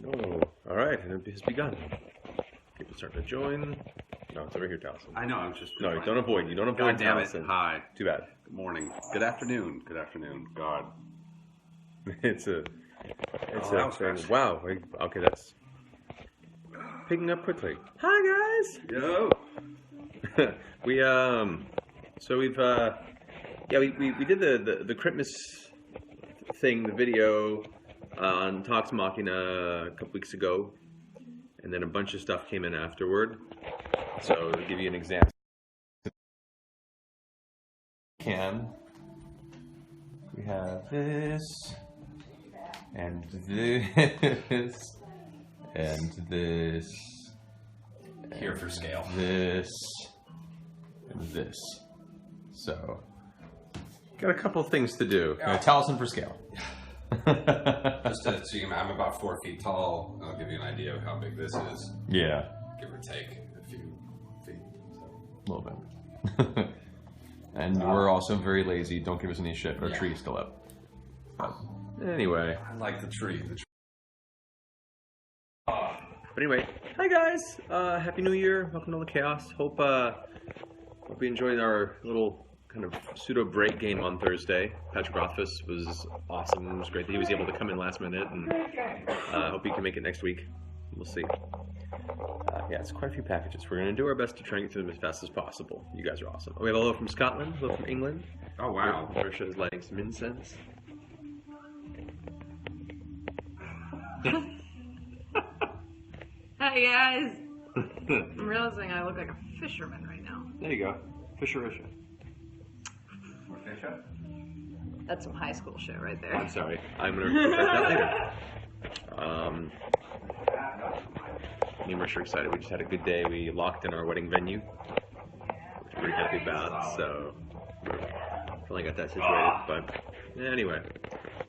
Oh, all right, and it has begun. People starting to join. No, it's over here, Taliesin. I know. I'm just. No, you don't avoid. You don't avoid. God damn it! Taliesin. Hi. Too bad. Good morning. Good afternoon. Good afternoon. God. It's a that was fast. wow. Okay, that's picking up quickly. Hi guys. Yo. we did the Christmas thing, the video on Talks Machina a couple weeks ago, and then a bunch of stuff came in afterward. So to give you an example, we have this and this and this. Here for scale. This and this. So, got a couple of things to do. Taliesin for scale. Just to see, I'm about 4 feet tall. I'll give you an idea of how big this is. Yeah. Give or take a few feet. A So. little bit. And we're also very lazy. Don't give us any shit. Our tree's still up. But anyway. I like the tree. But anyway, hi guys. Happy New Year. Welcome to the Chaos. Hope you enjoyed our little kind of pseudo break game on Thursday. Patrick Rothfuss was awesome. It was great that he was able to come in last minute, and hope he can make it next week. We'll see. Yeah, it's quite a few packages. We're going to do our best to try and get through them as fast as possible. You guys are awesome. We have a hello from Scotland, hello from England. Oh, wow. Marisha is lighting some incense. Hi guys! I'm realizing I look like a fisherman right now. There you go. Fisherisha. More fish up? That's some high school shit right there. I'm sorry. I'm going to correct that later. Me and Marisha are excited. We just had a good day. We locked in our wedding venue, which we're pretty happy about. So, finally got that situated. But anyway,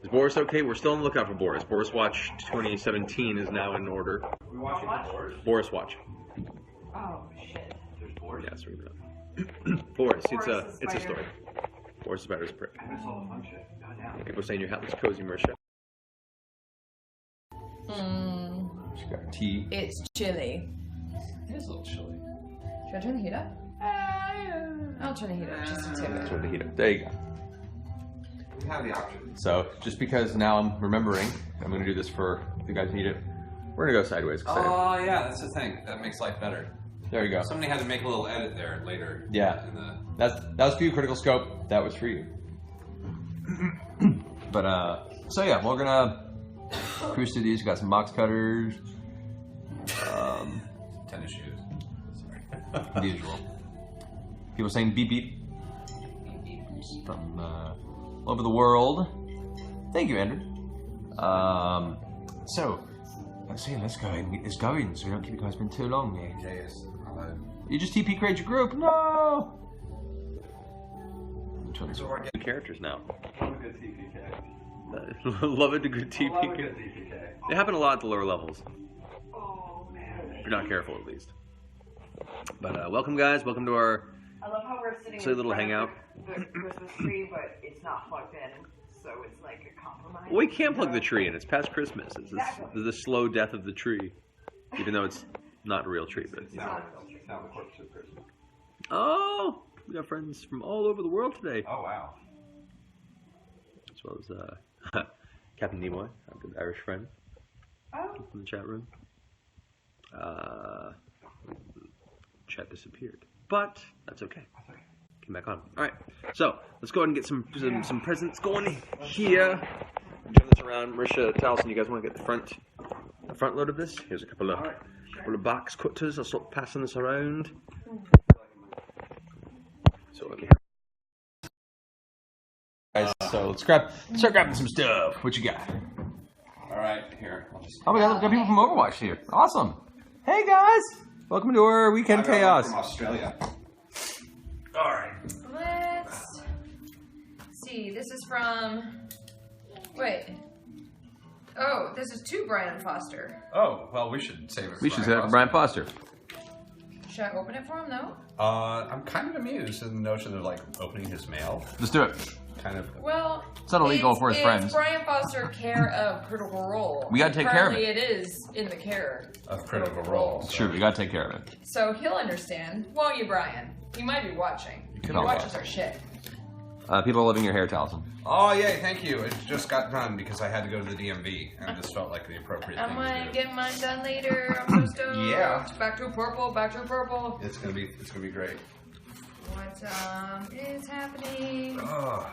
is Boris okay? We're still on the lookout for Boris. Boris Watch 2017 is now in order. We watching Boris? Boris Watch. Oh shit. There's Boris? Yes, we know. Boris. It's a story. Boris the Spider's a prick. I miss all the fun shit. God damn. People saying your hat looks cozy, Marisha. She got tea. It's chilly. It is a little chilly. Should I turn the heat up? I'll turn the heat up just a Turn tick. the heat up. There you go. We have the option. So, just because now I'm remembering, I'm going to do this for, if you guys need it, we're going to go sideways. Oh, yeah, that's the thing. That makes life better. There you go. Somebody had to make a little edit there later. Yeah. That was for you, Critical Scope. That was for you. But, so yeah, we're going to cruise through these. We got some box cutters. Tennis shoes. Sorry. The usual. People saying beep beep. From all over the world. Thank you, Andrew. So, let's see, let's go and get this going so we don't keep you guys been too long here. Yes. You just TP create your group? No! New characters now. Love a good TPK. Love it, a good TP. Love a good TPK. They happen a lot at the lower levels. Oh, man. If you're not careful, at least. But welcome, guys. Welcome to our I love how we're sitting silly in little front hangout. of the Christmas tree, but it's not plugged in, so it's like a compromise. Well, we can't plug the tree in. It's past Christmas. It's the slow death of the tree, even though it's not a real tree. But It's now the corpse of Christmas. oh, we got friends from all over the world today, Oh, wow. as well as Captain Nimoy, our good Irish friend, Oh. in the chat room. Chat disappeared, but that's okay. Came back on. All right, so let's go ahead and get some presents going here. Turn this around, Marisha, Taliesin. You guys want to get the front load of this? Here's a couple of box cutters. I'll start passing this around. So let me. Guys, so start grabbing some stuff. What you got? All right, here. Oh, we got people from Overwatch here. Awesome. Hey guys, welcome to our weekend chaos. From Australia. All right. Let's see. This is from. Wait. Oh, this is to Brian Foster. Oh, well, we should save it. We should set up Brian Foster. Should I open it for him, though? I'm kind of amused in the notion of like opening his mail. Let's do it. Kind of. Well, It's not illegal for his friends. It's Brian Foster care of Critical Role. We gotta take care of it. Currently it is in the care Of Critical Role. It's true, we gotta take care of it. So he'll understand. Won't you, Brian? You might be watching. He help watches us. our shit. People are loving your hair, Taliesin. Oh, yay, thank you. It just got done because I had to go to the DMV, and this felt like the appropriate I'm thing gonna to do. get mine done later. I'm so stoked. Yeah. Back to purple. Back to purple. It's gonna be great. What is happening? Oh.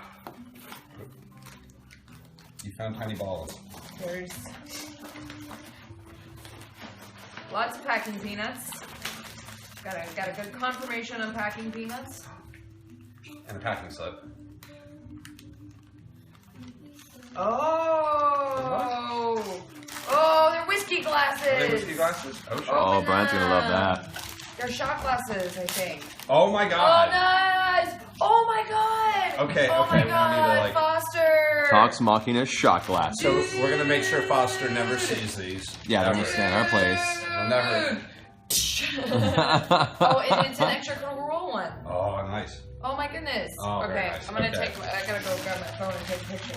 You found tiny balls. There's lots of packing peanuts. Got a good confirmation on packing peanuts. And a packing slip. Oh! Oh, they're whiskey glasses. Are they whiskey glasses? Oh, shit. Oh, Open Brian's gonna love them. that. They're shot glasses, I think. Oh my Oh, god! nice! Oh my god! Okay, Oh okay, my we god, don't need to, like- Foster! Vox Machina shot glass. So we're gonna make sure Foster never sees these. Yeah, they're Ever. gonna stay in our place. I'll never. Oh, and it's an extra Critical Role one. Oh, nice. Oh my goodness. Oh, very okay, nice. I'm gonna Okay. I gotta go grab my phone and take a picture.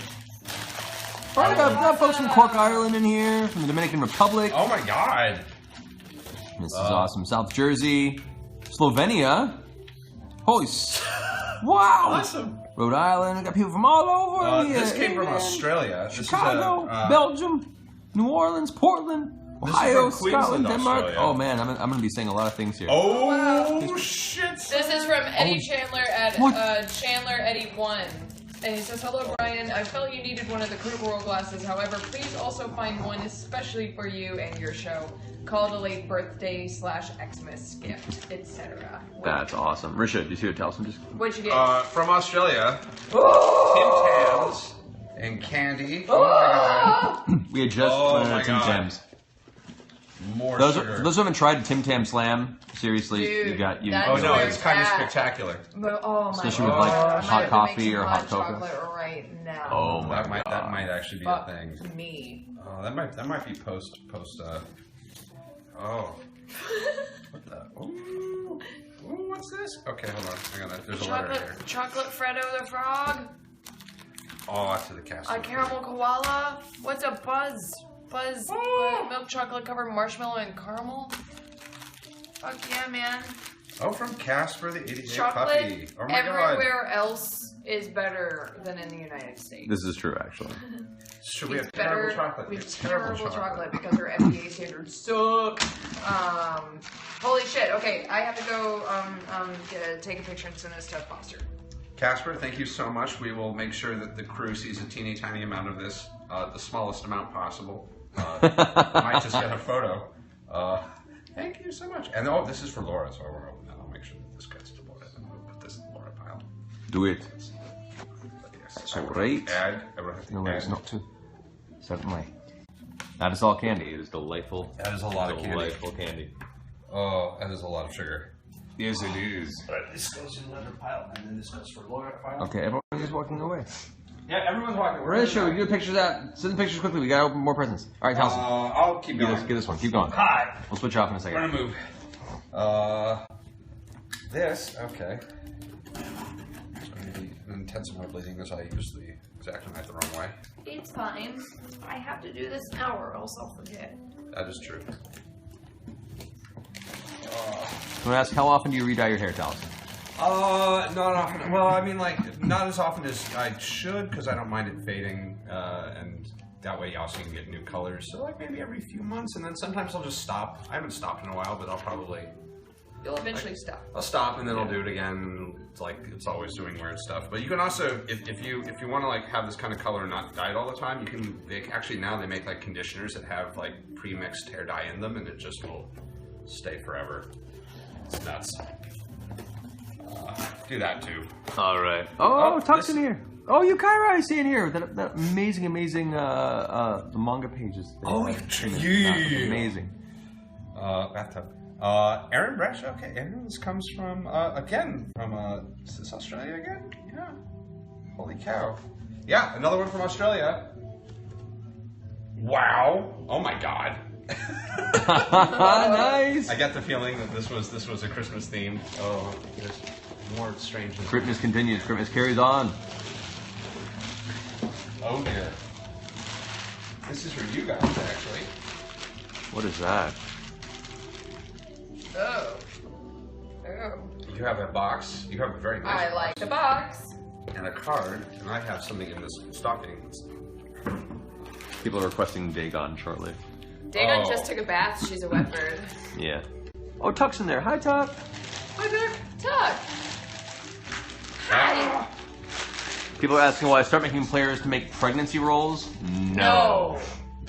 Brian, got folks from Cork, Ireland in here, from the Dominican Republic. Oh my god! This is awesome. South Jersey, Slovenia. Holy wow! Awesome. Rhode Island. I got people from all over here. This came from England, Australia. This is Chicago, Belgium, New Orleans, Portland, This is Ohio, from Queensland, Scotland, Denmark. Australia. Oh man, I'm gonna be saying a lot of things here. Oh shit! This is from Eddie Chandler at What? Chandler Eddie 1. And he says, hello Brian, I felt you needed one of the Critical Role glasses, however, please also find one especially for you and your show, called a late birthday / Xmas gift, etc. That's awesome. Risha, do you see what Taliesin just? What'd you get? From Australia, Tim Tams and candy. Oh my god! We had just Oh learned my Tim God. Tams. More For sugar. those who haven't tried Tim Tam Slam, seriously, Dude, you got you. that's Oh you- no, where it's kind of at. spectacular. But, oh my Especially with, like, God, I hot might have to coffee make some or hot cocoa. chocolate right now. Oh my That god. might actually be Fuck a thing. me. Oh, that might be post. Oh. What the? Ooh. Ooh, what's this? Okay, hold on. Hang on. There's a letter here. Chocolate Freddo the Frog. Oh, to the castle. A caramel koala? What's a buzz? Buzz milk chocolate covered marshmallow and caramel? Fuck yeah, man. Oh, from Casper the 88 Chocolate puppy. Oh my god. everywhere else is better than in the United States. This is true, actually. Should we have It's terrible better. chocolate? We have It's terrible chocolate because our FDA standards suck. Holy shit. Okay, I have to go take a picture and send this to Foster. Casper, thank you so much. We will make sure that the crew sees a teeny tiny amount of this, the smallest amount possible. Might just get a photo. Thank you so much. And oh, this is for Laura, so I'll make sure that this gets to Laura. And we'll put this in the Laura pile. Do it. But yes, All I will right. Add. I will have to No, add. it's not too. Certainly. That is all candy. It is delightful. That is a lot of candy. Delightful candy. Oh, that is a lot of sugar. Yes, it is. Alright, this goes in another pile, and then this goes for Laura pile. Okay, everyone is walking away. Yeah, everyone's walking. We're gonna show. Get pictures out. Send the pictures quickly. We gotta open more presents. All right, Taliesin. I'll keep Get going. this one. Keep going. Hi. We'll switch off in a We're second. gonna move. This, okay. It's going to be an intense amount of bleeding as I use the X-Acto knife the wrong way. It's fine. I have to do this now or else I'll forget. That is true. I'm gonna ask, how often do you re-dye your hair, Taliesin? Not often. Well, I mean, like, not as often as I should, because I don't mind it fading, and that way you also can get new colors. So, like, maybe every few months, and then sometimes I'll just stop. I haven't stopped in a while, but I'll probably... You'll eventually stop. I'll stop and then I'll do it again. It's like it's always doing weird stuff. But you can also, if you want to like have this kind of color and not dye it all the time, you can. They actually now they make like conditioners that have like pre-mixed hair dye in them, and it just will stay forever. It's nuts. Do that too. All right. Oh, Oh, Tuck's this- in here. Oh, Yukaira, I see in here. That amazing the manga pages. Oh, That's yeah. amazing. Bathtub. Aaron Bresh. Okay, Aaron. This comes from again from is this Australia again? Yeah. Holy cow. Yeah, another one from Australia. Wow. Oh my god. Nice. I get the feeling that this was a Christmas theme. Oh, there's more strange. Christmas continues. Christmas carries on. is for you guys, actually. What is that? Oh. Oh. You have a box. You have a very nice I like box the box. and a card, and I have something in this stocking. People are requesting Dagon shortly. Dagon Oh. just took a bath. She's a wet bird. Yeah. Oh, Tuck's in there. Hi, Tuck. Hi there. Tuck. Hi. People are asking, will I start making players to make pregnancy rolls? No.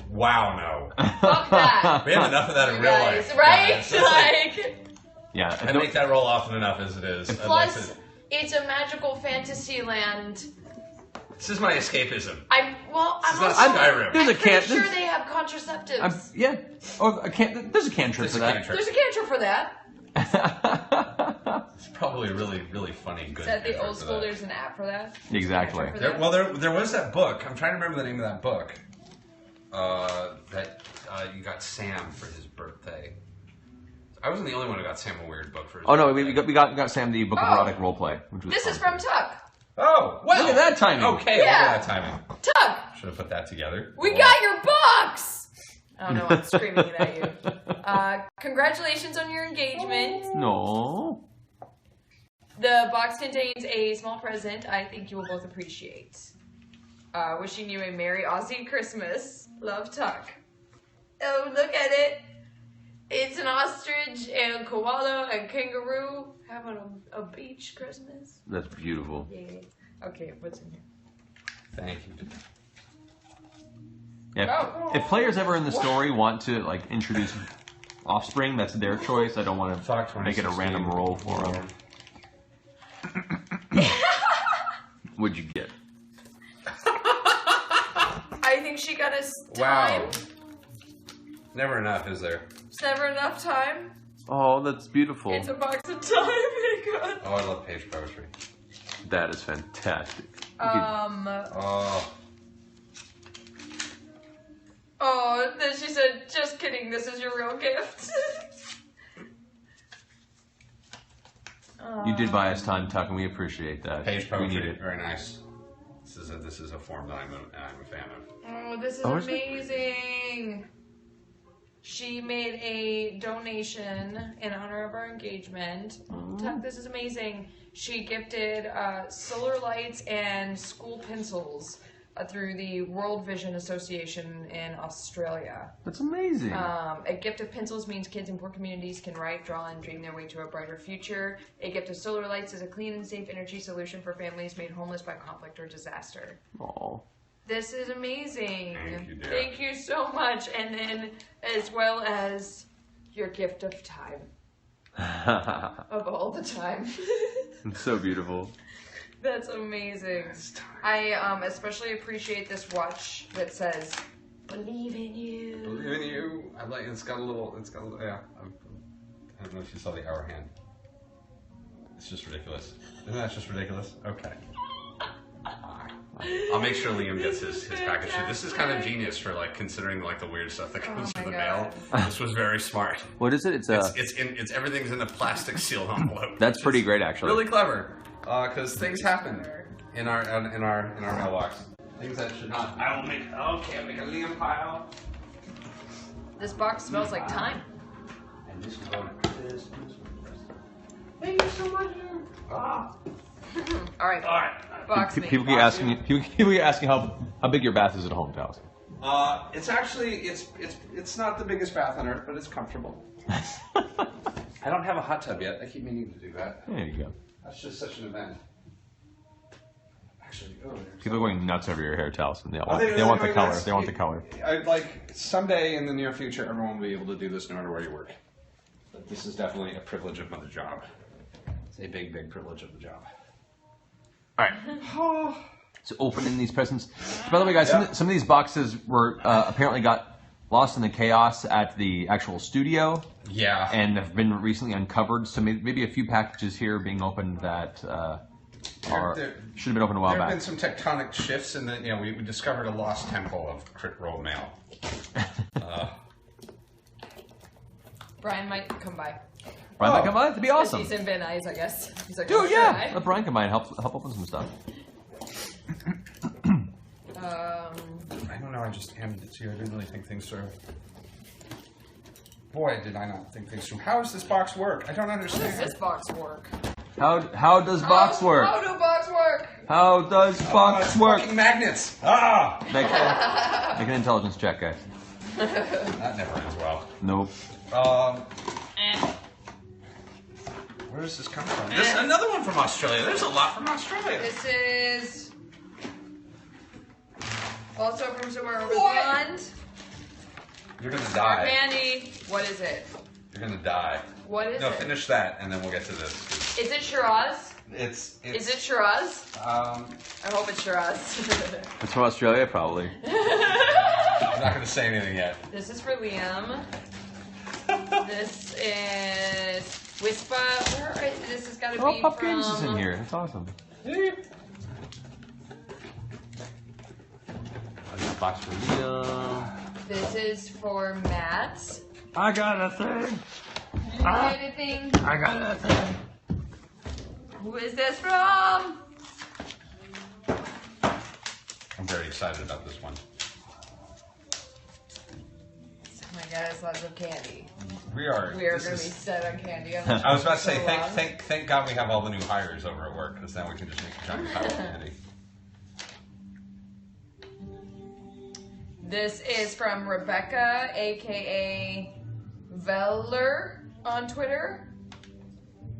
Wow, no. Fuck that. We have enough of that in You real guys, life. right? Yeah, it's just like- Like. Yeah. I make that roll often enough as it is. I'd like Plus, to- it's a magical fantasy land. this is my escapism. I'm This also is not Skyrim. There's a pretty can. sure they have contraceptives. Yeah. Oh, a can. There's a cantrip There's for a that. cantrip. There's a cantrip for that. It's probably really, really funny and good. Is that the cantrip old for school? that. There's an app for that. Exactly. Cantrip for that? There was that book. I'm trying to remember the name of that book. That you got Sam for his birthday. I wasn't the only one who got Sam a weird book for his Oh no, birthday. we got Sam the Book of Oh. Erotic Roleplay, which was This fun. is from Tuck. Oh, well. Look at that timing. Okay, Yeah. look at that timing. Tuck, Should have put that together. we got your box. Oh no, I'm screaming it at you. Congratulations on your engagement. No. The box contains a small present I think you will both appreciate. Wishing you a Merry Aussie Christmas. Love, Tuck. Oh, look at it. It's an ostrich and koala and kangaroo having a beach Christmas. That's beautiful. Yeah. Okay, what's in here? Thank you. Yeah. Oh. If players ever in the story want to like introduce offspring, that's their choice. I don't want Fuck, to make it a 2016. random roll for them. What'd you get? I think she got us Wow. time. Never enough, is there? It's never enough time. Oh, that's beautiful. It's a box of time. My God. Oh, I love page poetry. That is fantastic. Oh, Oh, then she said, just kidding, this is your real gift. You did buy us time, Tuck, and we appreciate that. page We need poetry. it. Very nice. This is a form that I'm a fan of. Oh, this is Oh, is it? amazing. She made a donation in honor of our engagement. Tuck, this is amazing. She gifted solar lights and school pencils through the World Vision Association in Australia. That's amazing. A gift of pencils means kids in poor communities can write, draw, and dream their way to a brighter future. A gift of solar lights is a clean and safe energy solution for families made homeless by conflict or disaster. Oh. This is amazing. Thank you, dear. Thank you so much. And then, as well as your gift of time. Of all the time. It's so beautiful. That's amazing. I especially appreciate this watch that says, "Believe in you." Believe in you. I like. It's got a little. Yeah. I don't know if you saw the hour hand. It's just ridiculous. Isn't that just ridiculous? Okay. I'll make sure Liam gets his package. This is kind of genius for like considering like the weird stuff that comes Oh through my the mail. God. This was very smart. What is it? It's It's everything's in a plastic sealed envelope. That's pretty great, actually. Really clever. Because things happen in our mailbox. Things that should not. I'll make a Liam pile. This box smells like time. And this one is Thank you so much. All right. Alright. Box me. People keep asking. People keep asking how big your bath is at home, Taos. It's actually it's not the biggest bath on earth, but it's comfortable. I don't have a hot tub yet. I keep meaning to do that. There you go. That's just such an event. Actually, People are going nuts over your hair, Taos, and they Are they want the really color. nuts? They want the color. I'd like someday in the near future, everyone will be able to do this no matter where you work. But this is definitely a privilege of the job. It's a big, big privilege of the job. All right. So opening these presents. By the way, guys, some of these boxes were apparently got lost in the chaos at the actual studio. Yeah. And have been recently uncovered. So maybe a few packages here being opened that should have been opened a while There have back. been some tectonic shifts, and then we discovered a lost temple of crit roll mail. Brian might come by. Brian, might come by. That'd be awesome. He's in Van Nuys, I guess. He's like, Dude, "Oh, yeah. sure, Let Brian come by and help open some stuff. I don't know. just handed it to you. I didn't really think things through. Boy, did I not think things through. How does this box work? I don't How does understand. this box work? How does box work? How do box work? How does box work? Fucking magnets. Ah! Make an intelligence check, guys. That never ends well. Nope. Where does this come from? This another one from Australia. There's a lot from Australia. This is also from somewhere over the What? pond. You're gonna Our die. candy. What is it? You're gonna die. What is No, it? finish that, and then we'll get to this. Is it Shiraz? It's Is it Shiraz? I I hope it's Shiraz. It's from Australia, probably. I'm not gonna say anything yet. This is for Liam. This is Wispa. This has got to Oh, be Pop from. Games is in here. That's awesome. Box for Liam. This is for Matt. I got a thing. You get anything? I got a thing. Who is this from? I'm very excited about this one. Oh my god, it's lots of candy. We are. We are this going to be is- set on candy. I was about to say, So long. thank God we have all the new hires over at work, because then we can just make a giant pile of candy. This is from Rebecca, aka Veller on Twitter.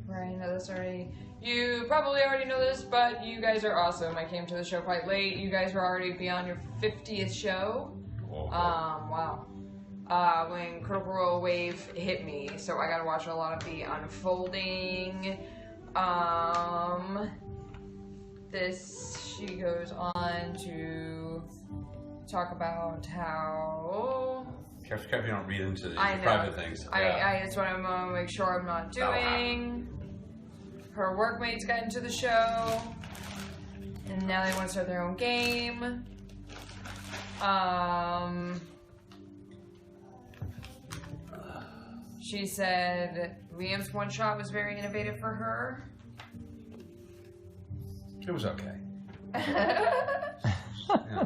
Right, I know this already. You probably already know this, but you guys are awesome. I came to the show quite late. You guys were already beyond your 50th show. Whoa. Wow. When Critical Role Wave hit me, so I got to watch a lot of the unfolding. She goes on to talk about how Careful you don't read into the I know. private things. I just want to make sure I'm not doing. Her workmates got into the show, and now they want to start their own game. She said Liam's one shot was very innovative for her. It was okay. Yeah.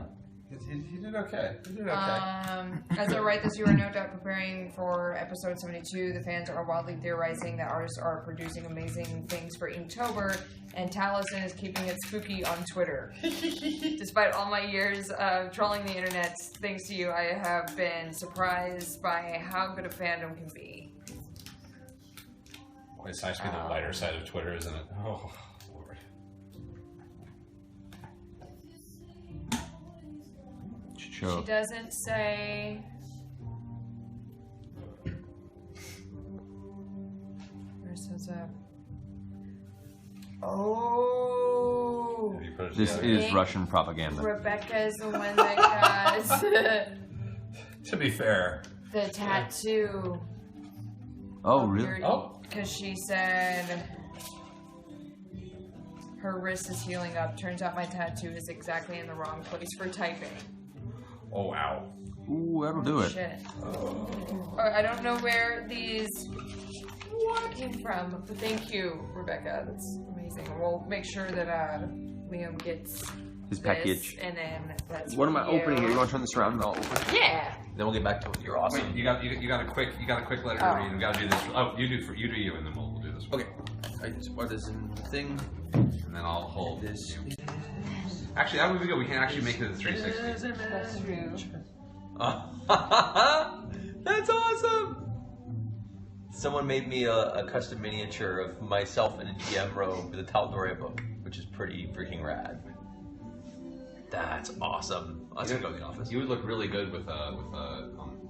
He did okay. He did okay. As I write this, you are no doubt preparing for episode 72. The fans are wildly theorizing that artists are producing amazing things for Inktober, and Taliesin is keeping it spooky on Twitter. Despite all my years of trolling the internet, thanks to you, I have been surprised by how good a fandom can be. Boy, it's nice to be the lighter side of Twitter, isn't it? Oh, Lord. She doesn't say. Where's those up? Oh, Have you put it This together? is Russian propaganda. Rebecca's the one that got To be fair. the tattoo. Oh, really? Oh. Because she said her wrist is healing up. Turns out my tattoo is exactly in the wrong place for typing. Oh, wow. Ooh, that'll do it. Shit. I don't know where these came from, but thank you, Rebecca. That's amazing. We'll make sure that Liam gets His this, package. and then that's What am for I opening here? You you. want to turn this around and I'll open it? Yeah. Then we'll get back to it. You're awesome. Wait, you got a quick letter to read. We got to do this. Oh, you do you, and then we'll do this one. Okay. What is in the thing? And then I'll hold This. Actually, that would be good. We can actually make it a 360. That's true. That's awesome! Someone made me a custom miniature of myself in a GM robe with a Tal'Doria book, which is pretty freaking rad. That's awesome. That's gonna go in the office. You would look really good with a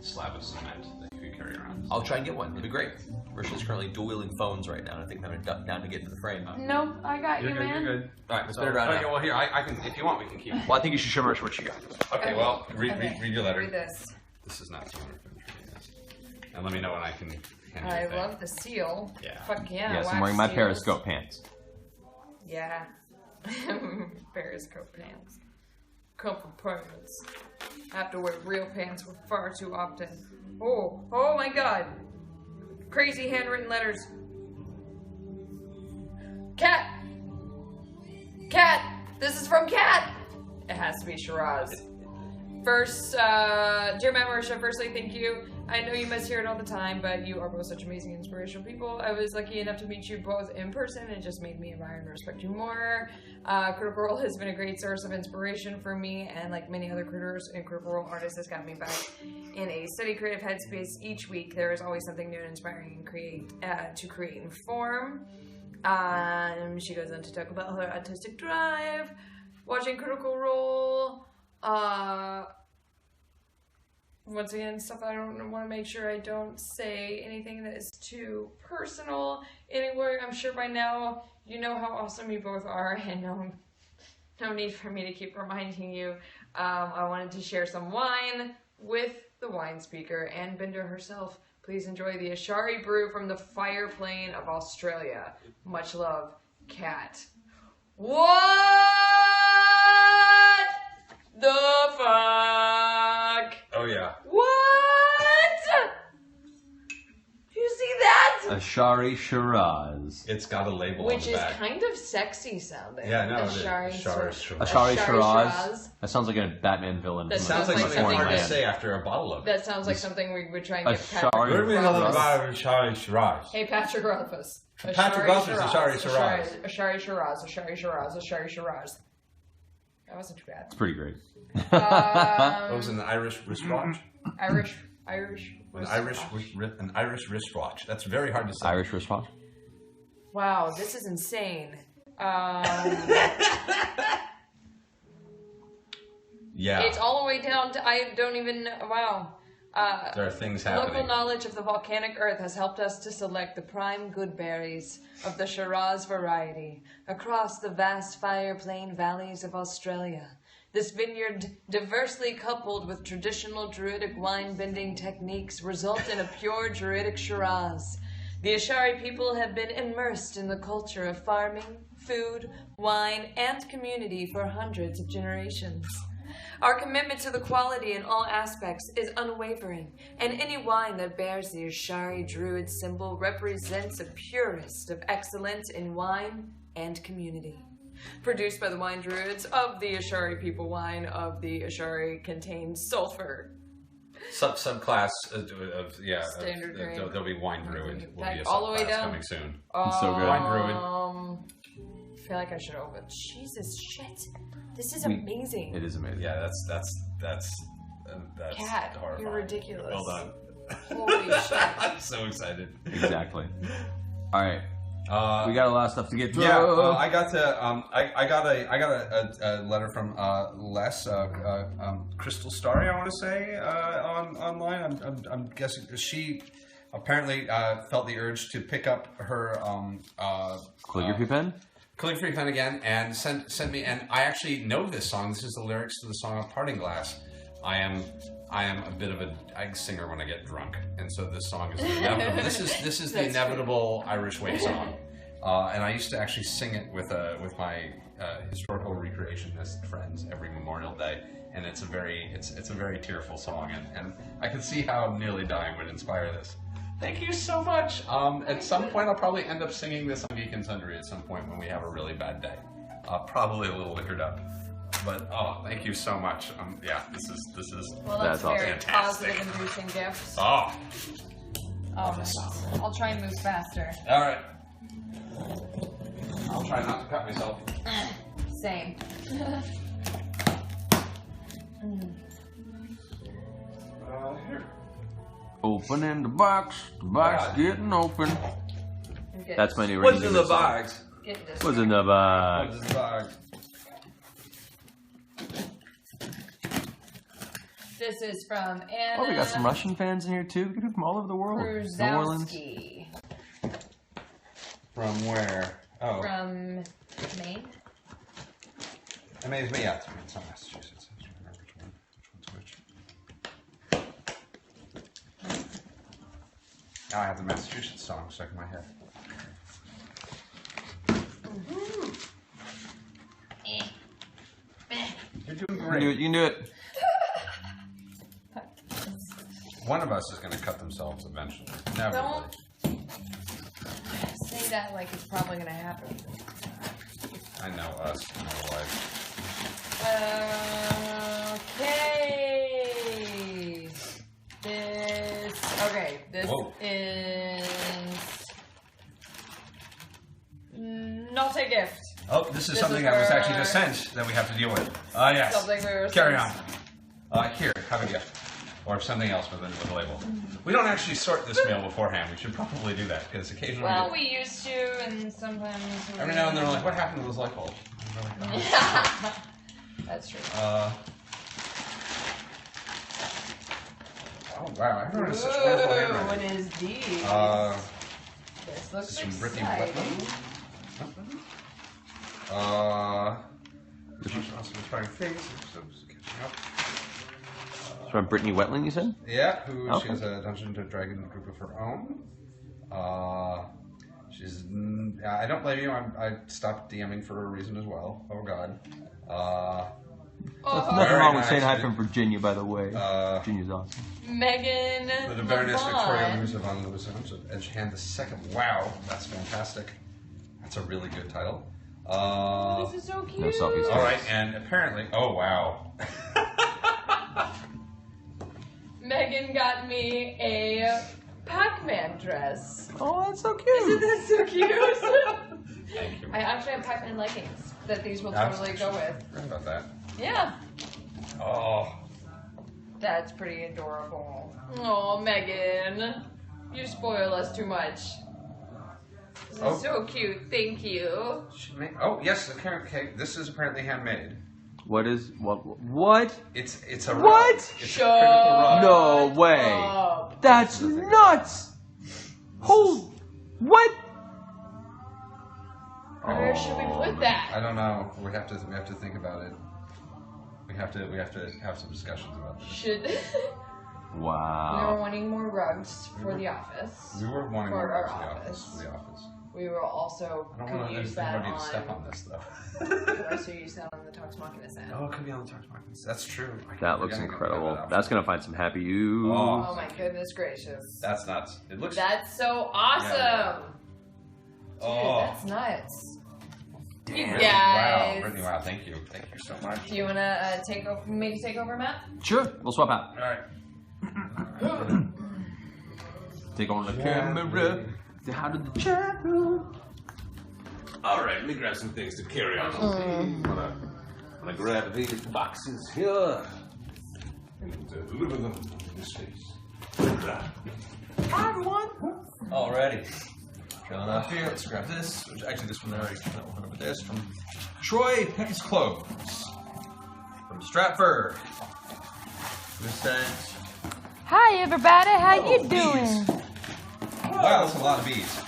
slab of cement that you could carry around. I'll try and get one. It'd be great. Risha's currently dueling phones right now, and I think I'm gonna duck down to get into the frame. Nope, I got you, man. You're good. All right, let's put it around Okay, now. well here I can. If you want, we can keep. Well, I think you should show Marisha what you got. Okay, well read your letter. Read this. This is not 250 pages. And let me know when I can. hand you I a thing. love the seal. Yeah. Fuck yeah. Yes, I'm wax wearing my seals. Periscope pants. Yeah. Periscope pants. Couple pants. I have to wear real pants far too often. Oh my god. Crazy handwritten letters. Cat! Cat! This is from Cat! It has to be Shiraz. First, dear Matt Marisha, firstly, thank you. I know you must hear it all the time, but you are both such amazing, inspirational people. I was lucky enough to meet you both in person, and it just made me admire and respect you more. Critical Role has been a great source of inspiration for me, and like many other critters and Critical Role artists, has got me back in a steady creative headspace each week. There is always something new and inspiring to create and form. She goes on to talk about her artistic drive, watching Critical Role. Once again, stuff I don't want to make sure I don't say anything that is too personal anywhere. I'm sure by now you know how awesome you both are, and no need for me to keep reminding you. I wanted to share some wine with the wine speaker, Anne Binder herself. Please enjoy the Ashari brew from the Fire Plane of Australia. Much love, Kat. What the fuck? Oh yeah. What? You see that? Ashari Shiraz. It's got a label on Which the is back. kind of sexy sounding. Yeah, no, it is. Ashari Ashari Shiraz. Ashari Ashari Shiraz. Shiraz. That sounds like a Batman villain. That from Sounds like Sounds something like hard to something- say after a bottle of it. That sounds like something we would try and get Patrick Ashari What do we know Rothfuss. about Ashari Shiraz? Hey, Patrick Rothfuss. Patrick Rothfuss, Ashari Shiraz. Ashari Shiraz. Ashari Shiraz. Ashari Shiraz. That wasn't too bad. It's pretty great. What was an Irish wristwatch? Irish. An Irish wristwatch. That's very hard to say. Irish wristwatch. Wow, this is insane. Yeah. It's all the way down to, I don't even, wow. There are things Local happening. knowledge of the volcanic earth has helped us to select the prime good berries of the Shiraz variety across the vast fire plain valleys of Australia. This vineyard, diversely coupled with traditional Druidic wine bending techniques, result in a pure Druidic Shiraz. The Ashari people have been immersed in the culture of farming, food, wine, and community for hundreds of generations. Our commitment to the quality in all aspects is unwavering, and any wine that bears the Ashari Druid symbol represents a purist of excellence in wine and community. Produced by the wine druids of the Ashari people, wine of the Ashari contains sulfur. Subclass Standard drink. There'll be wine druid. Will be a All the way subclass down. coming soon. It's so good. Wine druid. I feel like I should open. Jesus shit! This is amazing. It is amazing. Yeah, that's Kat, horrifying. you're ridiculous. Well done. Holy shit! I'm so excited. Exactly. All right. We got a lot of stuff to get through. Yeah, I got a letter from Les Crystal Starry, I want to say, online. I'm guessing she apparently felt the urge to pick up her Calligraphy pen? calligraphy pen again and sent me. And I actually know this song. This is the lyrics to the song of Parting Glass. I am a bit of a singer when I get drunk, and so this song is inevitable. This is the inevitable Irish Way song, and I used to actually sing it with my historical recreationist friends every Memorial Day, and it's a very tearful song, and I can see how nearly dying would inspire this. Thank you so much. At some point, I'll probably end up singing this on Geek and Sundry at some point when we have a really bad day, probably a little liquored up. But thank you so much. Yeah, this is. Well, that's That's very fantastic. positive inducing gifts. Oh, Oh, nice. I'll try and move faster. all right. I'll try not to cut myself. Same. Here. Opening the box God. getting open. Get- That's my new What's Randy in the Newman song. bags? get this. What's in the box? What's in the bags? This is from Anna Oh, we got some Russian fans in here too. People from all over the world. New Orleans. Kruzowski From where? Oh, from Maine. I mean, yeah, it's not Massachusetts. I don't remember which one. Now I have the Massachusetts song stuck in my head. You're doing You can do great. it. You can do it. One of us is going to cut themselves eventually. Don't say that like it's probably gonna happen. I know us in real life. Okay. Oh, this is This something is that was for- actually just sent that we have to deal with. Yes. Something we were Carry on. sent. Here, have a gift. Or something else with a label. We don't actually sort this mail beforehand. We should probably do that because occasionally. Well, we used to, and sometimes. Every now and then we're like, what happened to those light bulbs? I'm really- That's true. Oh wow, everyone has such wonderful What handwriting. is these? This looks Some Brittany exciting. Whitman. Which is also inspiring things. So just catching up. It's from Brittany Wetland, you said? Yeah, who Okay. she has a Dungeons and Dragons group of her own. She's. I don't blame you. I stopped DMing for a reason as well. Oh God. There's nothing Very wrong with nice. saying hi from Virginia, by the way. Virginia's awesome. Megan. The Baroness Victoria Lavon. Louisa von Lewisham of Edgehand II. Wow, that's fantastic. That's a really good title. This is so cute. No selfies. All right, and apparently, oh wow. Megan got me a Pac-Man dress. Oh, that's so cute. Isn't that so cute? Thank you. I actually have Pac-Man leggings that these will That's- totally go with. Forgot about that. Yeah, Oh, that's pretty adorable. Oh, Megan, you spoil us too much. This Oh. is so cute. Thank you. oh yes. Okay, this is apparently handmade. What is what? It's a What? rug. It's a critical rug. No way. Up. That's nuts. Holy what? Where should we put I that? don't know. We have to think about it. We have to have some discussions about this. Should we were Wow. wanting more rugs for the office. We were wanting For more our rugs for the office. office. For the office. We will also I don't could want use that anybody to step on. on this though. Could also use that on the Talks Machina set. Oh, it could be on the Talks Markets. That's true. I keep That looks forgetting about incredible. that That's gonna find some happy you. Oh. Oh my goodness gracious. That's nuts. It looks. That's so awesome. Dude, Oh. that's nuts. You Damn. Wow, guys. Brittany, wow, thank you so much. Do you wanna take over? Maybe take over, Matt? Sure, we'll swap out. All right. Take on the camera. Say hi to the chat room. All right, let me grab some things to carry on. I'm gonna grab these boxes here and deliver them in this space. Hi everyone. Alrighty. Showing up here. Let's grab this. Which actually, this one I already went over this from Troy Pettis Clothes from Stratford. Who sent? Hi everybody, how Oh, you doing? bees. Wow, that's a lot of bees.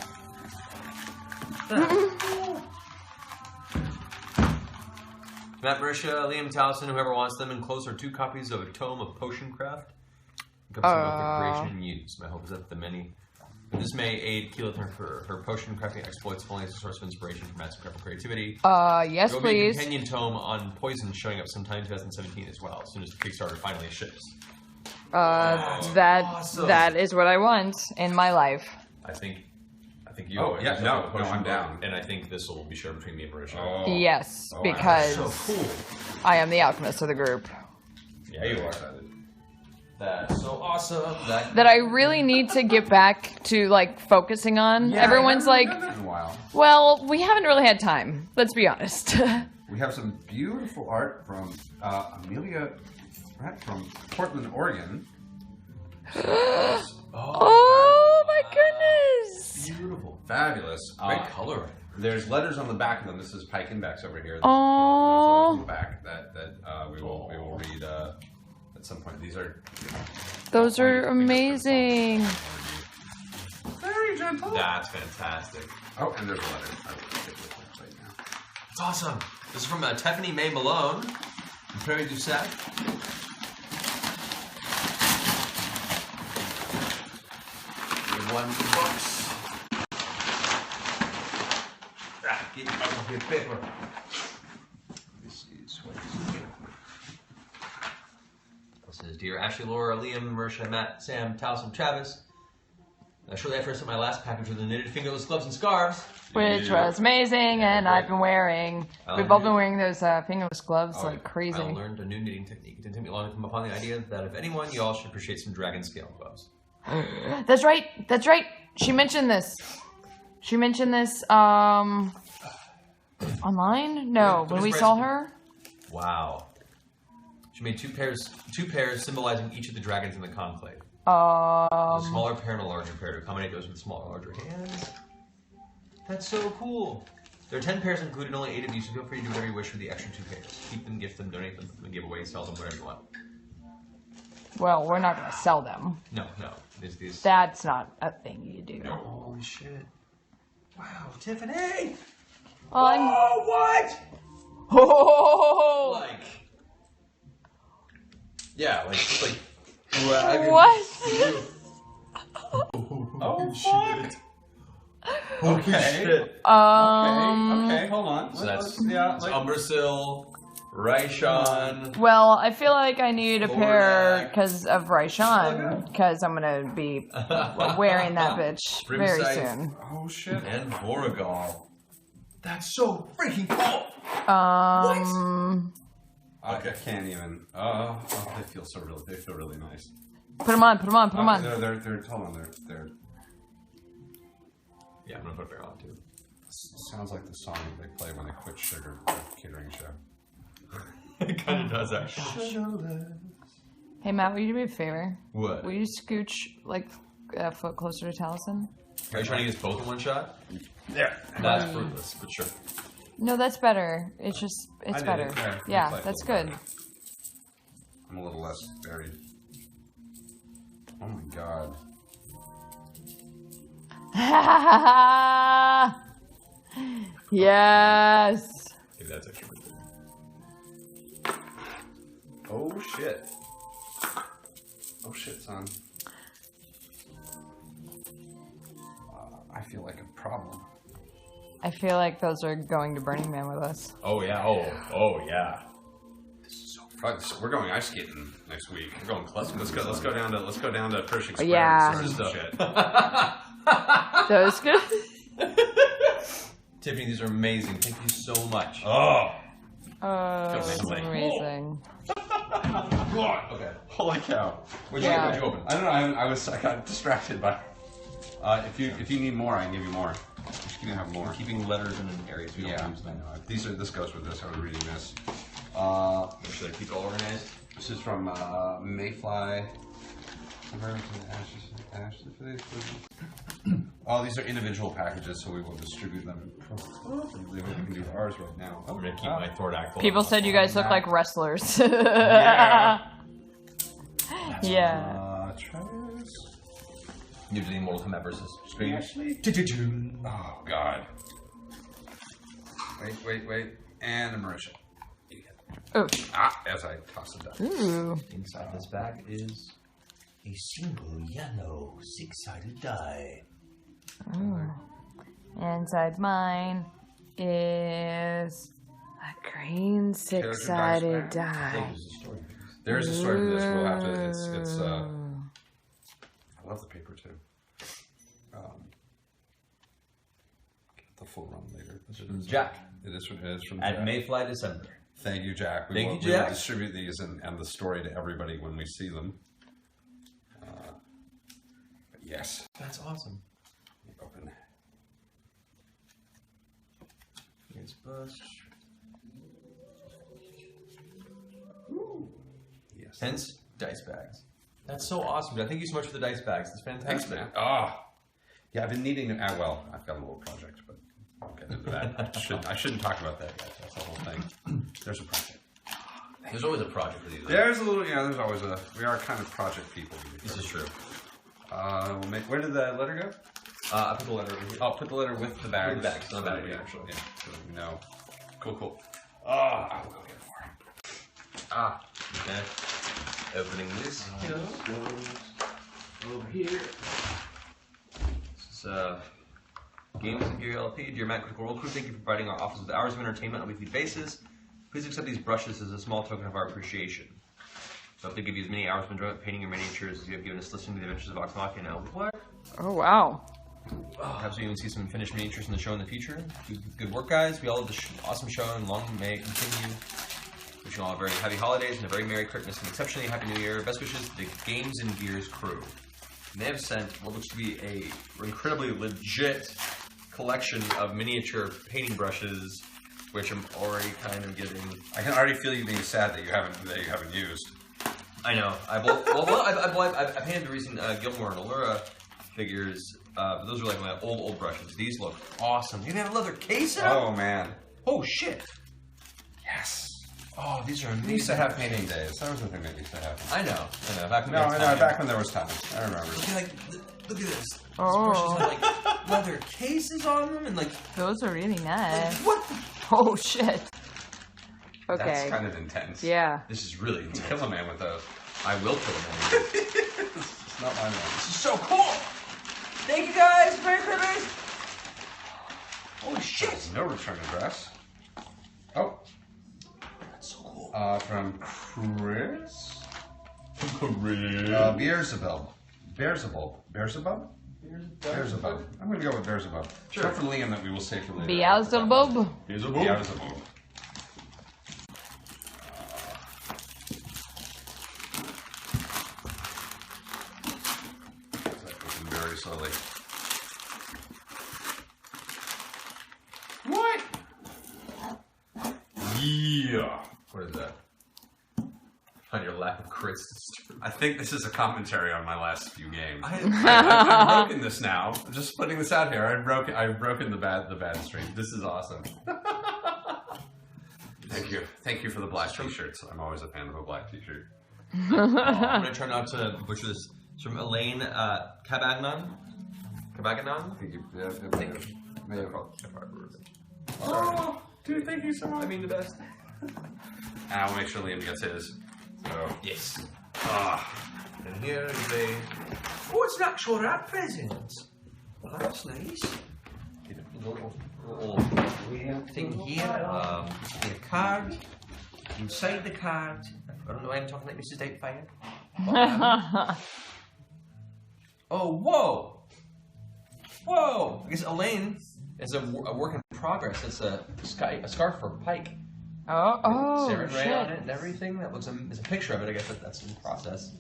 Matt Marisha, Liam Towson, whoever wants them, enclosed are 2 copies of a tome of potion craft. It comes from both creation and use. My hope is that the many. This may aid Keyleth in her potion crafting exploits, if only as a source of inspiration for Matt's incredible creativity. Yes There will be a please. companion tome on poison showing up sometime in 2017 as well, as soon as the Kickstarter finally ships. That awesome. that is what I want in my life. I think you. Oh, are yeah, the no, potion I'm book, down. And I think this will be shared between me and Marisha. Oh. Yes, Oh, wow. because So cool. I am the alchemist of the group. Yeah, you are. That's so awesome. That I really need to get back to like focusing on. Everyone's like, In a while. well, we haven't really had time. Let's be honest. We have some beautiful art from Amelia Pratt from Portland, Oregon. Oh my goodness! Beautiful. Fabulous. Great color. There's letters on the back of them. This is Pike Index over here. Aw. There's letters on the back that we will read at some point. These are Those are amazing. very gentle. That's fantastic. Oh, and there's a letter. I will take this one right now. It's awesome. This is from Tiffany May Malone from Prairie du Sac. One box. Get out of your paper. This is what is here. This is Dear Ashley, Laura, Liam, Marisha, Matt, Sam, Towson, Travis. Shortly after I sent my last package with the knitted fingerless gloves and scarves. Which was amazing, and I've been wearing. We've both been wearing those fingerless gloves like crazy. I learned a new knitting technique. It didn't take me long to come upon the idea that if anyone, you all should appreciate some dragon scale gloves. That's right. That's right. She mentioned this. Online? No, when we saw her. Wow. She made two pairs symbolizing each of the dragons in the conclave. A smaller pair and a larger pair to accommodate those with smaller, larger hands. That's so cool. There are 10 pairs included, only 8 of you, so feel free to do whatever you wish with the extra 2 pairs. Keep them, gift them, donate them, put them in giveaway, sell them, whatever you want. Well, we're not going to sell them. No. These. That's not a thing you do. No. Holy shit. Wow, Tiffany! Oh, what? Oh! Like. Yeah, like. What? Oh, fuck. Okay. Shit. Okay, hold on. So that's yeah, Umbrasyl, Raishan. Well, I feel like I need a pair Lordak. because of Raishan, because I'm going to be wearing that bitch very Brimscythe. soon. Oh, shit. And Voragal. That's so freaking cool! I can't even. They feel so real. They feel really nice. Put them on, put them on, put them on. They're hold on. They're. Yeah, I'm gonna put a bear on too. Sounds like the song that they play when they quit sugar catering show. It kind of does actually. Hey, Matt, will you do me a favor? What? Will you scooch, like, a foot closer to Taliesin? Are you trying to use both in one shot? There. That's fruitless, but sure. No, that's better. It's just, it's I did better. it, yeah. Yeah, It's like that's a good. little I'm a little less buried. Oh my god. Yes. Maybe that's actually pretty good. Oh shit. Oh shit, son. I feel like a problem. I feel like those are going to Burning Man with us. Oh yeah. Oh yeah. We're going ice skating next week. We're going clubbing. Let's go down to Pershing Square. Yeah. And start some shit. That was good. Tiffany, these are amazing. Thank you so much. Oh. That's amazing. amazing. Okay. Holy cow. What'd Yeah. you open? I don't know. I got distracted by. If you need more, I can give you more. You can have more. Keeping letters in areas we don't Yeah, use. I know. This goes with this. I was reading this. Should I keep it all organized? This is from Mayfly. Oh, these are individual packages, so we will distribute them. We can do ours right now. I'm gonna keep my Thordactyl. People said you guys look like wrestlers. Yeah. Yeah. Try this. You do the Mortal Kombat versus Street. Oh God. Wait. And the Marisha. Ooh. As I toss it down. Ooh. Inside this bag is a single yellow six-sided die. Ooh. Inside mine is a green six-sided die. There's a story for this. We'll have to. It's. I love the paper too. Get the full run later. Jack. It is from At Jack. Mayfly December. Thank you, Jack. Thank you, We will Jack. distribute these and the story to everybody when we see them. But yes. That's awesome. Open. Here's bust. Yes. Hence, dice bags. That's so awesome, dude. Thank you so much for the dice bags. It's Thanks, fantastic. man. Yeah, I've been needing to. Well, I've got a little project, but I'll get into that. I shouldn't talk about that yet. That's the whole thing. There's a project. There's always a project with these. There's a little. Yeah, there's always a. We are kind of project people. This is true. We'll make. Where did the letter go? I put the letter over here. Oh, put the letter with the bag. With the bags, not So bag, that we- actually. Yeah. So that we know. Cool. I will go get more. Okay. Opening this. Over here. This is Games and Gear LP. Dear Matt Critical Role Crew, thank you for providing our office with hours of entertainment on a weekly basis. Please accept these brushes as a small token of our appreciation. So I hope they give you as many hours of enjoyment painting your miniatures as you have given us listening to the adventures of Vox Machina. What? Oh, wow. Perhaps we even see some finished miniatures in the show in the future. Good work, guys. We all have this awesome show, and long may it continue. Wishing you all a very happy holidays and a very Merry Christmas and exceptionally Happy New Year. Best wishes to the Games and Gears crew. And they have sent what looks to be a incredibly legit collection of miniature painting brushes which I'm already kind of getting. I can already feel you being sad that you haven't used. I know. I've painted the recent Gilmore and Allura figures. But those are like my old brushes. These look awesome. You have a leather case in them? Oh man. Oh shit. Yes. Oh, these are We amazing. used to have painting days. That was the thing that used to happen. I know. Back when No, there I was know. time. Back when there was time. I remember. Look at this. Oh. These brushes have like leather cases on them and like. Those are really nice. What? Oh shit. Okay. That's kind of intense. Yeah. This is really You intense. kill a man with those. I will kill them. It's not my man. This is so cool. Thank you guys. Merry Christmas. Holy shit. No return address. Oh. That's so cool. From Chris. Korea. Beelzebub. Beelzebub. Beelzebub? Beelzebub. I'm going to go with Beelzebub. Sure. Except for Liam that we will save for later. Beelzebub. Beelzebub. Very slowly. What? Yeah. What is that? On your lack of crits. I think this is a commentary on my last few games. I, I've broken this now. I'm just putting this out here. I've broken the bad streak. This is awesome. Thank you for the black t-shirts. I'm always a fan of a black t-shirt. I'm gonna try not to butcher this. It's from Elaine Cabagnon. Cabagnon? Oh, dude, thank you so much. I mean the best. And I'll make sure Liam gets his. So, Yes. and And here is a. Oh, it's an actual wrap present. Well, that's nice. Little thing here. A card. Inside the card. I don't know why I'm talking like Mrs. Doubtfire. Oh, whoa! Whoa! I guess Elaine is a work in progress. It's a scarf for Pike. Oh, Sarah Ray on it shit. and everything. That looks. There's a picture of it. I guess that's in process.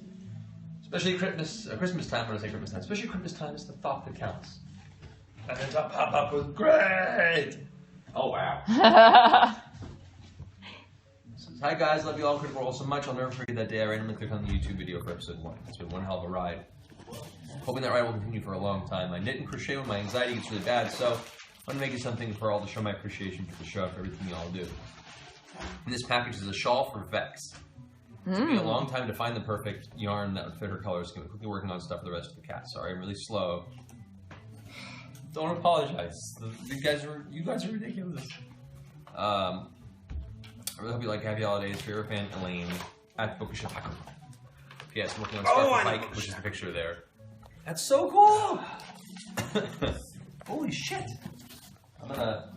Especially Christmas time. When I say Christmas time, especially Christmas time, it's the thought that counts. And then top pop up was great. oh wow. Hi guys, love you all. Critical Role so much. I'll never forget that day I randomly clicked on the YouTube video for episode 1. It's been one hell of a ride. Hoping that ride will continue for a long time. I knit and crochet when my anxiety gets really bad, so I want to make you something for all to show my appreciation for the show, for everything you all do. And this package is a shawl for Vex. It took me a long time to find the perfect yarn that would fit her color scheme. I'm quickly working on stuff for the rest of the cat. Sorry, I'm really slow. Don't apologize. You guys are ridiculous. I really hope you like Happy Holidays. For your fan, Elaine, at Bookish Attacker. P.S. I'm working on Scarf for Pike, which is the picture there. That's so cool! Holy shit! I'm gonna...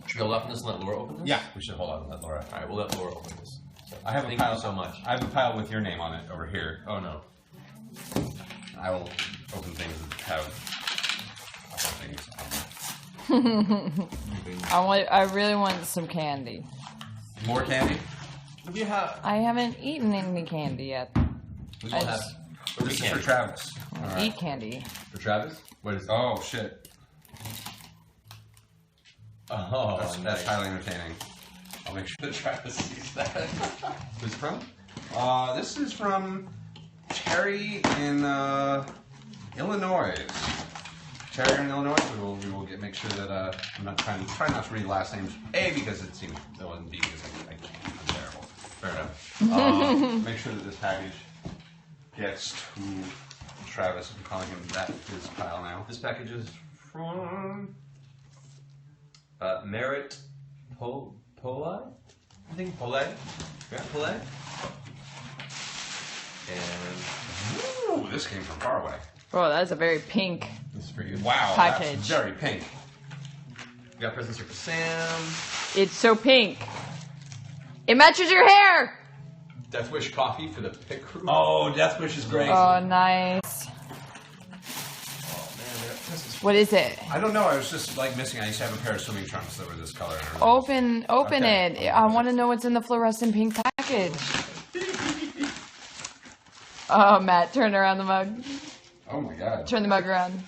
Should we hold off on this and let Laura open this? Yeah, we should hold on and let Laura. Alright, we'll let Laura open this. So, I have thank a pile. you so much. I have a pile with your name on it over here. Oh no. I will open things that have other things on them. I really want some candy. More candy? What do you have? I haven't eaten any candy yet. We I will have. just- This is for Travis. All right. Eat candy. For Travis? What is Oh shit. Oh, That's nice. highly entertaining. I'll make sure that Travis sees that. Who's it from? This is from Terry in Illinois. Terry in Illinois. We will make sure that I'm not try not to read last names. A, because it seems no, and B, because I'm terrible. Fair enough. Make sure that this package gets to Travis. I'm calling him that his pile now. This package is from Merit Polai? I think Polai? Yeah, Polai? And Ooh, this came from far away. Oh, that's a very pink. this is for you. Wow, Package. that's very pink. We got presents here for Sam. It's so pink. It matches your hair. Death Wish coffee for the pit crew. Oh, Death Wish is great. Oh, nice. Oh, man, we got presents. What is it? I don't know. I was just like missing. I used to have a pair of swimming trunks that were this color. Open Okay. it. I want to know what's in the fluorescent pink package. Oh, Matt, turn around the mug. Oh my god. Turn the mug around.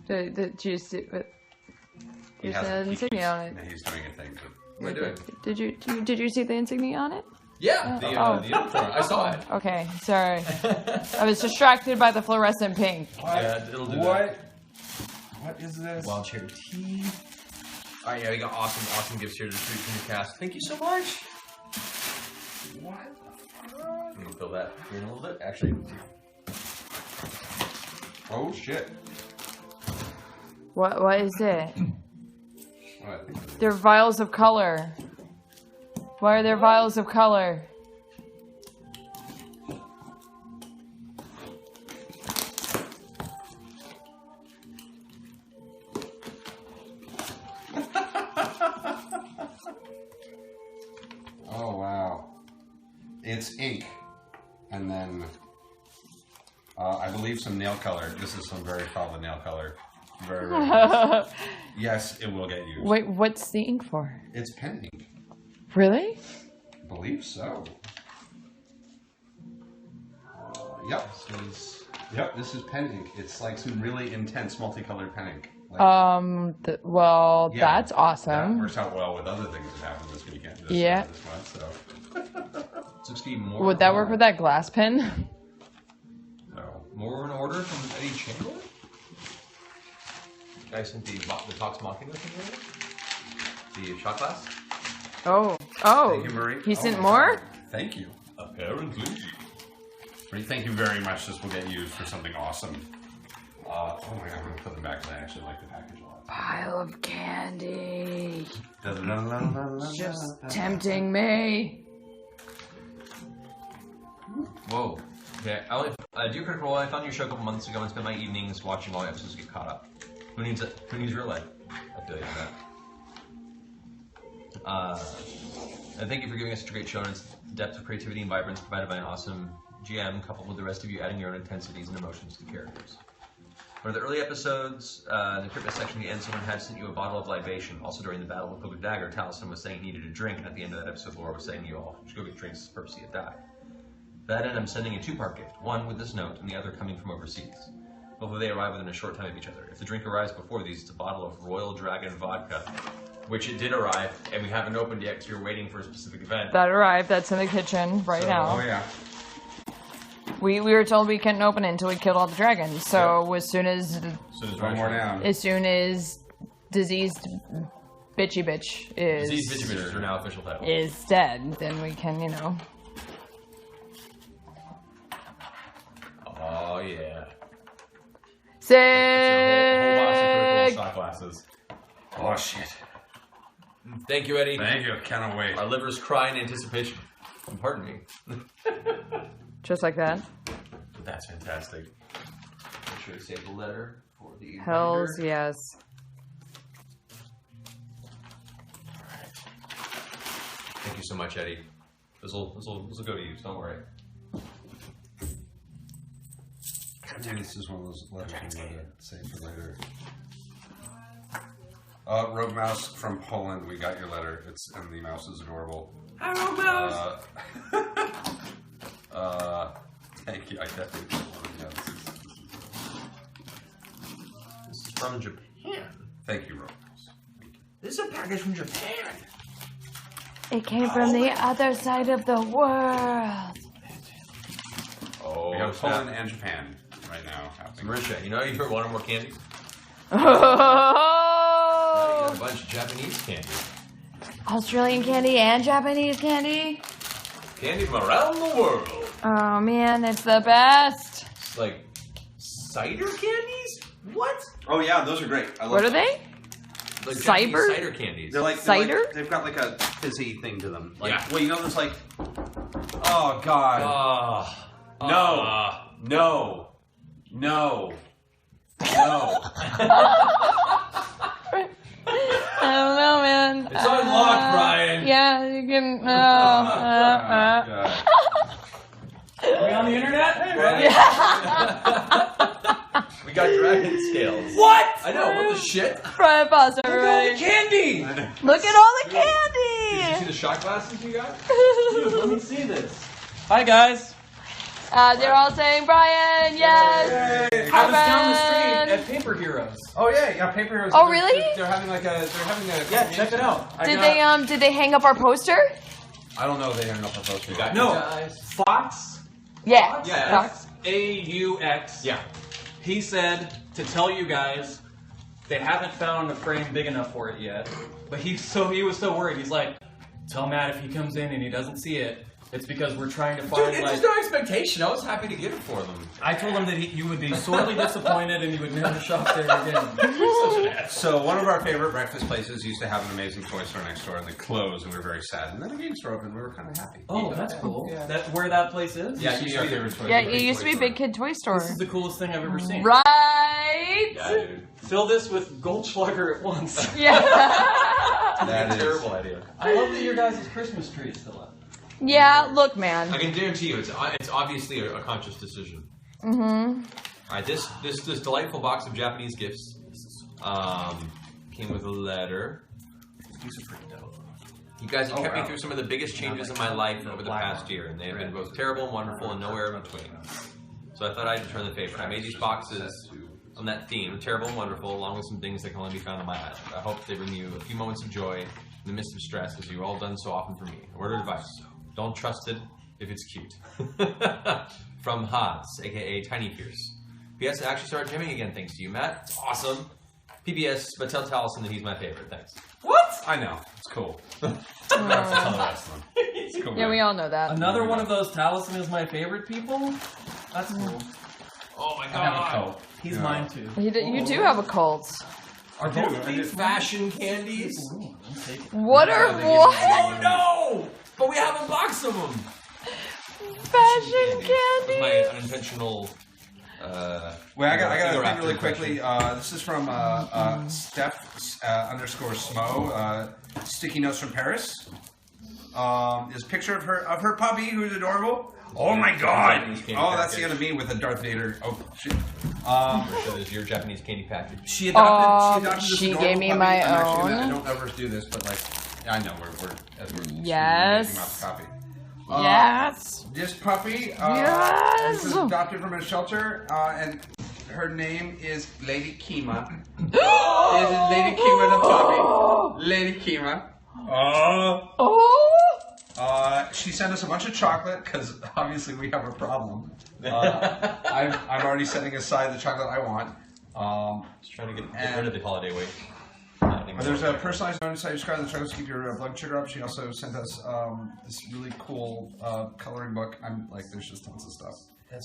The juice. There's has an he insignia keeps- on it. and he's doing a thing. What am I doing? Did you see the insignia on it? Yeah, the uniform. I saw it. Okay, sorry. I was distracted by the fluorescent pink. Yeah, it'll do What is this? Wild cherry tea. Oh yeah, we got awesome gifts here to distribute from the cast. Thank you so much. What? I'm gonna fill that in a little bit. Actually, Oh shit. What is it? What? They're vials of color. Why are there vials of color? Oh wow. It's ink, and then I believe some nail color. This is some very solid nail color. Very, very nice. Yes, it will get used. Wait, what's the ink for? It's pen ink. Really? I believe so. Yep. Yep, this is pen ink. It's like some really intense multicolored pen ink. Like, Well, yeah, that's that awesome. works out well with other things that happened this weekend. Yeah. This month, so. 60 more. Would that work with that glass pen? So. More in order from Eddie Chamberlain? I sent the Vox Machina thing earlier? The shot glass? Oh. Thank you, Marie. He Oh sent my more? God. Thank you. Apparently. Marie, thank you very much. This will get used for something awesome. Oh my God, I'm going to put them back because I actually like the package a lot. Pile of candy. Just Just tempting me. Whoa. Okay, Dear Critical Role, I found your show a couple months ago and spent my evenings watching all the episodes get caught up. Who needs real life? I feel you on that. And thank you for giving us such a great show and its depth of creativity and vibrance provided by an awesome GM, coupled with the rest of you adding your own intensities and emotions to the characters. One of the early episodes, in the Cryptid section at the end, someone had sent you a bottle of libation. Also during the battle with Hook Dagger, Taliesin was saying he needed a drink, and at the end of that episode, Laura was saying you all should go get drinks, purpose he had died. To that end, I'm sending a two-part gift, one with this note, and the other coming from overseas. Hopefully they arrive within a short time of each other. If the drink arrives before these, it's a bottle of Royal Dragon vodka, which it did arrive, and we haven't opened yet because we were waiting for a specific event. That arrived. That's in the kitchen right now. Oh yeah. We were told we couldn't open it until we killed all the dragons. So as soon as One more down. diseased bitchy bitch is These bitchy bitches are now official title. is dead, then we can, Oh, yeah. sick. A whole box of critical shot glasses. Oh shit. Thank you, Eddie. Thank you. Cannot wait. Our livers cry in anticipation. Pardon me. Just like that. That's fantastic. Make sure to save the letter for the Hells binder. yes. Thank you so much, Eddie. This will go to you, so don't worry. This is one of those letters I'm going to save for later. Rogue Mouse from Poland, we got your letter. And the mouse is adorable. Hi, Rogue Mouse! Thank you. I definitely want to know. This is from Japan. Thank you, Rogue Mouse. This is a package from Japan. It came from the other side of the world. Oh, We have snap. Poland and Japan right now happening. Marisha, you know you wanted more candy? Oh! You got a bunch of Japanese candy. Australian candy and Japanese candy? Candy from around the world. Oh man, it's the best. It's like cider candies? What? Oh yeah, those are great. I love What are them. they? Like Cider? Japanese cider candies. They're like Cider? they've got like a fizzy thing to them. Like, Yeah. Well, you know, there's like. Oh God. No. No. No. No. I don't know, man. It's unlocked, Brian. Yeah, you can. God. Are we on the internet? Hey, Brian. We got dragon scales. What? I know, what the shit? Try pause, everybody. Candy! Look at all the Did you see candy. the shot glasses you got? Let me see this. Hi guys. They're all saying Brian, yes. I was down the Brian. street at Paper Heroes. Oh yeah, Paper Heroes. Oh, really? They're having a. Yeah, check it out. Did they hang up our poster? I don't know. They hung up a poster. No, Fox. Yeah. Yeah. Fox. AUX. Yeah. He said to tell you guys they haven't found a frame big enough for it yet. But he was so worried. He's like, tell Matt if he comes in and he doesn't see it, it's because we're trying to find Dude, there's no expectation. I was happy to get it for them. I told him that you would be sorely disappointed and you would never shop there again. So one of our favorite breakfast places used to have an amazing toy store next door, and they closed, and we were very sad. And then the game store opened, we were kind of happy. Oh, that's cool. Yeah. That where that place is? Yeah, it used to be our favorite toy Yeah, store. it used to be Big Kid Toy Store. This is the coolest thing I've ever seen. Right? Yeah, dude. Fill this with Goldschlager at once. Yeah. That is Terrible idea. I love that your guys' Christmas tree is still up. Yeah, look, man. I can guarantee you, it's obviously a conscious decision. Mm-hmm. All right, this delightful box of Japanese gifts came with a letter. These are pretty dope. You guys have kept me through some of the biggest changes in my life over the past year, and they have been both terrible and wonderful, and nowhere in between. So I thought I'd return the favor. I made these boxes on that theme, terrible and wonderful, along with some things that can only be found on my island. I hope they bring you a few moments of joy in the midst of stress, as you've all done so often for me. A word of advice: don't trust it if it's cute. From Haas, aka Tiny Fierce. P.S. I actually started gymming again thanks to you, Matt. It's awesome. P.P.S. But tell Taliesin that he's my favorite. Thanks. What? I know. It's cool. It's cool. Yeah, we all know that. Another one of those Taliesin is my favorite people? That's cool. Oh my I have a god. cult. He's mine too. You do have a cult. Are both of these Fashion candies? What are Oh what? no! But we have a box of them! Fashion My candy? unintentional. Wait, I got Finger a thing after really impression. quickly. This is from Steph underscore Smo. Sticky notes from Paris. There's a picture of her puppy who's adorable. Oh my god! Oh, that's the end of me with a Darth Vader. Oh shit. So there's your Japanese candy package. She adopted this she adorable gave me puppy. my I'm actually own. I don't ever do this, but like, I know we're Yes. making out the copy. Yes. This puppy Yes. was adopted from a shelter, and her name is Lady Kima. This is Lady Kima the puppy. Lady Kima. Oh. She sent us a bunch of chocolate because obviously we have a problem. I'm already setting aside the chocolate I want. Just trying to get rid of the holiday weight. There's a personalized note inside your card that tries to keep your blood sugar up. She also sent us this really cool coloring book. I'm like, there's just tons of stuff.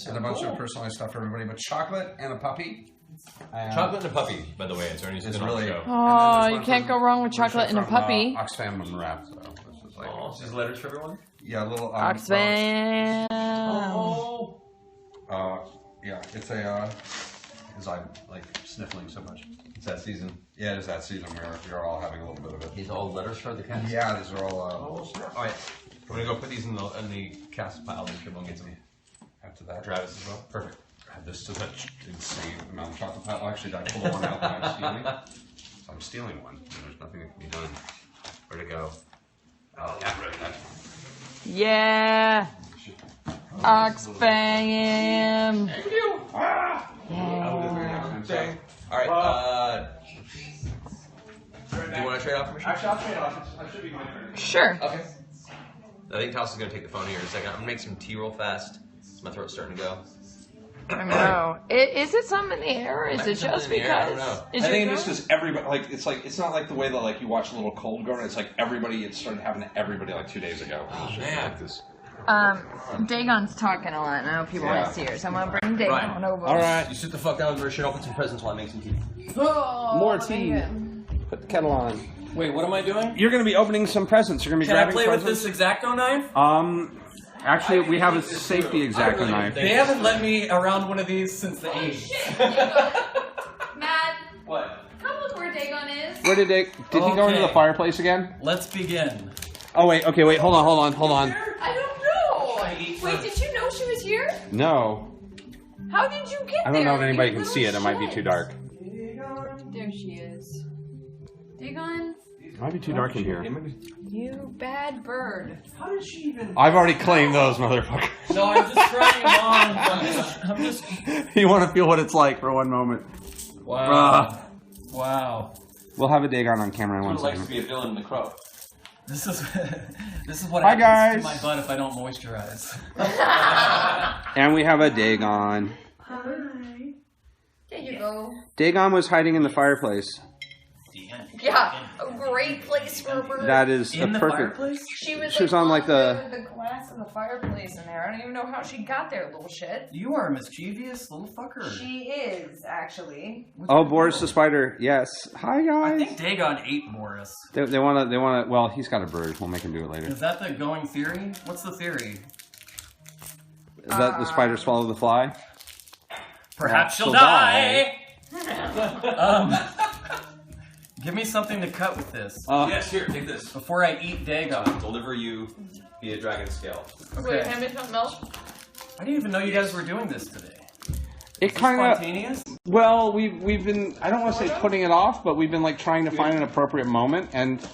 And a bunch of personalized stuff for everybody. But chocolate and a puppy. Chocolate and a puppy, by the way. It's Ernie's It's been on really. the show. Oh, you can't go wrong with chocolate and a puppy. Oxfam Unwrapped. So this is like, Oh, this is letters for everyone? yeah, a little. Oxfam. Oh. Yeah, it's a. Because I'm like sniffling so much. It's that season. Yeah, it is that season. We're all having a little bit of it. These all letters for the cast? Yeah, these are all. Alright. We're gonna go put these in the cast pile and we'll get some After that, Travis as well. Perfect. God, this is such insane amount of chocolate pile. Actually, I pulled one out that I'm stealing. So I'm stealing one. There's nothing that can be done. Where'd it go? Oh, yeah, right. Yeah. Oxfam. Thank you. Ah! Yeah. Alright, do you want to trade off permission? Actually, I'll trade off. I should be going there. Sure. Okay. I think Talison's gonna take the phone here in a second. I'm gonna make some tea real fast. My throat's starting to go. I know. Is it some in the air, or is Might it be something just in the air, I don't because? know. Is I think your it's throat- just everybody, like, it's not like the way that, like, you watch a little cold garden. It's like everybody, it started happening to everybody, like, 2 days ago. Oh, man. Dagon's talking a lot. I know people want to see her, so I'm gonna bring Dagon Right. over. All right, You sit the fuck down, Version. Open some presents while I make some tea. Oh, more look tea. at him. Put the kettle on. Wait, what am I doing? You're going to be opening some presents. You're going to be Can I grabbing play with presents. this X-Acto knife? Actually, we have a safety X-Acto knife. They haven't let me around one of these since the 80s. Matt, What? come look where Dagon is. Where did he go into Okay. the fireplace again? Let's begin. Oh, wait, okay, wait, hold on. I don't know. Wait, did you know she was here? No. How did you get there? I don't know if you anybody can little see it. It might be shit? too dark. There she is. Dagon? It might be too dark in here. You bad bird. How did she even? I've already claimed those, motherfucker. No, I'm just trying them on. I'm just. You want to feel what it's like for one moment. Wow. Wow. We'll have a Dagon on camera in one Who likes to second. be a villain in the Crow? This is what Hi, happens guys. to my butt if I don't moisturize. And we have a Dagon. There you go. Dagon was hiding in the fireplace. Yeah, a great place for a bird. That is In the perfect. fireplace? She was on like the glass in the fireplace in there. I don't even know how she got there, little shit. You are a mischievous little fucker. She is, actually. Oh, Boris the spider. Yes. Hi, I guys. think Dagon ate Boris. They want to. Well, he's got a bird. We'll make him do it later. Is that the going theory? What's the theory? That the spider swallowed the fly. Perhaps she'll she'll die. Give me something to cut with this. Yes, here, take this. Before I eat Dagon. Deliver you via dragon scale. Wait, hand me some milk? I didn't even know you guys were doing this today. It kind of. Spontaneous? Well, we've been. I don't want to say putting it off, but we've been like trying to find an appropriate moment, and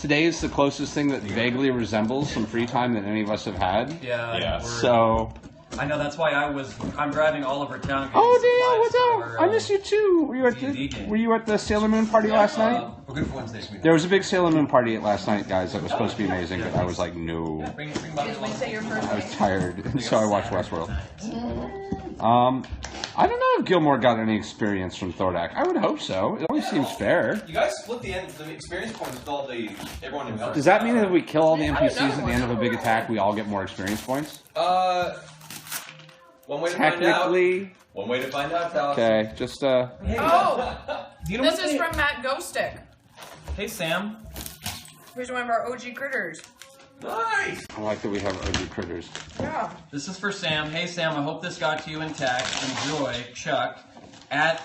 today is the closest thing that vaguely resembles some free time that any of us have had. Yeah. So. I know, that's why I'm driving all over town. getting Oh, supplies Dale, what's for up? I our, miss you too. Were you at the Sailor Moon party last night? We're good for Wednesday's meeting. There was a big Sailor Moon party last night, guys. That was supposed to be amazing, but I was like, no. Bring Did we say your first I was name? tired, and so I watched Westworld. I don't know if Gilmore got any experience from Thordak. I would hope so. It always seems fair. You guys split the experience points with all everyone involved. Does that mean that if we kill all the NPCs at the end of a big attack, we all get more experience points? One way to find out. Technically. One way to find out, Dallas. Okay, just Oh! Do you know This what is from Matt Ghostic. Hey, Sam. Here's one of our OG critters. Nice! I like that we have OG critters. Yeah. This is for Sam. Hey, Sam, I hope this got to you intact. Enjoy, Chuck, at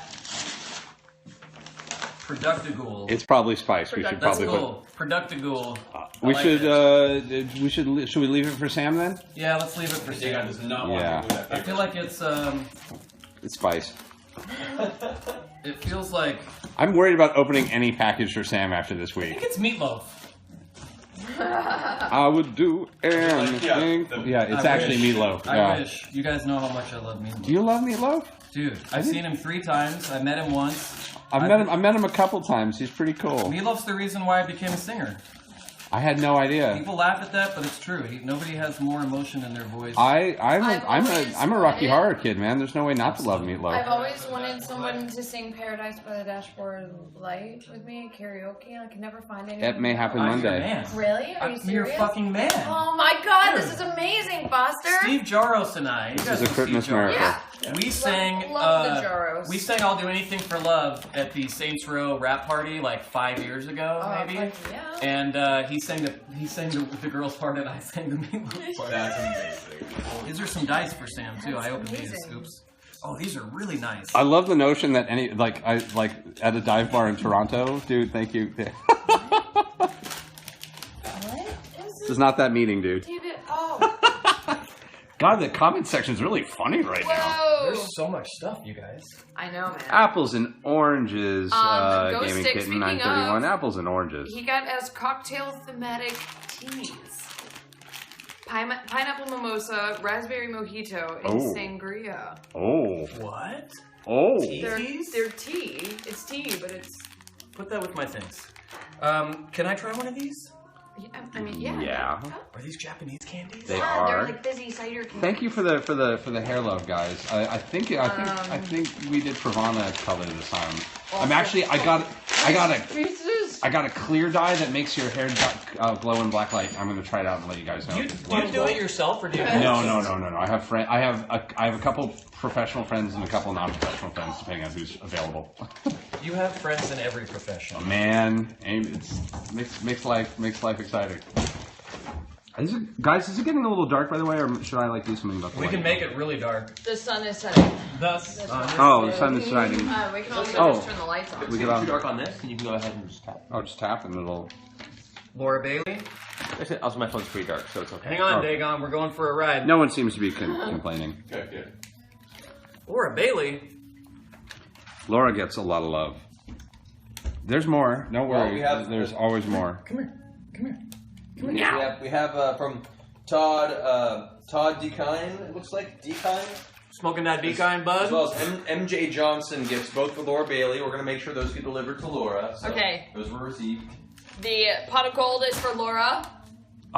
Productigool. It's probably Spice. We should That's probably cool. Productigool. Should we leave it for Sam then? Yeah, let's leave it for Dagon Sam. does not want to do that. I feel like it's Spice. it feels like I'm worried about opening any package for Sam after this I week. think it's meatloaf. I would do anything. Yeah, it's I actually wish. meatloaf. I Yeah. wish. You guys know how much I love meatloaf. Do you love meatloaf? Dude, I've seen him 3 times. I met him once. I met him a couple times. He's pretty cool. Meatloaf's the reason why I became a singer. I had no idea. People laugh at that, but it's true. Nobody has more emotion in their voice. I'm a Rocky Horror kid, man. There's no way not to love I've meatloaf. always wanted someone to sing Paradise by the Dashboard Light with me at karaoke, and I can never find anyone. It may happen I'm your Monday. man. Really? Are you You're a serious? fucking man. Oh my god, this is amazing, Foster! Steve Jaros and I. This is a Christmas miracle. Yeah. We sang. Love the Jaros. We sang "I'll Do Anything for Love" at the Saints Row rap party like 5 years ago, maybe. fuck yeah. And he sang the girls' part, and I sang the meatloaf part. That's amazing. These are some dice for Sam too. That's I opened these. amazing. Oops. Oh, these are really nice. I love the notion that at a dive bar in Toronto, dude. Thank you. What? This is not that meeting, dude. Oh. God, the comment section is really funny right now. Whoa! There's so much stuff, you guys. I know, man. Apples and oranges, Ghost Gaming Stick, Kitten speaking 931. of- Apples and oranges. He got us cocktail thematic teas. Pineapple mimosa, raspberry mojito, and Oh. sangria. Oh. What? Oh. They're Teas? tea. It's tea, but it's. Put that with my things. Can I try one of these? I mean, yeah. Yeah. Are these Japanese candies? They Yeah, are. they're like fizzy cider candy. Thank you for the hair love, guys. I think we did Pravana color this time. I got a clear dye that makes your hair glow in black light. I'm gonna try it out and let you guys know. Do you do it yourself or do you? No. I have a couple professional friends and a couple non-professional friends, depending on who's available. You have friends in every profession. Man, it's makes life exciting. Guys, is it getting a little dark, by the way, or should I do something about the We can lighting? make it really dark. The sun is setting. Thus. Oh, the sun is shining. We can also just turn the lights on. We It's can too dark on this, and you can go ahead and just tap. Oh, just tap and it'll. Laura Bailey. Also, my phone's pretty dark, so it's okay. Hang on, Oh. Dagon. We're going for a ride. No one seems to be complaining. Good, good. Laura Bailey. Laura gets a lot of love. There's more. Don't Well, worry. we have- There's always more. Come here. We have from Todd Dekine, it looks like. Dekine? Smoking that Dekine, bud? As well as MJ Johnson gifts, both for Laura Bailey. We're going to make sure those get delivered to Laura. So Okay. Those were received. The pot of gold is for Laura.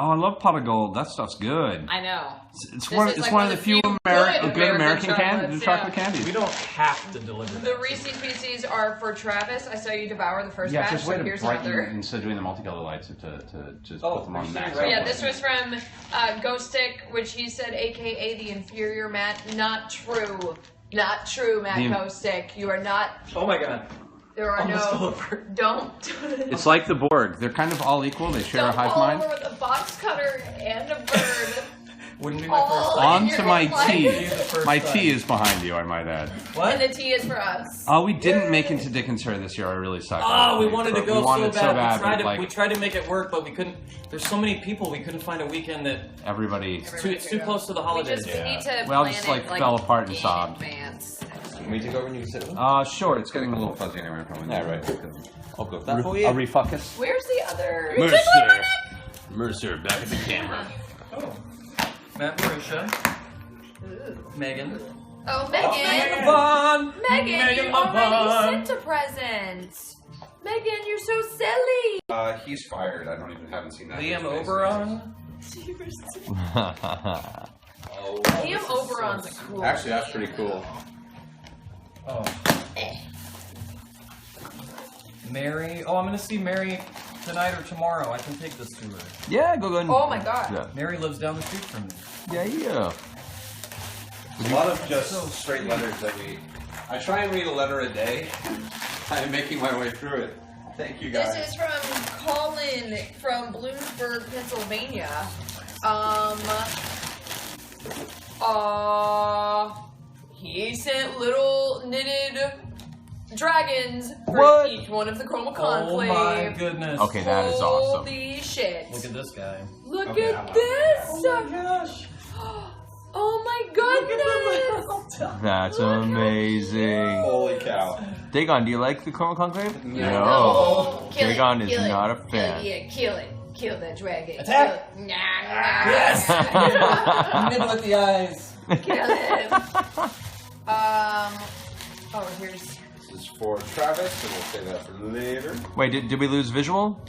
Oh, I love pot of gold. That stuff's good. I know. It's This one. is It's like one of the few good American chocolates, chocolate yeah. candies. We don't have to deliver The that. Reese's Pieces are for Travis. I saw you devour the first Yeah, batch, just so way to here's brighten another. instead of doing the multicolored lights to just Oh, put them on you're max. saying Yeah, right. this was from Ghost Stick, which he said, aka the inferior Matt. Not true. Not true, Matt The- Ghost Stick. You are not. Oh my god. There are Almost fell no. over. Don't. It's like the Borg. They're kind of all equal. They share a Don't hive fall mind. over with a box cutter and a bird. Wouldn't be my first Oh, time. and On to you're my like- tea. You're the first My time. tea is behind you, I might add. And What? the tea is for us. Oh, we didn't make Into Dickens Her this year. I really suck. Oh, we wanted to go We wanted so bad. but We tried to make it work, but we couldn't. There's so many people, we couldn't find a weekend that everybody. it's too close to the We holidays. just we need to We all plan just, it, like, fell apart and in sobbed. advance. Can we take over and you can sit with me? Sure. It's getting a little fuzzy anyway. Probably. Yeah, right. I'll go. That for A you. refocus. Where's the other? Mercer, back at the camera. Oh. Matt Marisha. Megan. Oh, Megan. Vaughn. Megan, you Vaughn. already sent a present. Megan, you're so silly. He's fired. I haven't seen that. Liam Oberon. Liam Oberon's a cool. Actually, that's pretty cool. Oh. Mary. Oh, I'm gonna see Mary tonight or tomorrow. I can take this to her. Yeah, go and. Oh my god. Yeah. Mary lives down the street from me. Yeah. A lot of just straight letters that we. I try and read a letter a day. I'm making my way through it. Thank you guys. This is from Colin from Bloomsburg, Pennsylvania. He sent little knitted dragons for What? each one of the Chroma Oh my Conclave. goodness. Okay, that is awesome. Holy shit. Look at this guy. Look Okay, at I'm out. this! Oh my gosh. Oh my goodness! That's amazing. Holy cow. Dagon, do you like the Chroma Conclave? No. Kill it, Dagon is kill it. not a Hell fan. yeah, kill it. Kill that dragon. Attack! Kill it. Nah, nah. Yes! Nibble at the eyes. Kill him. Oh, here's. This is for Travis, and we'll save that for later. Wait, did we lose visual?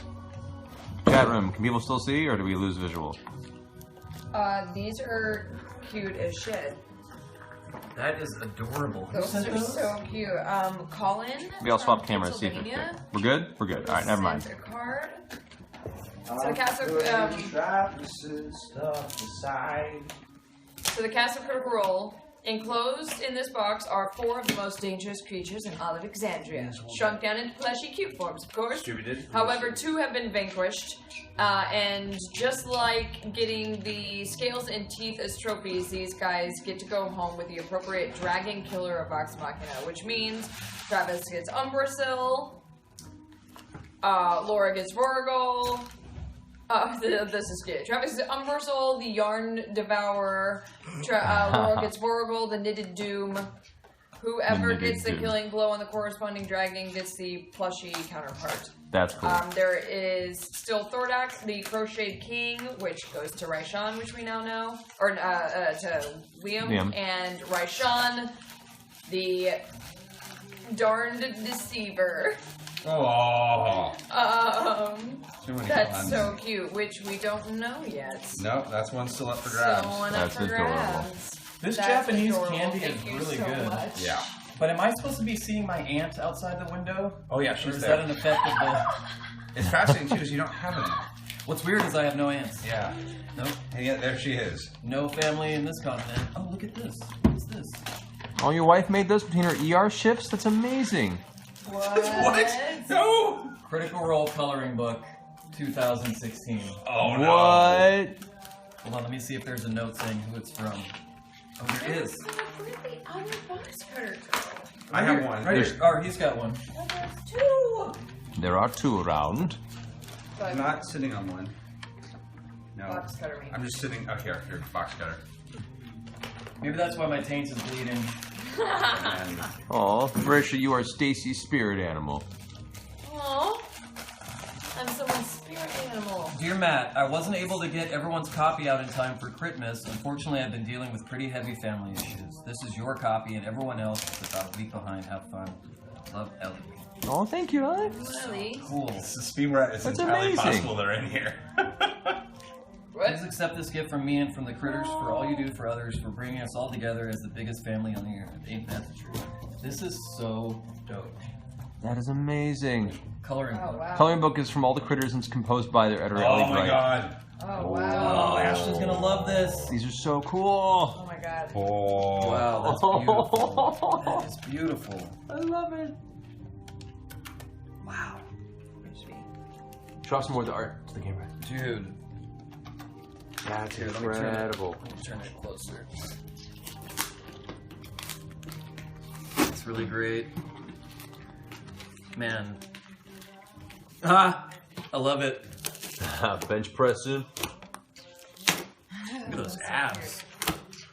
Chat room, can people still see, or do we lose visual? These are cute as shit. That is adorable. Who Those sent are those? so cute. Colin. We all from swap cameras, see if it's Pennsylvania good. We're good? We're good. Alright, never mind. sent a card. So the cast of So the cast of Critical Role. Enclosed in this box are 4 of the most dangerous creatures in all of Exandria. Shrunk down into fleshy cute forms, of course. However, 2 have been vanquished. And just like getting the scales and teeth as trophies, these guys get to go home with the appropriate Dragon Killer of Vox Machina, which means Travis gets Umbrasil, Laura gets Vorgol. This is good. Travis is Umbrasil, the Yarn Devourer. Laura gets Vorgol, the Knitted Doom. Whoever Knitted gets the Doom. killing blow on the corresponding dragon gets the plushy counterpart. That's cool. There is still Thordak, the Crocheted King, which goes to Raishan, which we now know, or to Liam. And Raishan, the Darned Deceiver. Oh. Too many That's puns. so cute, which we don't know yet. Nope, that's one still up for So grabs. one up That's for adorable. grabs. This That's Japanese adorable. candy Thank is you really so good. much. Yeah. But am I supposed to be seeing my aunt outside the window? Oh yeah, Or she's is there. that an effect of the... It's fascinating too, because you don't have any. What's weird is I have no aunts. Yeah. Nope. And yet there she is. No family in this continent. Oh, look at this. What's this? Oh, your wife made those between her ER shifts? That's amazing. What? No! Critical Role Coloring Book, 2016. Oh no. What? Hold on, let me see if there's a note saying who it's from. Oh, there is. Where'd the other box cutter go? I have one. Right here. Oh, he's got one. Oh, there's 2! There are 2 around. I'm not sitting on one. No. Box cutter me. I'm just sitting. Oh, here, box cutter. Maybe that's why my taint is bleeding. And Oh, Marisha, you are Stacy's spirit animal. Aw, Dear Matt, I wasn't able to get everyone's copy out in time for Christmas. Unfortunately, I've been dealing with pretty heavy family issues. This is your copy, and everyone else is about a week behind. Have fun. Love, Ellie. Oh, thank you, Alex. Really? Cool. It's the speed where it's That's entirely amazing. possible they're in here. Please accept this gift from me and from the critters for all you do for others, for bringing us all together as the biggest family on the earth. Ain't that the truth? This is so dope. That is amazing. Coloring Oh, book. wow. Coloring book is from all the critters and it's composed by their editor, Ellie Oh my Bright. god. Oh, Oh, wow. Ashley's gonna love this. These are so cool. Oh, my God. Oh. Wow, that's beautiful. That is beautiful. I love it. Wow. Show off some more of the art to the camera. Dude. That's Here, let me incredible. turn it closer. It's really great. Man. Ah! I love it. Bench pressing. Look at those abs.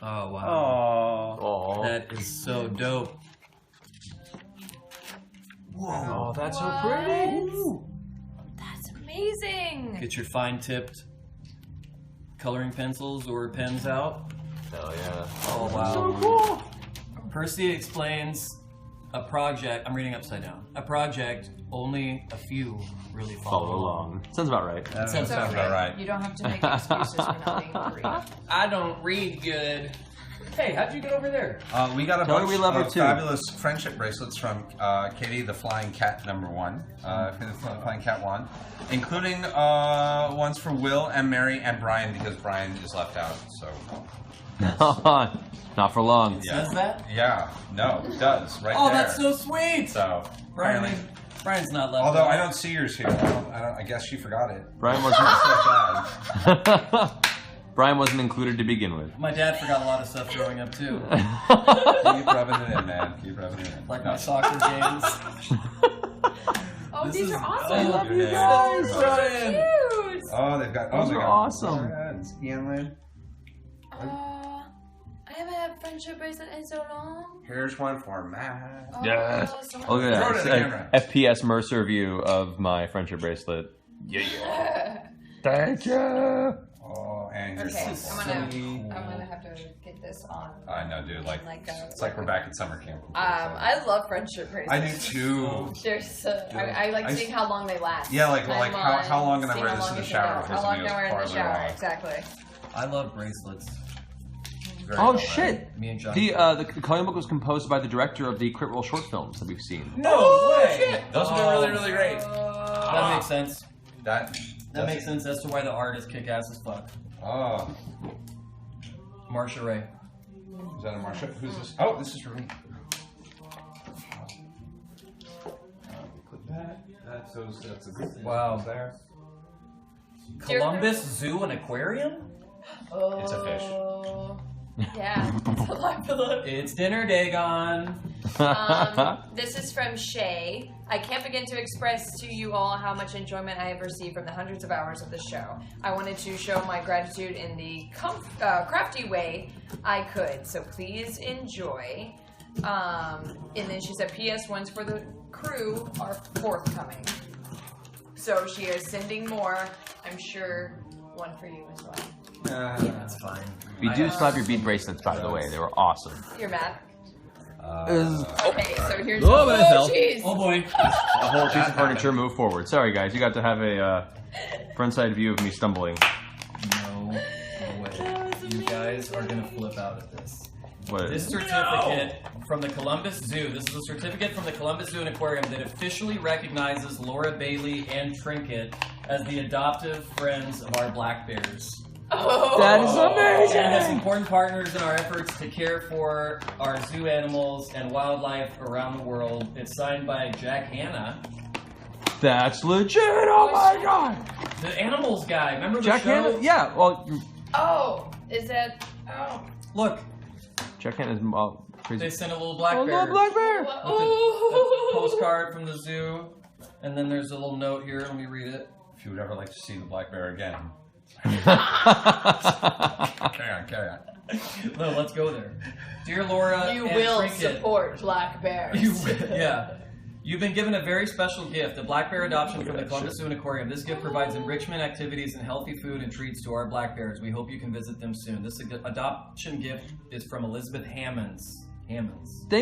Oh, wow. Oh. That is so dope. Oh, that's so pretty. That's amazing. Get your fine-tipped coloring pencils or pens out. Hell yeah. Oh, wow. So cool. Percy explains a project. I'm reading upside down. A project only a few really follow along. Sounds about right. That It's sounds about okay. right. You don't have to make excuses for not being free. I don't read good. Hey, how'd you get over there? We got a Tell her bunch we love her of too. fabulous friendship bracelets from Katie the Flying Cat #1, Flying Cat 1, including ones for Will and Mary and Brian because Brian is left out. So Not for long. Says that? Yeah, no, it does right Oh, there. that's so sweet. So apparently, Brian's not left. although out. I don't see yours here, I guess she forgot it. Brian That's so wasn't. Brian wasn't included to begin with. My dad forgot a lot of stuff growing up too. Keep rubbing it in, man. Keep rubbing it in. Like my soccer games. Oh, This these is- are awesome. I love you guys, Brian. Cute. Oh, they've got. Those they are got awesome. Scanlan. I haven't had a friendship bracelet in so long. Here's one for Matt. Oh, Yes. so Look at Throw it that. at the It's camera. a FPS Mercer view of my friendship bracelet. Yeah. Thank you. Oh, and Okay, yours. I'm gonna have to get this on. I know, dude. Like, Like, it's like we're back at summer camp. I love friendship bracelets. I do too. They're so. I like I seeing how long they last. Yeah, like Time how long can I seeing wear how this long in the it can shower? go. This How long will can I be wear it in the farther shower? along. Exactly. I love bracelets. Very Oh well, shit! Me and John. The coloring book was composed by the director of the Crit Roll short films that we've seen. No way! Those have been really, really great. That makes sense. That Makes sense as to why the art is kick-ass as fuck. Oh, Marsha Ray. is that a Marsha? Who's this? Oh, this is for me. Clip that. That's a good thing. Wow. There. Columbus Zoo and Aquarium? Oh. It's a fish. Yeah. It's a lot. It's dinner, Dagon. This is from Shay. I can't begin to express to you all how much enjoyment I have received from the hundreds of hours of the show. I wanted to show my gratitude in the crafty way I could, so please enjoy. And then she said, P.S. ones for the crew are forthcoming. So she is sending more. I'm sure one for you as well. That's fine. We do still have your bead bracelets, by the way. They were awesome. You're mad. A Okay, so here's Oh, but I fell. jeez. Oh boy. whole piece of furniture moved forward. Sorry, guys. You got to have a front side view of me stumbling. No way. You guys are gonna flip out at this. What? This certificate from the Columbus Zoo. This is a certificate from the Columbus Zoo and Aquarium that officially recognizes Laura Bailey and Trinket as the adoptive friends of our black bears. Oh. That is amazing! And as important partners in our efforts to care for our zoo animals and wildlife around the world. It's signed by Jack Hanna. That's legit! Oh my god! The animals guy. Remember the Jack show? Hanna? Yeah, well, Oh, is that? Oh. Look, Jack Hanna's crazy. they sent a little black Oh, bear. little black bear! With a postcard from the zoo. And then there's a little note here. Let me read it. If you would ever like to see the black bear again. Carry on. No, let's go there. Dear Laura You and will Trinket, support black bears. You will, yeah. You've been given a very special gift, a black bear adoption from the Columbus Zoo and Aquarium. This gift provides enrichment activities and healthy food and treats to our black bears. We hope you can visit them soon. This adoption gift is from Elizabeth Hammonds. Thank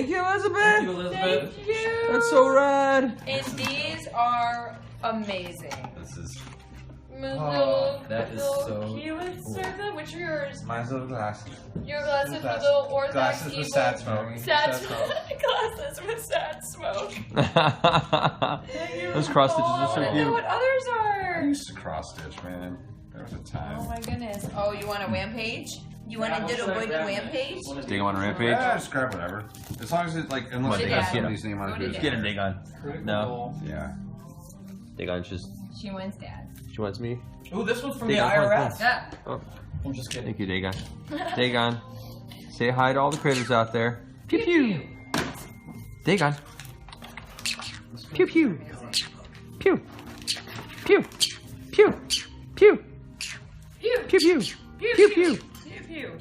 you, Elizabeth. Thank you, Elizabeth. Thank you. That's so rad. And these are amazing. This is. That is so cute. Circa, which are yours? Mine's little glasses. Your glasses with little Orthodox Glasses evil. with sad smoke. Sad smoke. Glasses with sad smoke. Those cross stitches are so I don't know cute. what others I are. used to cross stitch, man. There was a time. Oh my goodness. Oh, you want a rampage? You want a little boy rampage? Dig him on a rampage. Yeah, just grab whatever. As long as it like, unless What it did has Dad? somebody's name on it. What did who's- Get him, Dagon. No. Yeah. Dagon's just. She wants dad. She wants me. Ooh, this one's from Dagon, the come on, IRS. Yeah. Oh, I'm just kidding. thank you, Dagon. Dagon, say hi to all the critters out there. Pew pew. Dagon. Pew pew. Pew. Pew. Pew. Pew. Pew. Pew pew. Pew pew. Pew.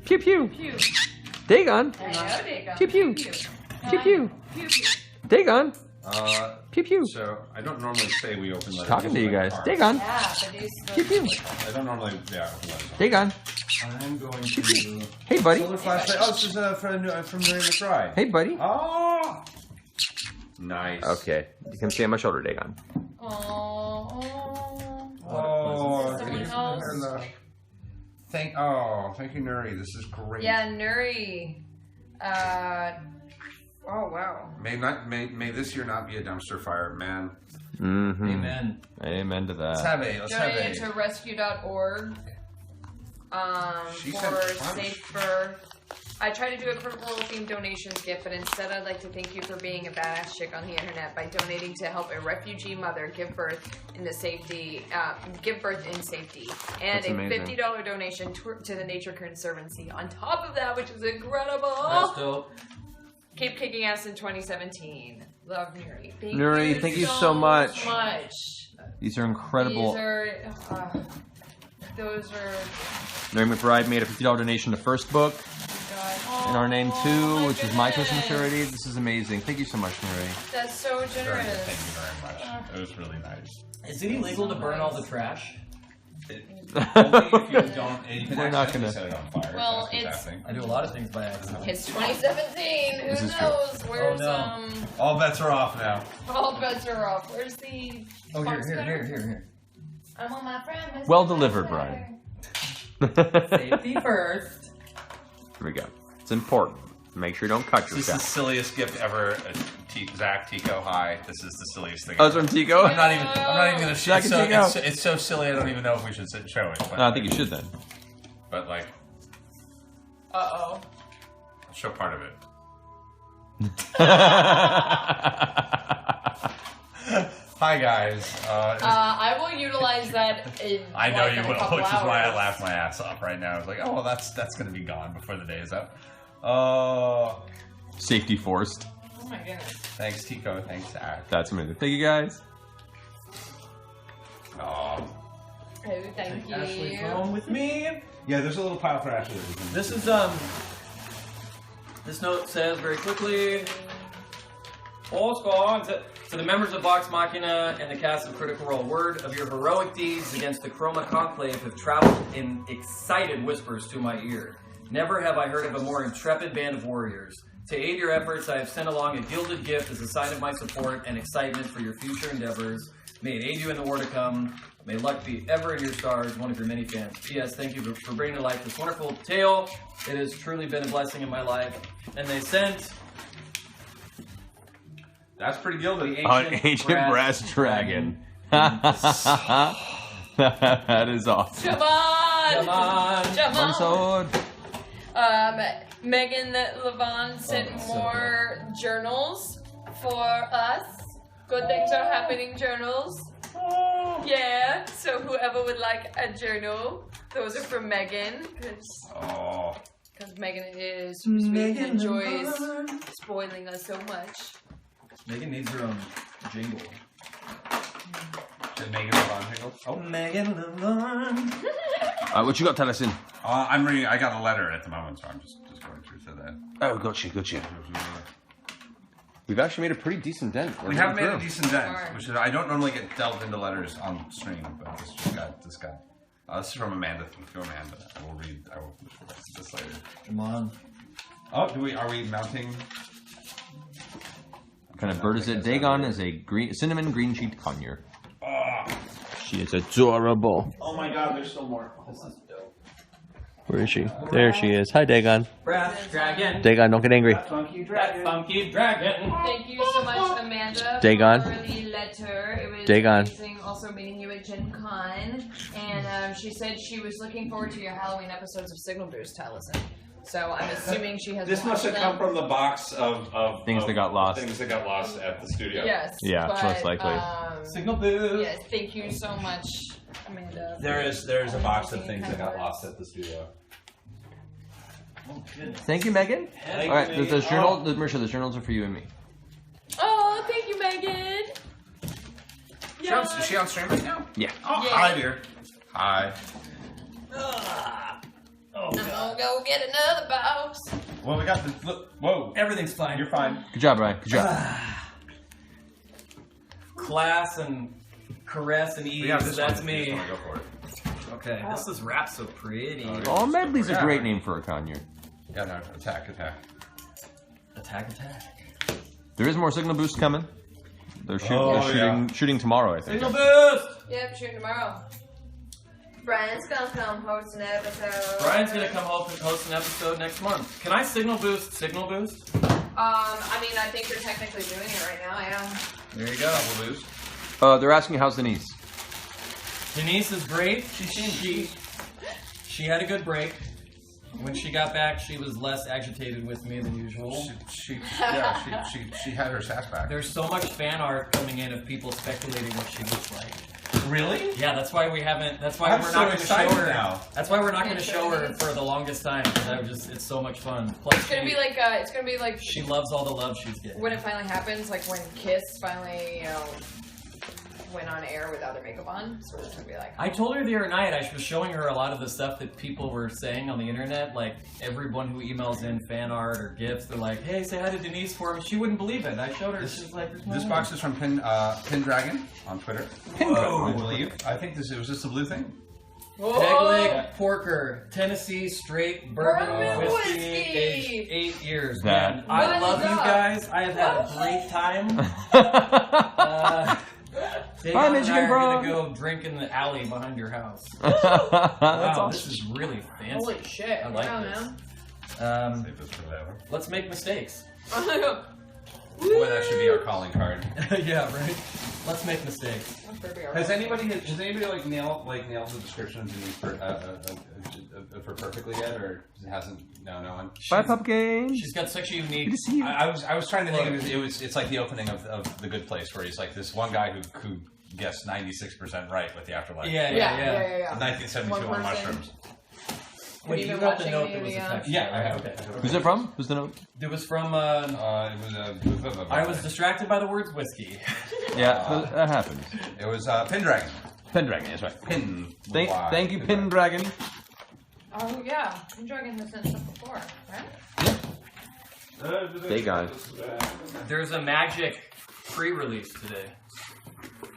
Pew pew. Pew. Dagon. I know they go. Pew pew. Pew pew. Pew pew. Dagon. Pew pew. So I don't normally say we open letters. Talking to you guys. Cards. Dagon. Yeah, but these. Pew pew. I don't normally open letters. Dagon. I'm going to. Hey, buddy. Solar flashlight. Oh, this is from Mary McBride. Hey, buddy. Oh. Nice. Okay. You can stay on my shoulder, Dagon. Oh. Oh, Someone thank else? thank you, Nuri. This is great. Yeah, Nuri. Oh wow. May this year not be a dumpster fire, man. Mm-hmm. Amen. Amen to Let's that. have a. Donated to rescue.org. She For said a bunch. safe birth. I try to do a critical role themed donations gift, but instead I'd like to thank you for being a badass chick on the internet by donating to help a refugee mother give birth in safety, and That's a amazing. $50 donation to the Nature Conservancy on top of that, which is incredible. That's dope. Keep kicking ass in 2017. Love Nuri. Nuri, thank you so much. much. These are incredible. These are, those are. Mary McBride made a $50 donation to First Book God. in our name Oh, too, my which is my Twisted goodness. Maturity. This is amazing. Thank you so much, Mary. That's so Thank generous. you very much. It was really nice. Is it illegal to burn all the trash? Only if you don't. If you We're not accidentally gonna- set it on fire. Well, that's what's it's- happening. I do a lot of things by accident. It's 2017. This Who is true. knows? Where's Oh, no. All bets are off now. all bets are off. Where's the? Oh, box cutter? here. I'm on my friend. Mr. Well delivered, Box Brian. Cutter. Safety first. Here we go. It's important. Make sure you don't cut This is the yourself. silliest gift ever. Zach, Tico, hi. This is the silliest thing. Oh, it's from Tico? I'm not even going to show Zach it. and Tico. It's so silly. I don't even know if we should show it. But, No, I think you should then. But like, Uh-oh. I'll show part of it. Hi guys. I will utilize that in. I know like, you in a will, couple which is why I hours. laughed my ass off right now. I was like, oh, well, that's going to be gone before the day is up. Safety forced. Oh my goodness. Thanks, Tico. Thanks, Zach. That's amazing. Thank you guys. Oh. Oh, thank Ashley you. home with me. Yeah, there's a little pile for Ashley. This is This note says very quickly. To the members of Vox Machina and the cast of Critical Role, word of your heroic deeds against the Chroma Conclave have traveled in excited whispers to my ear. Never have I heard of a more intrepid band of warriors. To aid your efforts, I have sent along a gilded gift as a sign of my support and excitement for your future endeavors. May it aid you in the war to come. May luck be ever in your stars, one of your many fans. P.S. Thank you for bringing to life this wonderful tale. It has truly been a blessing in my life. And they sent That's pretty gilded. the An ancient brass dragon. That is awesome. Come on! Come on! Come One on! sword. Megan Levon sent that's so more journals for us. Good things are happening journals. Yeah, so whoever would like a journal, those are from Megan, because Oh. Megan is sweet and enjoys spoiling us so much. Megan needs her own jingle. Did Megan Levon jingle? Oh. Megan Levon. What you got, Tennyson? I'm reading. I got a letter at the moment, so I'm just going through that. Oh, gotcha. We've actually made a pretty decent dent. We have made a decent dent, which is, I don't normally get delved into letters on stream, but this got. This is from Amanda. Thank you, Amanda. I will read this later. Come on. Oh, are we mounting? What kind of bird is it? Dagon is a cinnamon green-cheeked conure. Oh. She is adorable. Oh my god, there's still more. This is dope. Where is she? There she is. Hi, Dagon. Brash dragon. Dagon, don't get angry. Funky dragon. Thank you so much, Amanda, Dagon. for the letter. It was Dagon. amazing also meeting you at Gen Con. And she said she was looking forward to your Halloween episodes of Signal Boost to listen. So I'm assuming she has This must have watched come them. from the box of Things that got lost. Things that got lost at the studio. Yes. Yeah, but, most likely. Signal Boost. Yes, thank you so much, Amanda. There's a box of things that got lost at the studio. Oh, goodness. Thank you, Megan. Thank All right, you, the Megan. journal, Marisha, the journals are for you and me. Oh, thank you, Megan. Is she on stream right now? Yeah. Oh, Yeah. hi, dear. Hi. Oh, I'm gonna go get another box. Well, we got the look. Whoa, everything's fine. You're fine. Good job, Ryan. Good job. Class and caress and ease. Yeah, this That's one, me. This one, go for it. Okay, this is wrapped so pretty. Oh, Medley's a great name for a conure. Yeah, no, attack. Attack. There is more signal boost coming. They're shooting tomorrow, I think. Signal boost! Yep, shooting tomorrow. Brian's gonna come host an episode. Brian's gonna come host an episode next month. Can I signal boost? I mean, I think you're technically doing it right now, yeah. There you go. Double boost. They're asking how's Denise. Denise is great. She had a good break. When she got back, she was less agitated with me than usual. She had her sass back. There's so much fan art coming in of people speculating what she looks like. Really? Yeah, that's why we haven't. That's why I'm we're so not going to show excited her now. That's why we're not going to show her for the longest time. 'Cause it's so much fun. Plus, It's gonna be like she loves all the love she's getting. when it finally happens, like when Kiss finally, went on air without their makeup on. So it's gonna be like. I told her the other night I was showing her a lot of the stuff that people were saying on the internet. Like everyone who emails in fan art or gifts, they're like, "Hey, say hi to Denise for me." She wouldn't believe it. I showed her. She's like, This box is from Pin Dragon on Twitter. Whoa. I believe. I think was this the blue thing? Peg leg porker, Tennessee straight bourbon Bourbon whiskey, whiskey. aged 8 years. That- Man, I What love is you up? guys. I have had a great time. Dave Hi, and I Michigan are Bro. gonna go drink in the alley behind your house. That's Wow, awesome. this is really fancy. Holy shit! I like wow, this. man. Save this for later. Let's make mistakes. Boy, that should be our calling card. Yeah, right. Let's make mistakes. Has anybody like nailed the description of Denise for perfectly yet, or hasn't? No one. Bye, Pumpkin. She's got such a unique. Good to see you. I was trying to think of it's like the opening of The Good Place, where he's like this one guy who guessed 96% right with the afterlife. Yeah. 1972 One on person. mushrooms. Wait, you you been got the watching note any that of was the, affected. Yeah, I have. Okay. Who's it from? Who's the note? It was from. It was I was distracted by the words whiskey. Yeah, that happens. It was Pendragon. Pendragon, that's right. Pin. Thank you, Pendragon. Oh yeah, Dragon has sent stuff before, right? Dagon. There's a Magic pre-release today.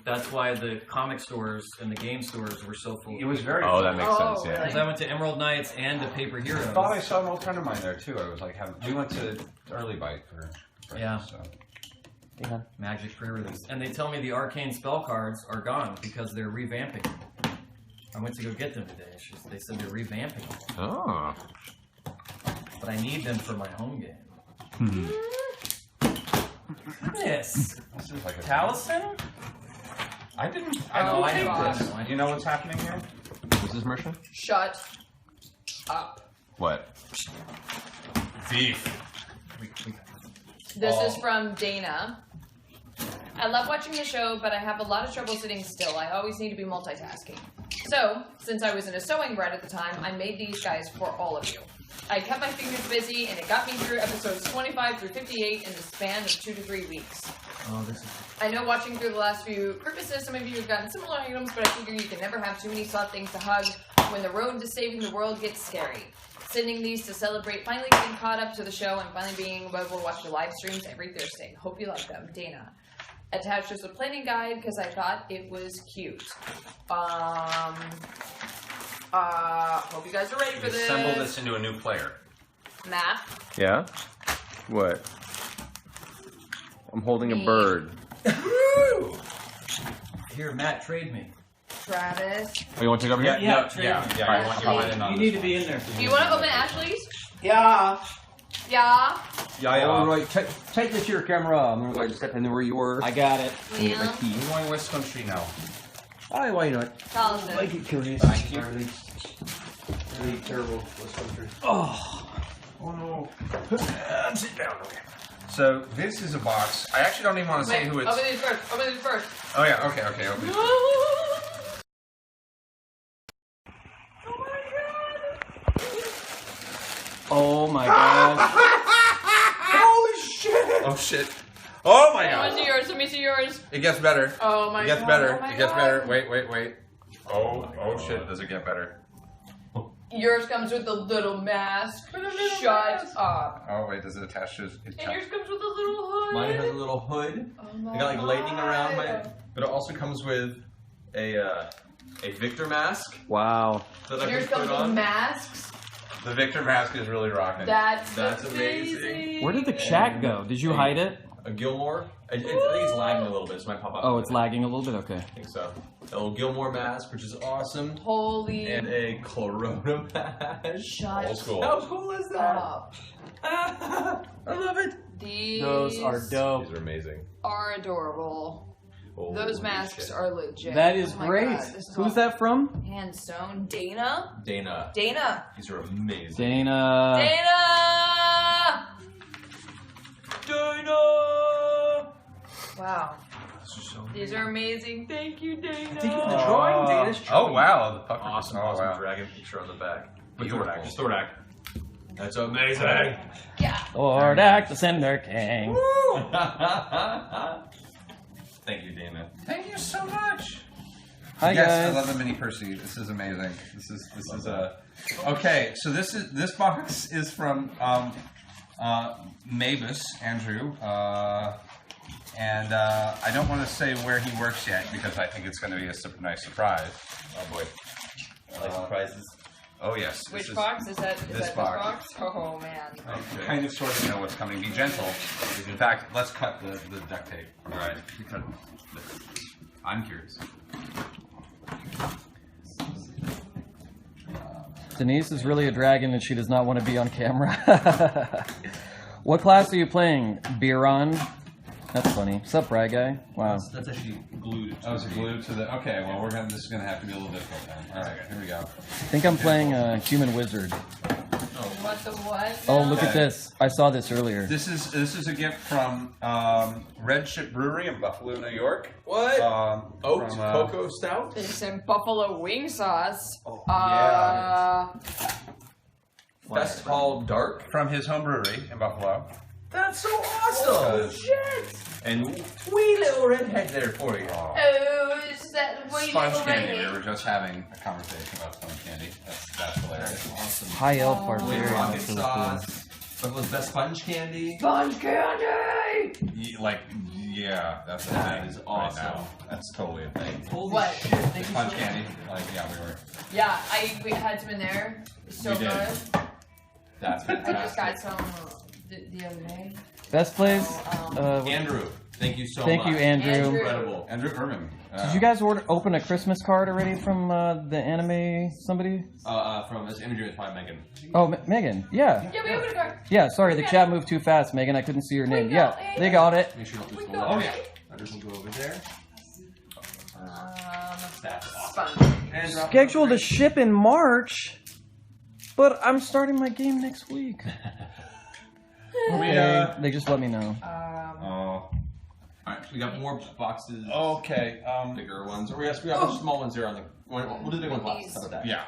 That's why the comic stores and the game stores were so full. It was very. Oh, that makes sense. Yeah. Because I went to Emerald Knights and to Paper Heroes. I thought I saw an old friend of mine there too. I was like, we went to Early Bite for Yeah. So. Magic pre-release. And they tell me the arcane spell cards are gone because they're revamping them. I went to go get them today. They said they're revamping them. Oh. But I need them for my home game. This is like a Taliesin? I didn't Oh my take gosh. this. You know what's happening here? Is this Marisha? Shut up. What? Thief. This is from Dana. I love watching the show, but I have a lot of trouble sitting still. I always need to be multitasking. So, since I was in a sewing grad at the time, I made these guys for all of you. I kept my fingers busy, and it got me through episodes 25 through 58 in the span of 2 to 3 weeks. Oh, this is... I know watching through the last few Christmases, some of you have gotten similar items, but I figure you can never have too many soft things to hug when the road to saving the world gets scary. Sending these to celebrate finally getting caught up to the show and finally being able to watch the live streams every Thursday. Hope you like them. Dana. Attached was a planning guide because I thought it was cute. Hope you guys are ready for this. Assemble this into a new player. Matt. Yeah? What? I'm holding a bird. Here, Matt, trade me. Travis. Oh, you want to take over here? Yeah. You want in on You need to be in there. Do you want to open Ashley's? Yeah. Yeah. All right, take this here camera. I'm gonna go just got to know where you were. I got it. Yeah. We're going West Country now. Oh, why not? Carlson. Make it curious. Thank you. Really terrible West Country. Oh no. Sit down. Okay. So this is a box. I actually don't even want to say who it's. Open these first. Open these first. Oh yeah. Okay. Open. Oh my gosh. Holy shit! Oh shit! Oh my Let god! me see yours. Let me see yours. It gets better. Oh my god. It gets better. Oh my It gets God. better. Wait. Oh shit! Does it get better? Yours comes with a little mask. Shut up. Oh wait, does it attach to? And yours comes with a little hood. Mine has a little hood. Oh my I got like lightning around my. God. But it also comes with a Victor mask Wow. that I And yours can comes put with on. masks. The Victor mask is really rocking. That's amazing. amazing. Where did the chat go? Did you hide it? A Gilmore. I think it's lagging a little bit, so it might pop up. Oh, it's lagging a little bit? Okay. I think so. A little Gilmore mask, which is awesome. Holy. And a Corona mask. Shut Old school. How cool is up. I love it. These Those are dope. These are amazing. are adorable. Holy Those masks shit. are legit. That is Oh my great. God, this is Who's all that from? hand sewn. Dana? Dana. Dana. These are amazing. Dana. Dana! Dana! Wow. These are amazing. Thank you, Dana. Thank you for the drawing, Dana's Oh wow, the puppet. Awesome, Oh, awesome wow. dragon picture on the back. Beautiful. Just Thordak. That's amazing. Yeah. Thordak, the Cinder King. Thank you, Dana. Thank you so much. Hi Yes, I guys. love the mini Percy. This is amazing. This is a. Okay, so this box is from Mavis Andrew, and I don't want to say where he works yet because I think it's going to be a nice surprise. Oh boy. I like surprises. Oh yes. Which box? Is that this this box. box? Oh man. I kind of sort of know what's coming. Be gentle. In fact, let's cut the duct tape. All right. I'm curious. Denise is really a dragon and she does not want to be on camera. What class are you playing? Biron? That's funny. Sup, Bry Guy? Wow. That's actually glued. Oh, it's glued to the. Okay, well this is gonna have to be a little difficult then. All right, here we go. I think I'm playing a human wizard. What the what? Oh, look at Okay. this. I saw this earlier. This is a gift from Red Ship Brewery in Buffalo, New York. What? Oat from, cocoa stout? There's some buffalo wing sauce. yeah. Fest Hall Dark. From his home brewery in Buffalo. That's so awesome! Shit. And wee little redhead there for you. Oh, is that what you Sponge little candy. lady? We were just having a conversation about sponge candy. That's hilarious. Awesome. High elf Oh. barbarian. Rocket That's really cool. sauce. Buffalo's best sponge candy. Sponge candy. Yeah, that's a That thing is right awesome. now. That's totally a thing. Holy What? shit. Thank you Sponge so candy. Yeah, we were. Yeah, we had some in there. It's so We did. good. That's I just got fantastic. some the other day. Best plays? Andrew, thank you so Thank much. you, Andrew. Incredible. Andrew Irvin. Did you guys open a Christmas card already from the anime somebody? From this interview with my Megan. Oh, Megan. Yeah. Yeah, we opened a card. Yeah, sorry, the chat moved too fast, Megan. I couldn't see your name. Yeah, they got it. Make sure you don't lose the got letter. it. Oh, yeah. Letters will go over there. That's awesome. Sponge. And drop Scheduled to ship in March, but I'm starting my game next week. Okay, they just let me know. Oh. Alright, we got more boxes. Okay. Bigger ones. Or we have a small ones here on the. We'll do the big ones last. How about that? Yeah.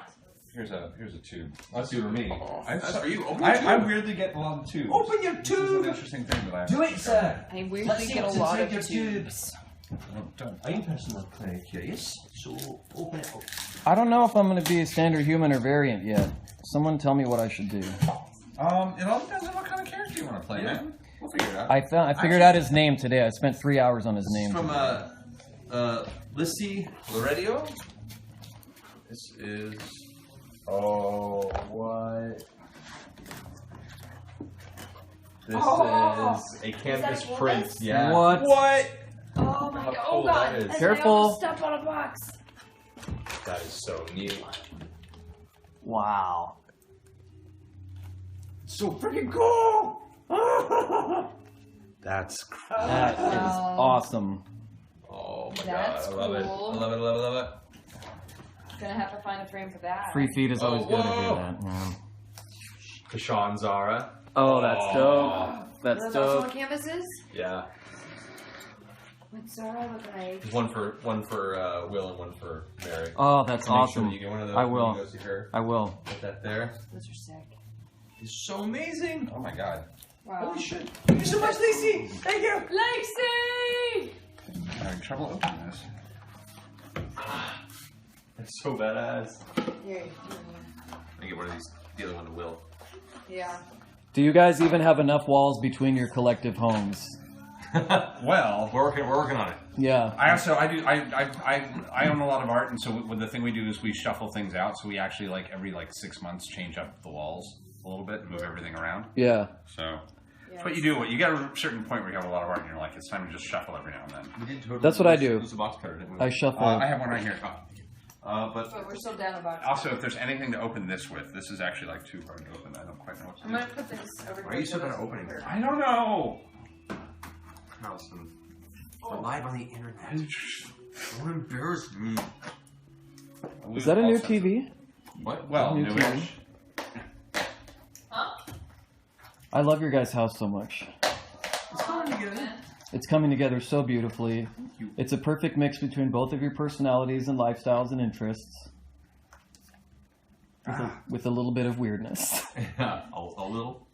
Here's a tube. Let's do it for me. That's for you. Open I your tube. weirdly get a lot of tubes. Open your This is an tube. interesting thing that I have. Do it, sir. I weirdly get a lot of tubes. Are you personal player curious? So open it up. I don't know if I'm going to be a standard human or variant yet. Someone tell me what I should do. It all depends on what kind of character you want to play, man. We'll figure it out. I figured out his name today. I spent 3 hours on his name. From Lissy Loredio. This is. Oh, what? This is a canvas print. Yeah. What? What? Oh my How god! cool Oh god! that is. And Careful. I almost stepped on a box. That is so neat. Wow. So freaking cool! That's crazy. That is awesome. Oh my That's god, I love it. I cool. love it, I love it, I love it. Gonna have to find a frame for that. Free feed is always good to whoa. do that. Yeah. Kashawn Zara. Oh, that's dope. That's Those also on dope. canvases? Yeah. What's Zara look like? One for Will and one for Mary. Oh, that's So make awesome. Sure that you get one of those I when will. you go see her. I will. Put that there. Those are sick. It's so amazing. Oh my god. Wow. Holy shit. Thank you so much, Lacey. Thank you. Lacey! I'm having trouble opening this. That's so badass. Here. I get one of these. The other one to Will. Yeah. Do you guys even have enough walls between your collective homes? Well, We're working on it. Yeah. I own a lot of art, and so the thing we do is we shuffle things out. So we actually every 6 months change up the walls a little bit and move everything around. Yeah. So that's what you do. You get a certain point where you have a lot of art, and you're like, it's time to just shuffle every now and then. We did totally That's what I do. use the box cutter, didn't we? I shuffle. I have one right here. But But we're still down a box. Also, if there's anything to open this with, this is actually too hard to open. I don't quite know what to I'm do. gonna put this over why are you so bad at opening it? I don't know. Allison. We're live on the internet. Don't embarrass me. Is that a new TV? What? Well, New newish. Huh? I love your guys' house so much. It's coming together. It's coming together so beautifully. It's a perfect mix between both of your personalities and lifestyles and interests. With a little bit of weirdness. Yeah, a little.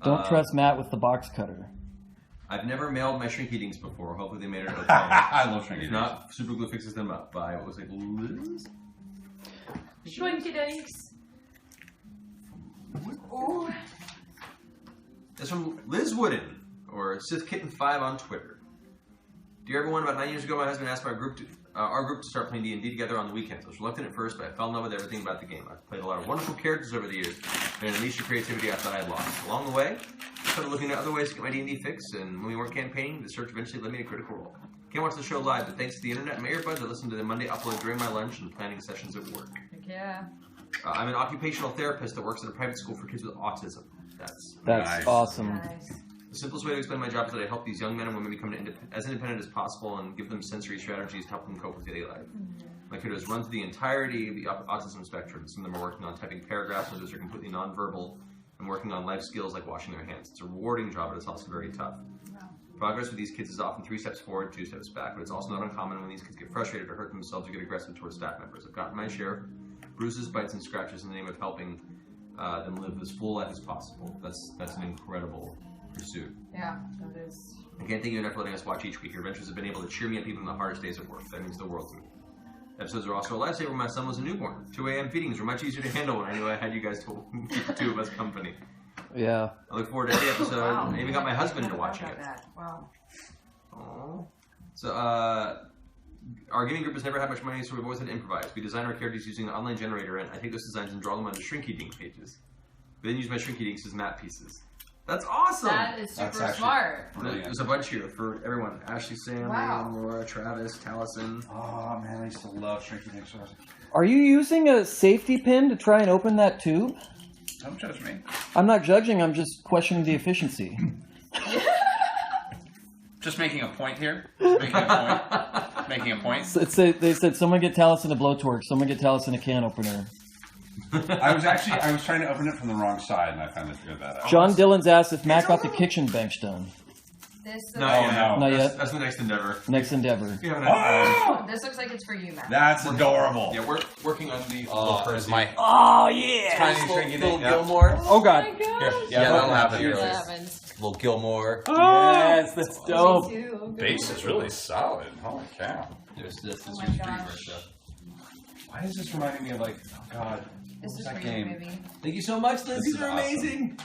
Don't trust Matt with the box cutter. I've never mailed my Shrinky Dinks before. Hopefully they made it okay. I love Shrinky If Dinks. not, Super Glue fixes them up by, what was it, Liz? Schwinky dinks. Ooh. That's from Liz Wooden, or SithKitten5 on Twitter. Dear everyone, about 9 years ago, my husband asked our group to start playing D&D together on the weekends. I was reluctant at first, but I fell in love with everything about the game. I've played a lot of wonderful characters over the years, and unleashed a creativity I thought I'd lost. Along the way, I started looking at other ways to get my D&D fix, and when we weren't campaigning, the search eventually led me to Critical Role. Can't watch the show live, but thanks to the internet and my earbuds, I listen to the Monday upload during my lunch and planning sessions at work. Heck yeah. I'm an occupational therapist that works at a private school for kids with autism. That's That's awesome. Nice. the simplest way to explain my job is that I help these young men and women become as independent as possible and give them sensory strategies to help them cope with daily life. My kiddos run through the entirety of the autism spectrum. Some of them are working on typing paragraphs, others are completely nonverbal, and working on life skills like washing their hands. It's a rewarding job, but it's also very tough. Progress with these kids is often 3 steps forward, 2 steps back, but it's also not uncommon when these kids get frustrated or hurt themselves or get aggressive towards staff members. I've gotten my share of bruises, bites, and scratches in the name of helping them live as full life as possible. That's an incredible pursuit. Yeah, that is. I can't thank you enough for letting us watch each week. Your adventures have been able to cheer me up even in the hardest days at work. That means the world to me. Episodes are also a lifesaver when my son was a newborn. 2 a.m. feedings were much easier to handle when I knew I had you guys to keep the two of us company. Yeah. I look forward to every episode. Wow. I even got my husband into watching About it. that. Wow. Aww. So, our gaming group has never had much money, so we've always had to improvise. We design our characters using an online generator, and I take those designs and draw them onto Shrinky Dink pages. We then use my Shrinky Dinks as map pieces. That's awesome! That is super smart. There's a bunch here for everyone. Ashley, Sam, Wow. Laura, Travis, Taliesin. Oh man, I used to love Shrinky Dinks. Are you using a safety pin to try and open that tube? Don't judge me. I'm not judging, I'm just questioning the efficiency. Just making a point here. Just making a point. Making a point. So they said, someone get Taliesin a blowtorch, someone get Taliesin a can opener. I was trying to open it from the wrong side, and I finally figured that out. John Dillon's asked if Matt got the kitchen bench done. This No, looks, no. Not yet. That's the next endeavor. Next endeavor. We haven't had this looks like it's for you, Matt. That's adorable. Yeah, we're working on the my Oh, yeah! tiny Shrinky Dink. Yeah. Oh, God. Oh my gosh. Yeah, that'll happen. That happens. little Gilmore. Yes, that's dope. Base is really solid. Holy cow. This is Oh your my free gosh. Russia. Why is this reminding me of like, oh god, This what was is that for game? you, baby. Thank you so much, Liz. This These is are awesome. amazing.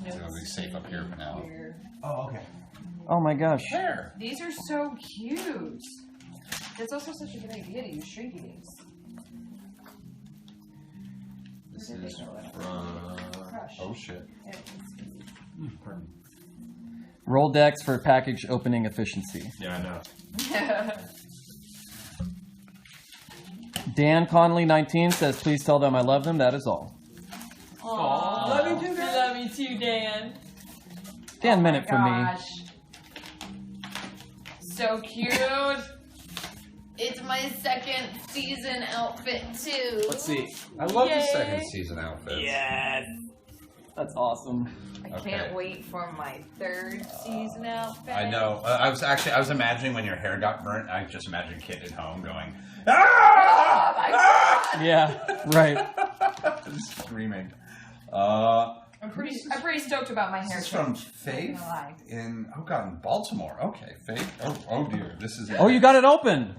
These It'll be safe up here for now. Oh, okay. Oh my gosh. There. These are so cute. That's also such a good idea to use shrinky dinks. This is from. Oh shit. Roll decks for package opening efficiency. Yeah, I know. Dan Conley 19 says, please tell them I love them. That is all. Aww. Love you too, We love you too, Dan. Dan meant it for me. Gosh. So cute. It's my second season outfit too. Let's see. I love the Yay. second season outfits. Yes. That's awesome. I can't wait for my third season outfit. I know. I was imagining when your hair got burnt. I just imagined Kit at home going, ah! Oh my god! Yeah, right. Just screaming. I'm pretty stoked about my hair. This is from change. Faith Not gonna lie. in in Baltimore. Okay, Faith. Oh dear, this is. Oh, you got it open.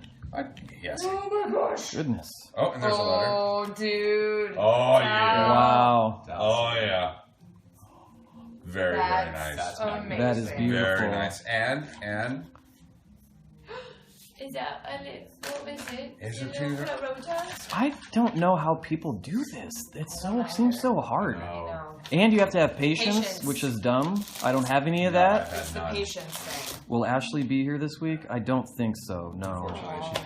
Yes. Oh my gosh. Goodness. Oh, and there's a letter. Oh, dude. Oh yeah. Wow. Oh yeah. Very That's nice. amazing. That is beautiful. Very nice. And Is that what was it? Is it You know, Peter? Robotas? I don't know how people do this. It seems so hard. no. And you have to have patience, Patience. which is dumb. I don't have any of No, I that. had It's the none. patience thing. Will Ashley be here this week? I don't think so. No.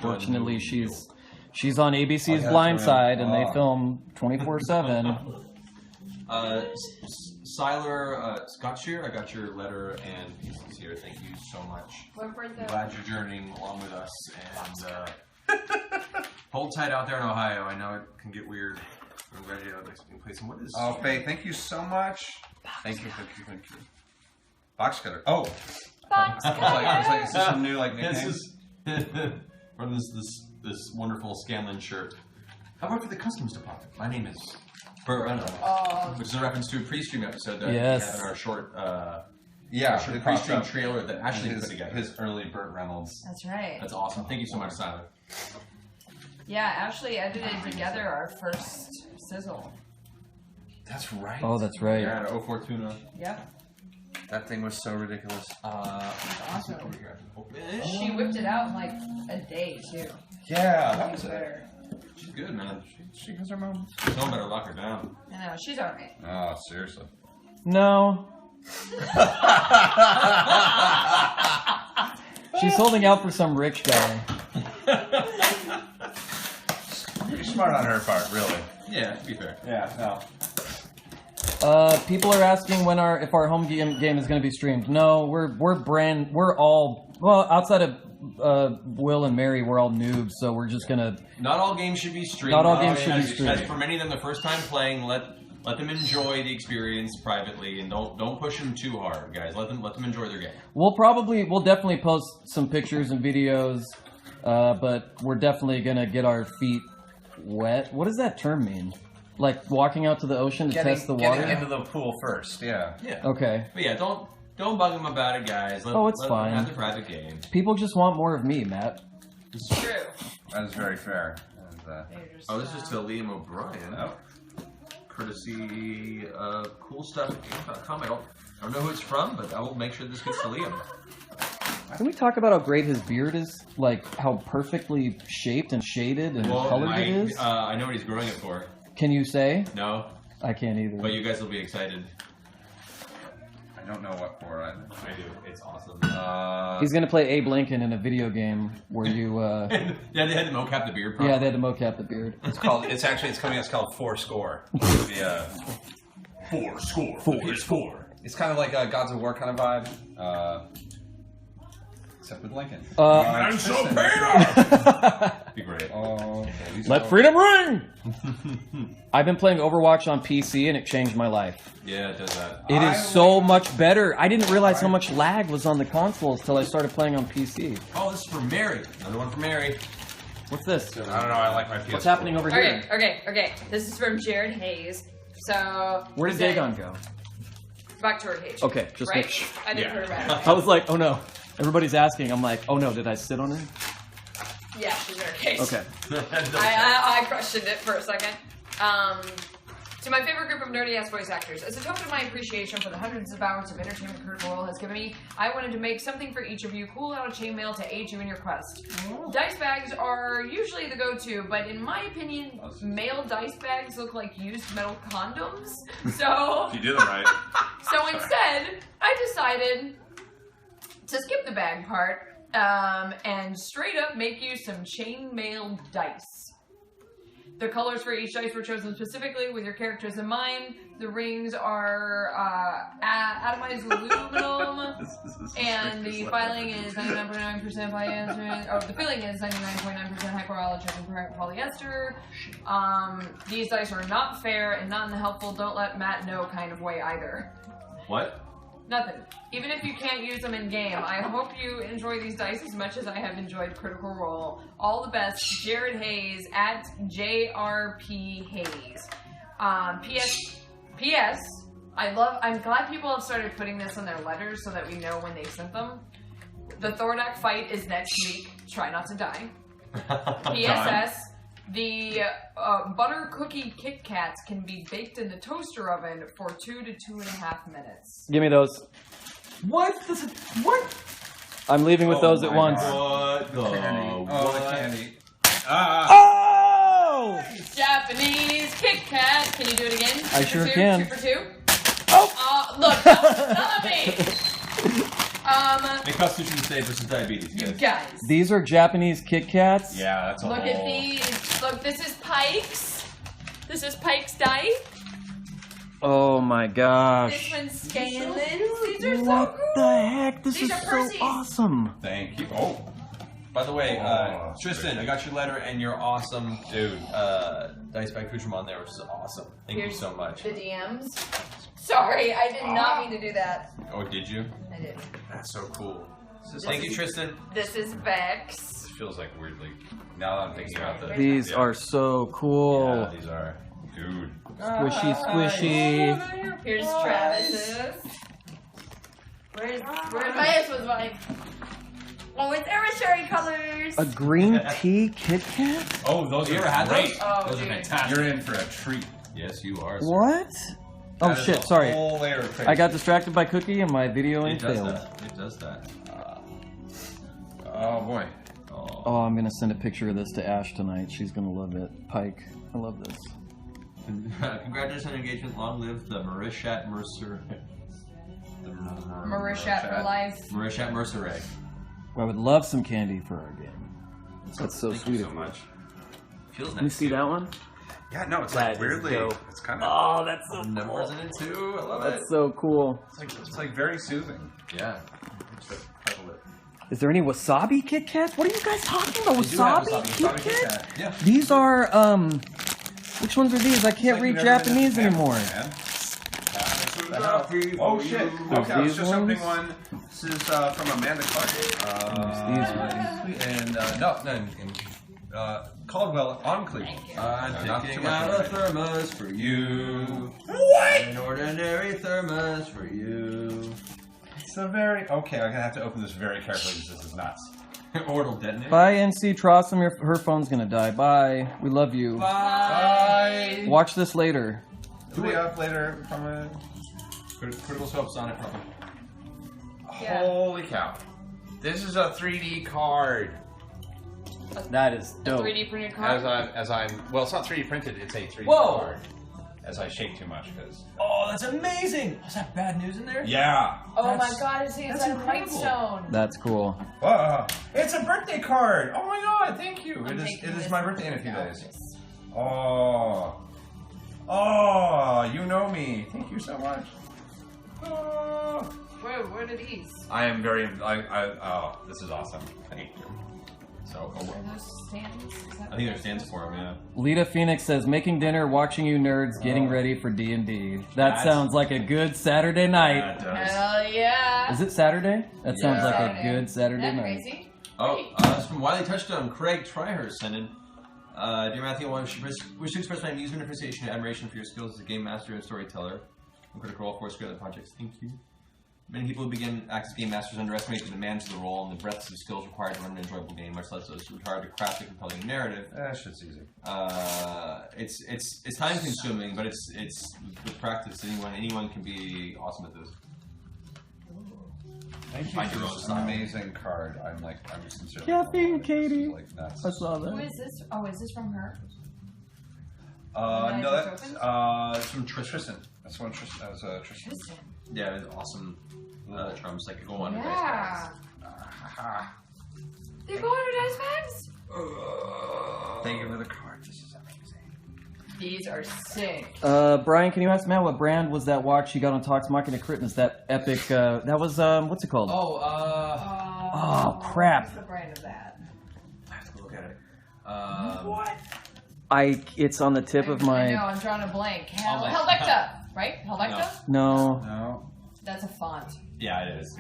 Fortunately, she's on ABC's Oh, yeah, Blind that's right. Side, and they Oh. film 24/7. Siler, Scott Shear, I got your letter and pieces here. Thank you so much. What birthday? Glad you're journeying along with us. And hold tight out there in Ohio. I know it can get weird. I'm glad you have to play some. What is? Oh, Faith, thank you so much. Thank you. Box cutter. Oh. Box I was like, is this some new nickname? This is from this wonderful Scanlan shirt. I work for the customs department. My name is Burt Reynolds, which is a reference to a pre-stream episode that we have in our short, Yeah, the it pre-stream popped up. trailer that Ashley his, put together. His early Burt Reynolds. That's right. That's awesome. Thank you so much, Siler. Yeah, Ashley edited together our first sizzle. That's right. Oh, that's right. Yeah, 04 tuna. Yep. That thing was so ridiculous. Awesome. She whipped it out in like a day too. Yeah, that was it. Better. She's good, man. She has her moments. Someone better lock her down. I know, she's alright. Oh, seriously. No. She's holding out for some rich guy. Pretty smart on her part, really. Yeah, to be fair. Yeah, no. People are asking if our home game is going to be streamed. No, we're all outside of Will and Mary, we're all noobs, so we're just gonna. Not all games should be streamed. Not all games should be streamed. As for many of them, the first time playing, let them enjoy the experience privately, and don't push them too hard, guys. Let them enjoy their game. We'll definitely post some pictures and videos, but we're definitely gonna get our feet wet. What does that term mean? Like walking out to the ocean to test the water? Getting into the pool first, yeah. Yeah. Okay. But yeah, don't bug them about it, guys. Let It's let fine. them have their private game. People just want more of me, Matt. It's true. That is very fair. And, Oh, this is to Liam O'Brien. Oh. Courtesy of coolstuff.com. I don't know who it's from, but I will make sure this gets to Liam. Can we talk about how great his beard is? Like how perfectly shaped and shaded and colored it is? I know what he's growing it for. Can you say? No, I can't either. but you guys will be excited. I don't know what for either. I do. It's awesome. He's gonna play Abe Lincoln in a video game where you. Yeah, they had to mocap the beard. Yeah, they had to mocap the beard. It's called. It's coming. It's called Fourscore. It'll be Fourscore. It's kind of like a Gods of War kind of vibe, except with Lincoln. I'm so paid. Be great. Oh, okay. Let freedom ring! I've been playing Overwatch on PC and it changed my life. Yeah, it does that. It is so much better. I didn't realize how much lag was on the consoles till I started playing on PC. Oh, this is for Mary. Another one for Mary. What's this? I don't know. I like my PS4. What's happening over here? Okay. This is from Jared Hayes. So Where did Dagon go? Back to her cage. Okay, just right? make sure. I didn't put her back. I was like, oh no. Everybody's asking. I'm like, oh no, did I sit on her? Yeah, she's in her cage. Okay. I questioned it for a second. To my favorite group of nerdy-ass voice actors, as a token of my appreciation for the hundreds of hours of entertainment Critical Role has given me, I wanted to make something for each of you cool out of chainmail to aid you in your quest. Dice bags are usually the go-to, but in my opinion, male dice bags look like used metal condoms. So, You do them right. so instead, I decided to skip the bag part and straight up make you some chainmail dice. The colors for each dice were chosen specifically with your characters in mind. The rings are atomized aluminum, and the filing is 99.9% polyester. Oh, the filling is 99.9% hypoallergenic and polyester. These dice are not fair and not in the helpful, don't let Matt know kind of way either. What? Nothing. Even if you can't use them in game, I hope you enjoy these dice as much as I have enjoyed Critical Role. All the best, Jared Hayes at JRP Hayes. P.S. I'm glad people have started putting this on their letters so that we know when they sent them. The Thordak fight is next week. Try not to die. P.S.S. The butter cookie Kit Kats can be baked in the toaster oven for 2 to 2.5 minutes. Give me those. What? What? I'm leaving with those at once. What the? Oh, the candy. Oh! Japanese Kit Kat. Can you do it again? I sure can. 2 for 2. Oh! Look, not me. It costs you to save versus diabetes, You guys. guys. These are Japanese Kit Kats. Yeah, that's a Look at these. Look, this is Pike's. This is Pike's die. Oh my This gosh. one's Scanlan's. These are so What cool. the heck? This These is are so Percy's. awesome. Thank you. Oh, By the way, Tristan, I got your letter and your awesome dude dice bag accoutrement there, which is awesome. Thank you Here's so much. The DMs. Sorry, I did not mean to do that. Oh, did you? I did. that's so cool. Thank you, Tristan. This is Vex. This feels like weirdly. Now that I'm thinking about this. These are so cool. Yeah, these are. Dude. Squishy, squishy. Here's Travis's. Where's my was mine? Oh, it's Emissary colors. A green tea Kit Kat? Oh, those You are ever had great. those? Oh, Those dude. are fantastic. You're in for a treat. Yes, you are. Sir. What? Oh That is shit, a sorry. whole layer of crazy. I got distracted by Cookie and my videoing It does failed. that. It does that. Oh boy. Oh. Oh, I'm gonna send a picture of this to Ash tonight. She's gonna love it. Pike, I love this. Congratulations on your engagement. Long live the Marishat Mercer. Marishat for life. Marishat Mercer egg. I would love some candy for our game. That's so Thank sweet you of so you. much. Feels nice. Let me see that one. Yeah, no, it's That like is weirdly. dope. It's kind of. Oh, that's so Number cool. Resident 2. I love That's it. so cool. It's like very soothing. Yeah. Is there any wasabi Kit Kats? What are you guys talking about? They do have Wasabi wasabi Kit Kit Kat? Yeah. These are which ones are these? I can't Like read you've never been Japanese to Japan anymore. before, man. Oh shit! Okay, I was these just ones? opening one. This is from Amanda Clark. And Caldwell Oncleve. I'm not taking too much out a information. thermos for you. What? An ordinary thermos for you. It's a very okay. I'm gonna have to open this very carefully because this is nuts. Orbital detonate. Bye, NC Trossum. Her phone's gonna die. Bye. We love you. Bye. Watch this later. We'll be up later from a. Critical Scope Sonic problem. Holy cow! This is a 3D card. That is dope. 3D printed card. Well, it's not 3D printed. It's a 3D Whoa. card. As I shake too much, because. Oh, that's amazing! Was that bad news in there? Yeah. Oh my god, it's inside of incredible. Whitestone. That's cool. It's a birthday card. Oh my god! Thank you. I'm It taking is this my birthday in a few now. days. Oh, you know me. Thank you so much. Oh. Whoa, what are these? I am very. Oh, this is awesome. Thank you. So. Are those stands? Is that I think there stands for him, yeah. Lita Phoenix says, making dinner, watching you nerds, getting ready for D&D. That That's- sounds like a good Saturday night. That does. Hell yeah. Is it Saturday? That sounds like a Saturday. good Saturday Isn't that night. crazy? Oh, this is from Wiley Touchdown. Craig Tryhurst sent in. Dear Matthew, I wish to express my amusement, appreciation, and admiration for your skills as a game master and storyteller. Critical Role for Square projects. Thank you. Many people who begin Access Game Masters underestimate the demands of the role and the breadth of skills required to run an enjoyable game, much less those required to craft a compelling narrative. That shit's easy. It's time consuming, but it's with practice. Anyone can be awesome at this. Thank you Find for your own this style. amazing card. I'm sincerely. Caffeine, Katie. Like nuts. I saw that. Who is this? Oh, is this from her? No, that's Tokens? from Tristan. That's one Tristan. That was Tristan. Tristan. Yeah, it's awesome. Drums like go on. Yeah. They go under dice bags? Thank you for the card. This is amazing. These are sick. Brian, can you ask Matt what brand was that watch you got on Talks Machina Crittens? That epic, that was, what's it called? Oh, crap. What's the brand of that? I have to look at it. What? It's on the tip of I my... know, I'm drawing a blank. Helvecta, right? Helvecta? No. That's a font. Yeah, it is.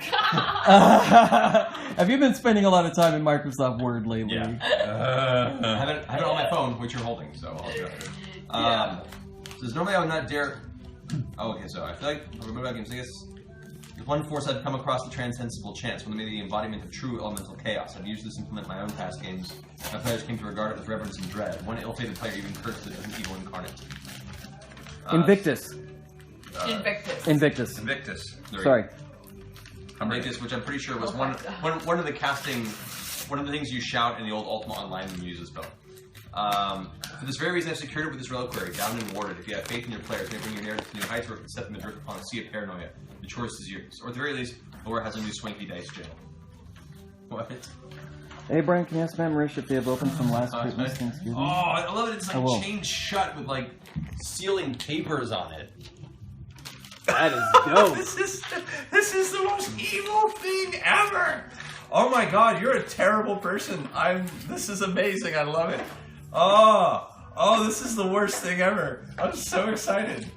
Have you been spending a lot of time in Microsoft Word lately? Yeah. I have it on my phone, which you're holding, so I'll do it. Says normally I would not dare. Oh, okay. So I feel like about games. I guess there's one force I've come across that transcends simple chance. When they made the embodiment of true elemental chaos, I've used this to implement my own past games. My players came to regard it with reverence and dread. One ill-fated player even cursed it as an evil incarnate. Invictus. Invictus. Invictus. Sorry. Invictus, which I'm pretty sure was one of the casting, one of the things you shout in the old Ultima Online when you use this spell. For this very reason, I've secured it with this reliquary, down and warded. If you have faith in your players, may bring your narrative to new heights, or can set them adrift upon a sea of paranoia. The choice is yours. Or at the very least, Laura has a new swanky dice jail. What? Hey, Brian, can you ask Matt Marisha if they have opened from last Christmas Thanksgiving? Oh, I love it. It's I will. like chained shut with like sealing papers on it. That is dope. This is the most evil thing ever. Oh my god, you're a terrible person. This is amazing. I love it. Oh, this is the worst thing ever. I'm so excited.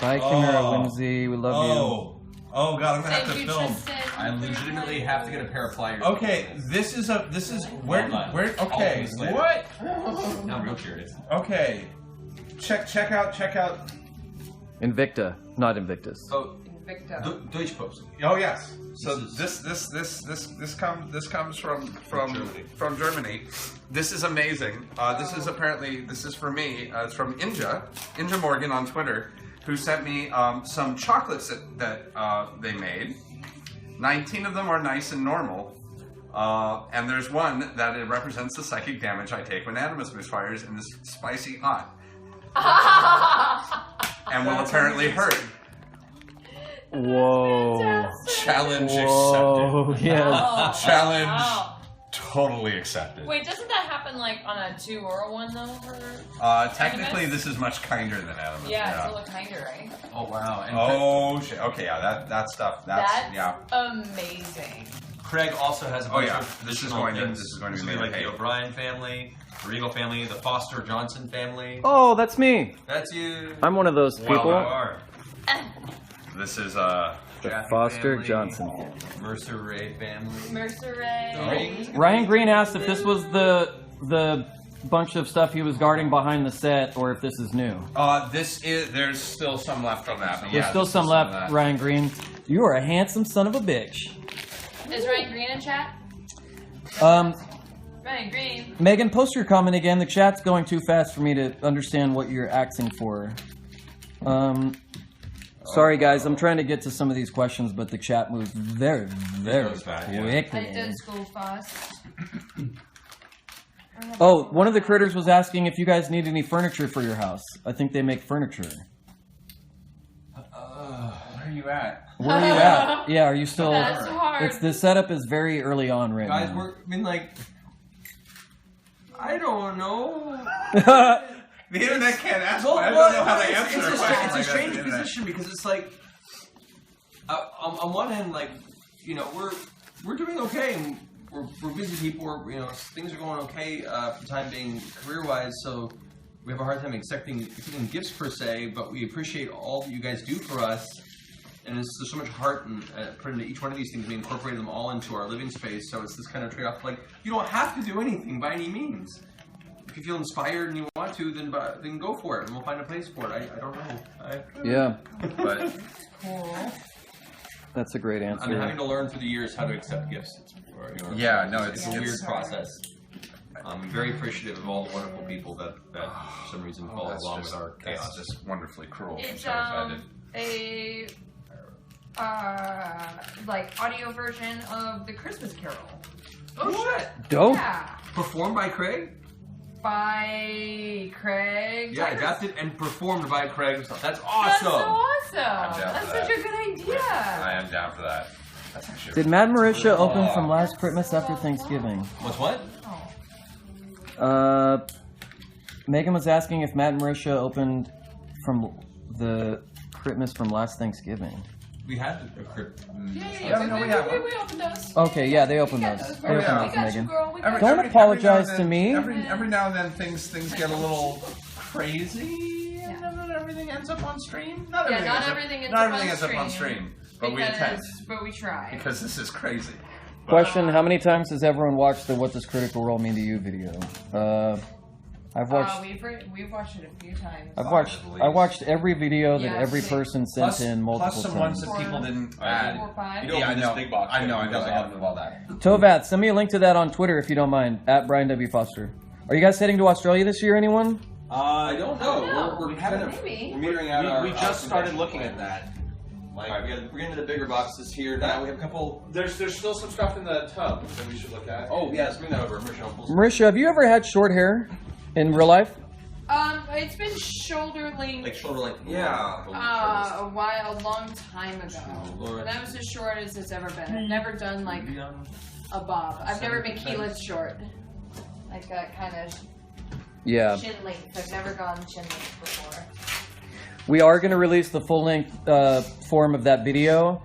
Bye, Chimera Whimsy. We love you. Oh god, I'm gonna have to Thank you, film. Tristan. I legitimately have to get a pair of pliers. Okay, this is where okay. What? Now I'm real curious. Okay. Check out Invicta, not Invictus. Oh, Invicta. Deutsche Post. Oh yes. So this comes from Germany. This is amazing. This is for me. It's from Inja Morgan on Twitter, who sent me some chocolates that they made. 19 of them are nice and normal. And there's one that it represents the psychic damage I take when Animus misfires and is spicy hot. And will apparently hurt. Whoa. Challenge Whoa. accepted. Yes. Challenge totally accepted. Wait, doesn't that happen like on a 2 or a 1 though? For Technically, Animus? this is much kinder than Animus. Yeah, it's a little kinder, right? Oh wow. And Oh shit. Okay, yeah, that stuff. That's yeah. Amazing. Craig also has a bunch of This is additional going to things. this is going to This be will made like of the O'Brien family, the Regal family, the Foster Johnson family. Oh, that's me. That's you. I'm one of those people. Well, you are. This is The Jaffe Foster family, Johnson family. Mercer Ray family. Mercer Ray. Ryan Green asked if this was the bunch of stuff he was guarding behind the set, or if this is new. there's still some left on that. But There's yeah, still this some is left, of that. Ryan Green. You are a handsome son of a bitch. Is Ryan Green in chat? Ryan Green. Megan, post your comment again. The chat's going too fast for me to understand what you're axing for. Sorry, guys. I'm trying to get to some of these questions, but the chat moves very, very quickly. I did school fast. Oh, one of the critters was asking if you guys need any furniture for your house. I think they make furniture. Where are you at? Where are you at? Yeah, are you still? That's hard. The setup is very early on right Guys, now. I don't know. The internet can't ask. Well, I don't know how to answer it's a question it's like a strange that to the internet. position because it's like, on one hand, like, you know, we're doing okay and we're busy people. You know, things are going okay for the time being, career-wise. So we have a hard time accepting gifts per se, but we appreciate all that you guys do for us. And there's so much heart and put into each one of these things. We incorporate them all into our living space. So it's this kind of trade-off. Like, you don't have to do anything by any means. If you feel inspired and you want want to, then go for it, and we'll find a place for it. I don't know. Yeah. But Cool. That's a great answer. I'm having to learn through the years how to accept gifts. Yeah, no, it's a weird process. I'm very appreciative of all the wonderful people that for some reason follow along with our chaos. That's just wonderfully cruel. I'm It's so excited. a like audio version of the Christmas Carol. Oh shit! Dope. Yeah. Performed by Craig? By Craig. Yeah, adapted and performed by Craig himself. That's awesome! That's so awesome. down That's for such that. a good idea. I am down for that. That's actually Did Mad Marisha open from last Christmas after Thanksgiving? What's what? Megan was asking if Matt and Marisha opened from the Christmas from last Thanksgiving. We had a crypt. We opened those. Okay, yeah, they opened those. They opened yeah. those, Megan. Every- Don't every- apologize every to now and me. then- Every now and then things get a little crazy, and not everything ends up on stream. Not Yeah, everything not ends up- everything ends not up everything on ends up on stream. stream, but we attempt But we try. because this is crazy. Question: how many times has everyone watched the "What Does Critical Role Mean to You" video? I've watched. We've watched it a few times. I watched every video that Yeah, every same. person sent in multiple Plus some times. ones that people didn't add. 4 or 5. You Yeah, I open this know. big box. I know. I because know. I have all that. Tovat, send me a link to that on Twitter if you don't mind. At Brian W. Foster. Are you guys heading to Australia this year? Anyone? I don't know. We're kind of Maybe. we're metering out our. We just started looking at that. Like, we're getting to the bigger boxes here now. We have a couple. There's still some stuff in the tub that we should look at. Oh yes, bring that over, Michelle. Marisha, have you ever had short hair in real life? It's been shoulder length. Like shoulder length. Yeah. A long time ago. Lord. That was as short as it's ever been. I've never done like a bob. I've never been keyless short. Like kind of Yeah. chin length. I've never gone chin length before. We are going to release the full-length form of that video.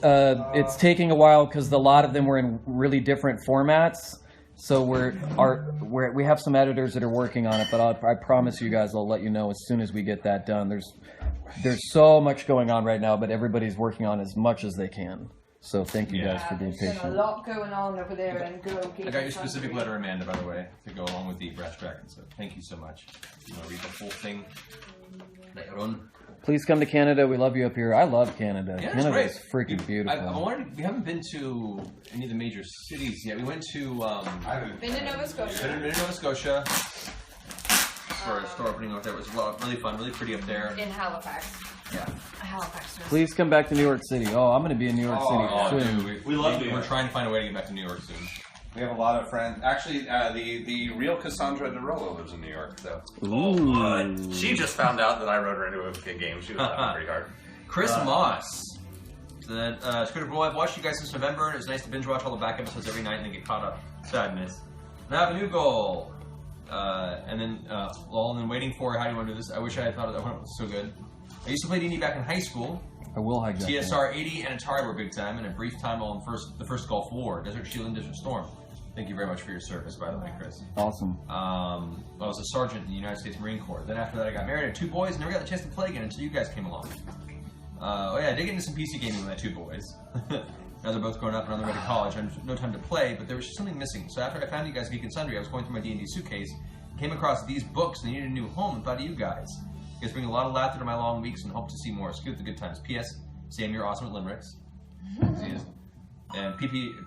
It's taking a while because a lot of them were in really different formats. So we have some editors that are working on it, but I promise you guys I'll let you know as soon as we get that done. There's so much going on right now, but everybody's working on as much as they can. So thank you guys for being There's been a patient. lot going on over there and go get I got your specific letter, Amanda, by the way, to go along with the brass dragon. So thank you so much. You want to read the whole thing? Please come to Canada. We love you up here. I love Canada. Yeah, it's Canada great. is freaking beautiful. We haven't been to any of the major cities yet. We went to. Been to Nova Scotia. Been to Nova Scotia for a store opening out there. It was really fun, really pretty up there. In Halifax. Yeah. Halifax. Please come back to New York City. Oh, I'm going to be in New York City soon. Dude, we love New York. We're trying to find a way to get back to New York soon. We have a lot of friends. Actually, the real Cassandra DeRollo lives in New York, though. Ooh. She just found out that I wrote her into a game. She was laughing pretty hard. Chris Moss. That Scooter Boy, I've watched you guys since November, and it's nice to binge watch all the back episodes every night and then get caught up. Sadness. Now I have a new goal. And then waiting for how do you want to do this? I wish I had thought of that one. It was so good. I used to play D&D back in high school. I will hijack that. TSR 80 and Atari were big time, and a brief time on the first Gulf War, Desert Shield and Desert Storm. Thank you very much for your service, by the way, Chris. Awesome. I was a sergeant in the United States Marine Corps. Then after that, I got married, I had 2 boys, and never got the chance to play again until you guys came along. I did get into some PC gaming with my 2 boys. Now they're both grown up and on their way to college. I had no time to play, but there was just something missing. So after I found you guys Geek and Sundry, I was going through my D&D suitcase, came across these books, and needed a new home, and thought of you guys. You guys bring a lot of laughter to my long weeks, and hope to see more. Skip the good times. P.S. Sam, you're awesome at limericks. And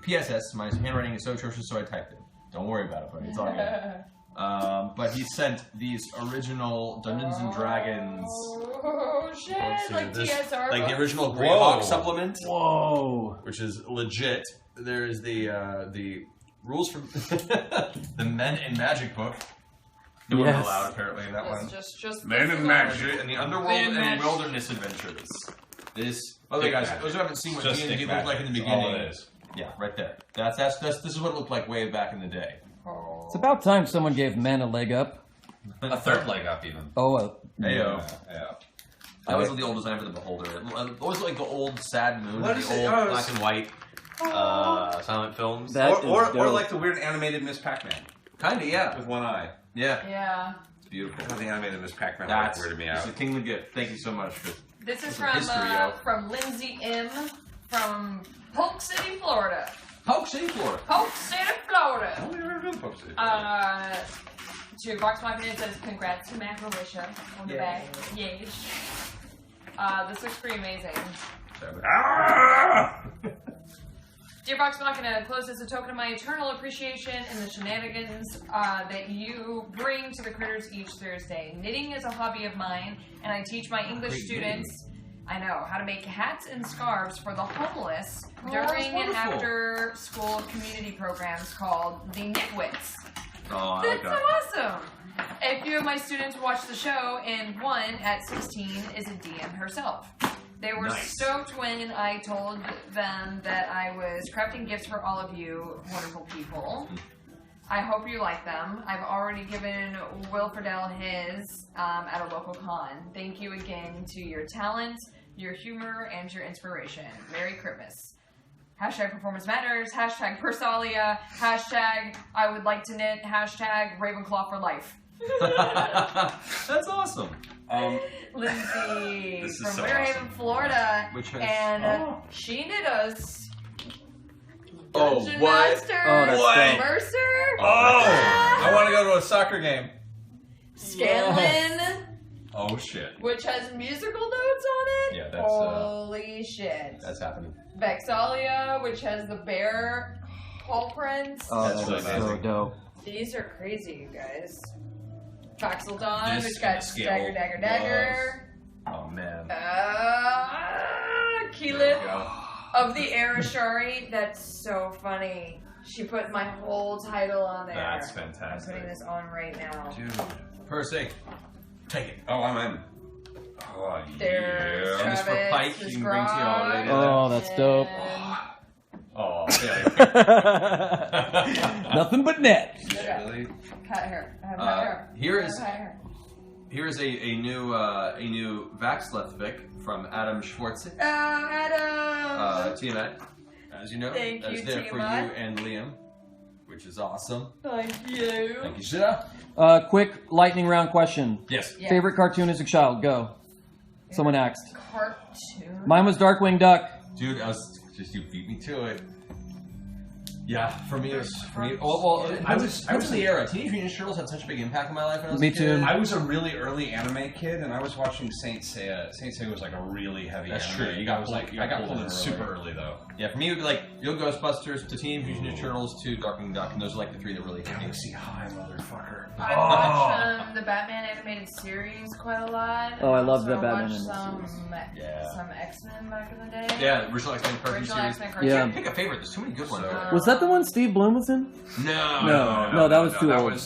PSS, my handwriting is so atrocious, so I typed it. Don't worry about it, buddy. It's all good. But he sent these original Dungeons and Dragons. Oh shit! Like TSR. Like the books? original Greyhawk supplement. Whoa! Which is legit. There's the rules for the Men in Magic book. No one Yes. allowed apparently in that one. Just Men in Magic and the Underworld Men in and Magic. Wilderness Adventures. Okay, guys, those who haven't seen what Just D&D stick looked like in the magic. That's all beginning. it is. Yeah, right there. This is what it looked like way back in the day. It's about time someone gave men a leg up. A third leg up, even. Oh, Ayo. Yeah. That was the old design for the Beholder. It was like the old Sad Moon, What the is old it? Oh, black and white silent films. That Or is dope. like the weird animated Miss Pac-Man Kinda, yeah. with one eye. Yeah. Yeah. It's beautiful. The animated Miss Pac-Man That's weirded me it's out. a kingly gift. Thank you so much for This is some history, yo. from Lindsay M. from Polk City, Florida. Polk City, Florida. Polk City, Florida. I don't even remember the Pope City. to Vox Machina, it says congrats to Mac Militia on the back. Yay. This looks pretty amazing. Dear Vox Machina, close as a token of my eternal appreciation and the shenanigans that you bring to the critters each Thursday. Knitting is a hobby of mine, and I teach my English students, I know, how to make hats and scarves for the homeless during and after school community programs called the Knitwits. Oh, I That's like that. so awesome! A few of my students watch the show, and one at 16 is a DM herself. They were stoked when I told them that I was crafting gifts for all of you wonderful people. I hope you like them. I've already given Will Friedle his at a local con. Thank you again to your talent, your humor, and your inspiration. Merry Christmas. Hashtag Performance Matters. Hashtag Persalia. Hashtag I would like to knit. Hashtag Ravenclaw for life. That's awesome. Lindsay This is from so Weirhaven, Florida, Which has- and she knit us Oh, Dungeon what? Master, Oh, that's dope. Mercer, I want to go to a soccer game. Scanlan, Oh shit. which has musical notes on it. Yeah, that's, holy shit. That's happening. Vexalia, which has the bear paw prints. Oh, That's that's really so amazing. dope. These are crazy, you guys. Faxeldon, This which got and Scale Dagger, Dagger, Dagger. Oh man. Keyleth of the Arashari. That's so funny. She put my whole title on there. That's I'm fantastic. putting this on right now. Dude. Percy, take it. Oh, I'm in. Oh, There's And this for Travis, Pike, his you can bring to you all grog, later. Oh, that's dope. Oh, yeah. Nothing but net. Really? Cut hair. I have cut hair. Here I have is cut hair. here's a new Vaxlethvic from Adam Schwartz. Adam. Tiamat, as you know, Thank that's you, there for you Tiamat. and Liam, which is awesome. Thank you. Thank you, sir. Quick lightning round question. Yes. Yeah. Favorite cartoon as a child? Go. Someone asked. Cartoon. Mine was Darkwing Duck. Dude, I was just you beat me to it. Yeah, for me it was well, I was the era. Teenage Mutant Ninja Turtles had such a big impact in my life when I was Me a kid. too. I was a really early anime kid, and I was watching Saint Seiya. Saint Seiya was like a really heavy. That's anime. true. You got I was pulled- like, you I got got pulled pulled in in super early. early though. Yeah, for me it would be like Yo Ghostbusters to Teenage Mutant Ninja Turtles to Darkwing Duck, and those are like the three that really hit me. Galaxy High, motherfucker. I watched the Batman animated series quite a lot. Oh, I love Also the Batman watched animated Yeah. some X-Men back in the day. Yeah, original X-Men cartoon Original series. X-Men You cartoon. Yeah. can't pick a favorite. There's too many good ones. Was that the one Steve Bloom was in? No, No, that was too that old. Was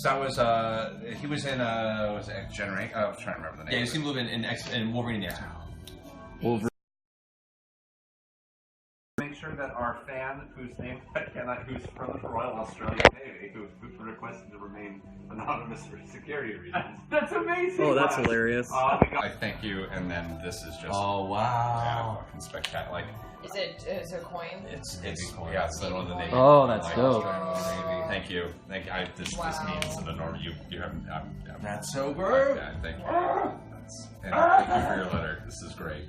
he was in was it Generate? Oh, I was trying to remember the name. Yeah, you see Blue in Wolverine and the X-Men. Wolverine. Make sure that our fan, whose name I cannot, who's from the Royal Australian Navy, who requested to remain anonymous for security reasons. That's amazing. Oh, that's hilarious. I thank you, and then this is just Oh wow. fucking spectacular. Like Is it a coin? it's yeah, it's one of the Navy. Oh, that's dope. Thank you. This means an enormous. You haven't. That's so good. Yeah, thank you. And thank you for your letter. This is great.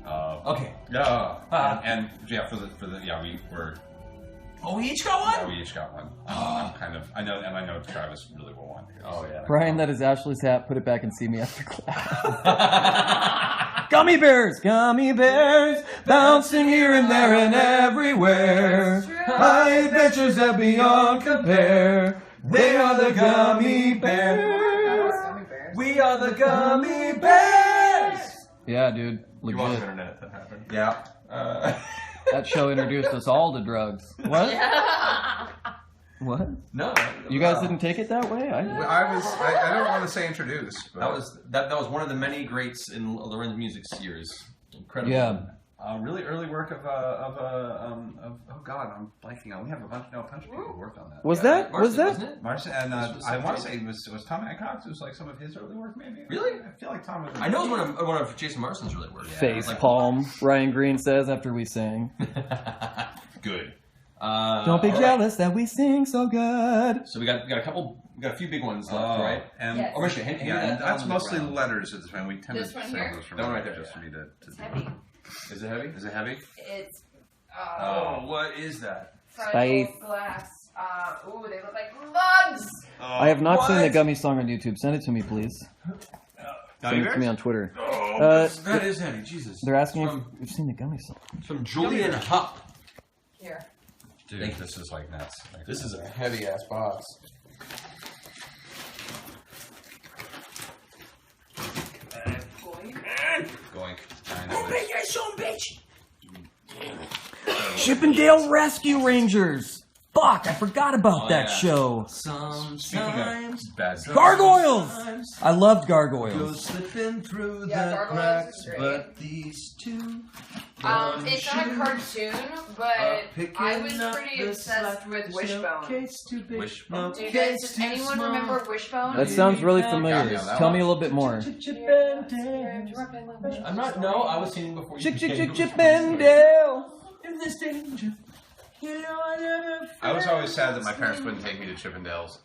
Okay. Yeah. And yeah, for the we were. Oh, we each got one. Yeah, we each got one. I'm kind of. I know Travis really will want. Oh yeah. Brian, that is Ashley's hat. Put it back and see me after class. Gummy bears, bouncing here and there and everywhere. High adventures that beyond compare. They are the gummy bears. We are the gummy bears. Yeah, dude. You on the Legit. internet that happened. Yeah. That show introduced us all to drugs. What? What? No. You guys didn't take it that way? I don't want to say introduce. But That was one of the many greats in Lorenz Music's years. Incredible. Yeah. really early work of oh god, I'm blanking on. We have a bunch of people who worked on that. Was Yeah, that? Was Marcy, wasn't that? it? Marcy, and This was I want to Jason- say it was Tom Hancock's. It was like some of his early work, maybe. Really? I feel like Tom was. I know it's one of Jason Marsden's really work. Face Like- palm, Ryan Green says after we sing. Good. Don't be all right. jealous that we sing so good. So we got a few big ones left, right? And Yes. Oh, Marcia, hand me yeah, that and that's on the mostly ground. letters at this time. We tend This to one save here? those from That one right there, just for me to It's do. heavy. Is it heavy? Is it heavy? It's Oh, what is that? fragile Faith. glass. Ooh, they look like bugs. I have not seen the Gummy song on YouTube. Send it to me, please. Send it to me on Twitter. That is heavy, Jesus. They're asking if you've seen the Gummy song. It's from Julian Hupp. Here. Dude, this is like nuts. Like, This is a heavy ass box. Goink. I know this. Chippendale Rescue Rangers. Fuck, I forgot about that yeah. show. Sometimes Bad. Gargoyles. I loved Gargoyles. slipping through Yeah, Gargoyles is great. but these two. It's not a cartoon, but I was pretty obsessed with Wishbone. Wishbone. Do you guys, does anyone remember Wishbone? That sounds really familiar. Yeah, that Tell one. me a little bit more. I'm not. No, I was singing before you. Chippendale. In this danger. I was always sad that my parents wouldn't take me to Chippendales,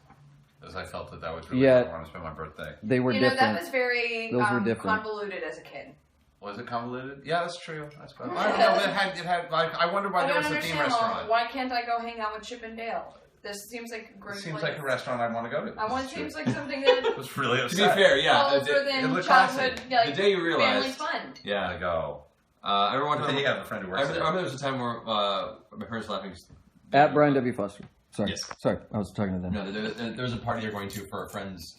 as I felt that was really Yeah. where I want to spend my birthday. They were You know, different. that was very Those were different. convoluted as a kid. Was it convoluted? Yeah, that's true. That's I don't know. It had. Like, I wonder why I there don't was a theme understand, Mom. restaurant. Why can't I go hang out with Chip and Dale? This seems like a great It seems place. like a restaurant I'd want to go to. I want. It seems like something that I was really To upset. be fair, yeah. falls the within looked childhood, classic. like The day you family realized- fun. Yeah. I go. I remember one I time. think you have a friend who I works remember, there. I remember there was a time where my parents were laughing. At Brian W. Foster. Sorry. Yes. Sorry, I was talking to them. No, there was a party they're going to for a friend's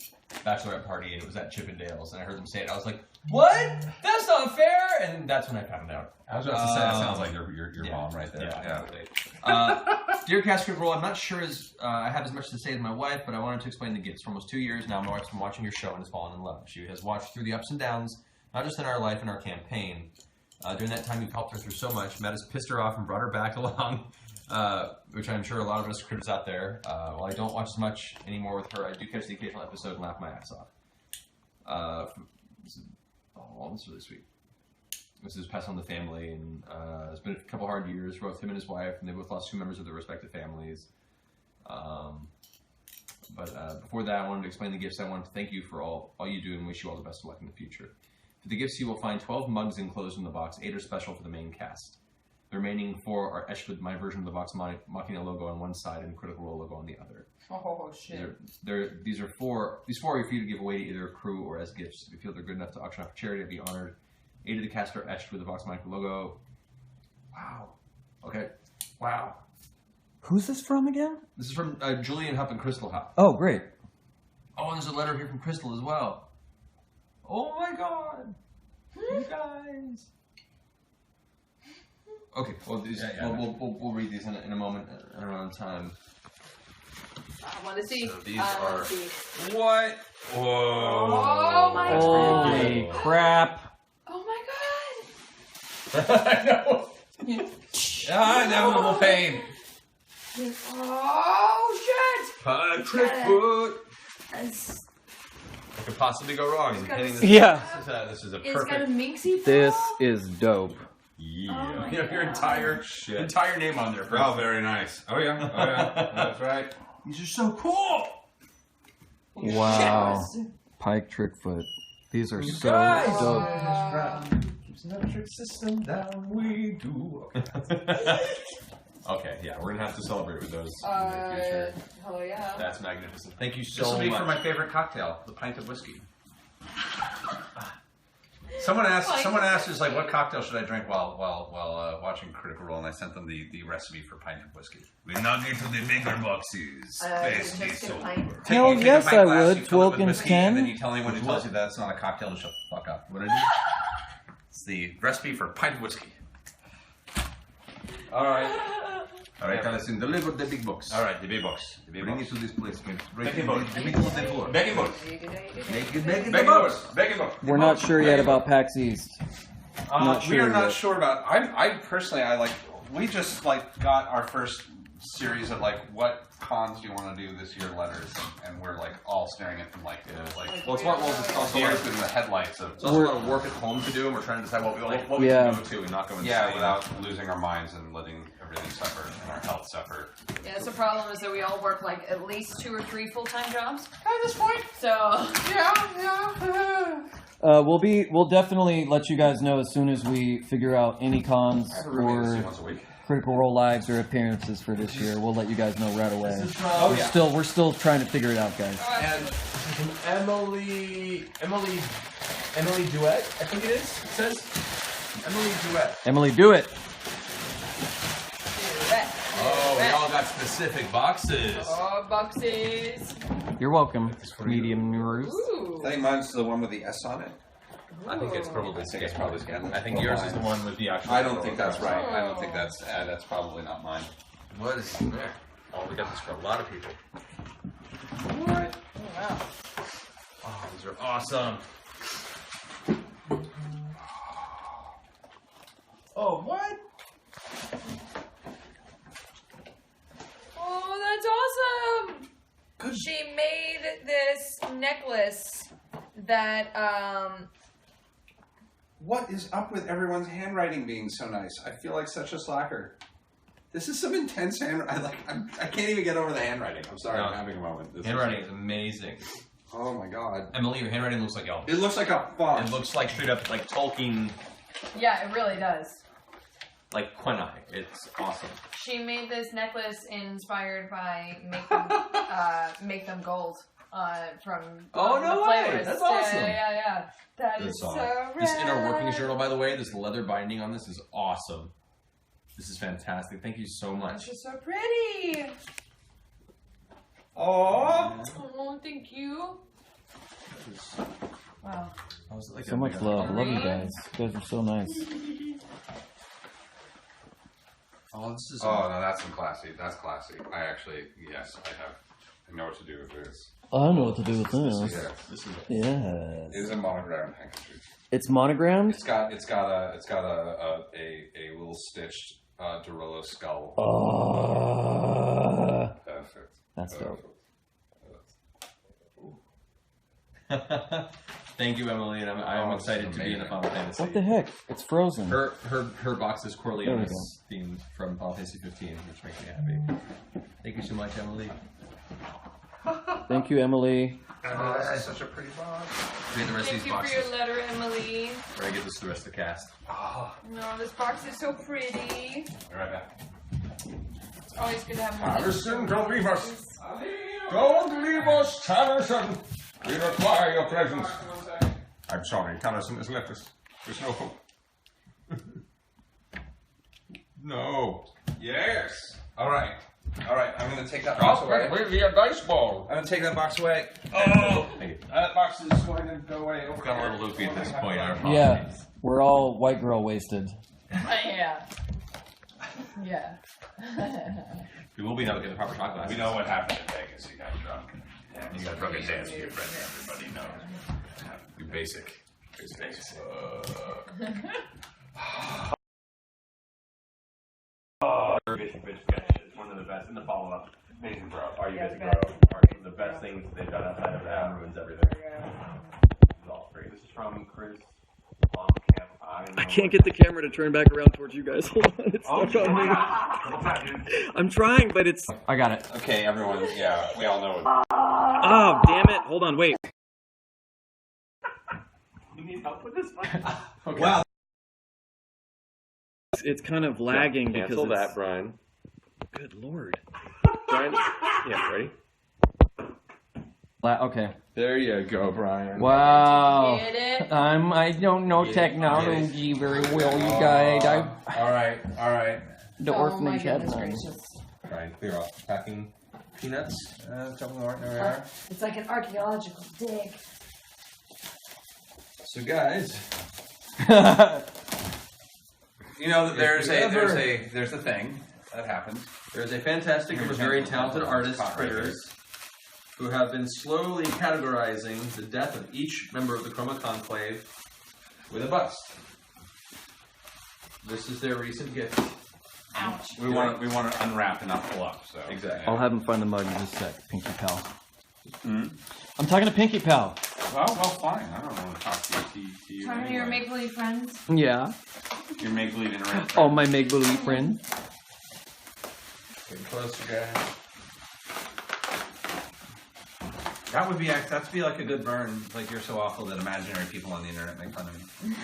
bachelorette party, and it was at Chippendales, and I heard them say it. I was like, "What? That's not fair!" And that's when I found out. I was about to say that sounds like your yeah. mom right there. Dear Cast Roll, I'm not sure I have as much to say as my wife, but I wanted to explain the gifts. For almost 2 years now, my wife's been watching your show and has fallen in love. She has watched through the ups and downs, not just in our life and our campaign. During that time, you've helped her through so much. Matt has pissed her off and brought her back along, which I'm sure a lot of us critters out there. While I don't watch as much anymore with her, I do catch the occasional episode and laugh my ass off. This is really sweet. This is passed on the family, and it's been a couple hard years for both him and his wife, and they both lost 2 members of their respective families. But before that, I wanted to explain the gifts. I wanted to thank you for all you do and wish you all the best of luck in the future. For the gifts, you will find 12 mugs enclosed in the box. 8 are special for the main cast. The remaining 4 are etched with my version of the Vox Machina logo on one side and Critical Role logo on the other. Oh shit! These 4 are for you to give away to either a crew or as gifts. If you feel they're good enough to auction off for charity, I'd be honored. 8 of the cast are etched with the Vox Machina logo. Wow. Okay. Wow. Who's this from again? This is from Julian Hupp and Crystal Hupp. Oh, great. Oh, and there's a letter here from Crystal as well. Oh my god. You guys. Okay, well, we'll read these in a moment around time. I want to see. So these I wanna are- see. What? Whoa. Oh my Holy god! crap. Oh my I know. Inevitable pain. god! Oh shit! Patrick Foot. It's What could possibly go wrong in got painting a- this? Yeah. This is a got a perfect. minxie. This paw? is dope. Yeah. Oh my You have your entire name on there. Oh, very nice. Oh yeah. Oh yeah. That's right. These are so cool! Wow. Pike Trickfoot. These are so dope. Keeps the metric system down, we do. Okay, yeah, we're gonna have to celebrate with those in the future. Oh yeah. That's magnificent. Thank you This so will be much. for my favorite cocktail, the pint of whiskey. Someone asked, is like, what cocktail should I drink while watching Critical Role, and I sent them the recipe for pint of whiskey. We now get to the bigger boxes. Just get a pint. Hell You take yes, a pint I glass, would. you fill it with Wilkins whiskey, and then 10. you tell anyone who tells you that it's not a cocktail to shut the fuck up. What I do? It's the recipe for pint of whiskey. All right. All right, Listen, deliver the big box. all right, the big box. The big Bring box. it to this place, man. Begging box. Bring it to the floor. Begging box. Make it Begging the box. box. Begging box. We're not sure yet about PAX East. Not We are sure not yet. sure about. I personally, we just got our first series of what cons do you want to do this year letters, and we're all staring at them Well, it's also deers in the headlights of. It's also a lot of work at home to do, and we're trying to decide what we Yeah. can go to and not go insane. Yeah, without losing our minds and letting everything suffer and our health suffer. Yeah, that's the problem is that we all work at least 2 or 3 full-time jobs at this point. So We'll definitely let you guys know as soon as we figure out any cons I have a roommate to see or once a week. Critical Role lives or appearances for this year. We'll let you guys know right away. Oh, yeah. We're still trying to figure it out, guys. And Emily Duet, I think it is. It says Emily Duet. Emily, do it. Oh, we all got specific boxes. Oh, boxes. You're welcome, medium nerds. I think mine's the one with the S on it. I think it's probably. Scanlan. I think yours is the one with the actual. I don't think that's right. I don't think that's probably not mine. What is there? Oh, we got this for a lot of people. What? Oh, wow. Oh, these are awesome. Oh, what? Oh, that's awesome! She made this necklace that, What is up with everyone's handwriting being so nice? I feel like such a slacker. This is some intense handwriting. I can't even get over the handwriting. I'm sorry, I'm having a moment. Handwriting is amazing. Oh my god. Emily, your handwriting looks like Elvis. It looks like a font. It looks like straight up like Tolkien, yeah, it really does. like Quenai. It's awesome. She made this necklace inspired by Make Them Gold from Oh, no the way! Flavors. That's awesome. Yeah. That Good is song. so rad. This in our working journal, by the way, this leather binding on this is awesome. This is fantastic. Thank you so much. She's so pretty. Aww. Oh, thank you. Wow. So much love. I love you guys. You guys are so nice. Oh, this is. Oh no, that's some classy. That's classy. I actually, yes, I know what to do with this. I know what to do with this. This is Yes. It is a monogrammed handkerchief. It's monogrammed? It's got a little stitched Dorilla skull. Perfect. That's dope. Thank you, Emily, and I'm excited to be in the Final Fantasy. What the heck? It's frozen. Her box is Corleone's themed from Final Fantasy 15, which makes me happy. Thank you so much, Emily. Thank you, Emily. Oh, this is such a pretty box. Read the rest of Thank these you boxes. for your letter, Emily. We're gonna get this to the rest of the cast. Oh. No, this box is so pretty. Be right back. It's always good to have more. Harrison, don't leave us. Don't leave us, Harrison. We require your presence. I'm sorry, Harrison has left us. There's no hope. No. Yes. All right. I'm going to take that box away. Where's your dice ball? I'm going to take that box away. Oh, that box is going to go away. We've got a little loopy at this point. Yeah, we're all white girl wasted. Yeah. Yeah. We will be now to get the proper shot glass. We know what happened in Vegas. You got drunk. You got drunk and danced with your friends. Everybody knows. You're basic. Basic bitch sketch is one of the best in the follow-up. Amazing, bro. Are you busy, bro? Are one of the best things they've done outside of that. Ruins everything. This is all free. This is from Chris Blomkamp. I can't get the camera to turn back around towards you guys. Hold on, it's stuck on me. I'm trying, but it's. I got it. Okay, everyone. Yeah, we all know. Oh, damn it! Hold on, wait. You need help with this one? Okay. Wow. It's kind of lagging Yeah, because cancel it's... that, Brian. Good lord. Brian? Yeah, ready? Okay. There you go, Brian. Wow. Get it? I don't know technology very well, you guys. All right. The orphanage had one. Brian, clear off packing peanuts. A couple more. There we are. It's like an archaeological dig. So, guys. You know that there's a thing that happens. There's a fantastic and very talented artist, critters, who have been slowly categorizing the death of each member of the Chroma Conclave with a bust. This is their recent gift. Ouch. We want to unwrap and not pull up. So exactly. I'll have him find the mug in just a sec, Pinky Pal. Hmm? I'm talking to Pinky Pal. Well, fine. I don't want to talk to you. Talking to your make-believe friends? Yeah. Your make-believe internet. Oh, my make-believe friend. Getting closer, guys. That'd be like a good burn. Like, you're so awful that imaginary people on the internet make fun of me.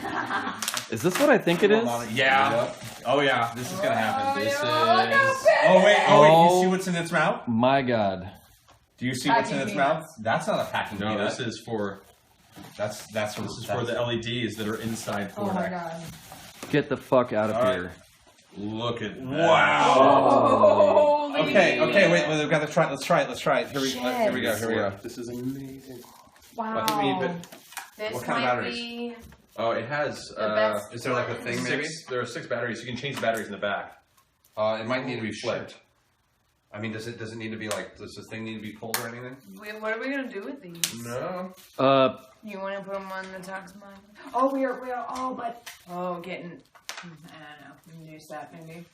Is this what I think it is? Yeah. Oh yeah, this is gonna happen. This is. Oh wait, you see what's in its mouth? My God. Do you see what's in its mouth? That's not a packing No, peanut. this is for. This is for the LEDs that are inside Oh Florida. my god. Get the fuck out of All right. here. Look at that. Wow. Holy. Okay, wait, we've got to try it. Let's try it. Here we go. This is amazing. Wow. This What kind of might batteries? be Oh, it has. the best. Is there like a thing maybe? There are 6 batteries. You can change the batteries in the back. It might need to be flipped. I mean, does it need to be like? Does this thing need to be pulled or anything? Wait, what are we gonna do with these? No. You want to put them on the Tox Mine? Getting. I don't know. Reduce that maybe.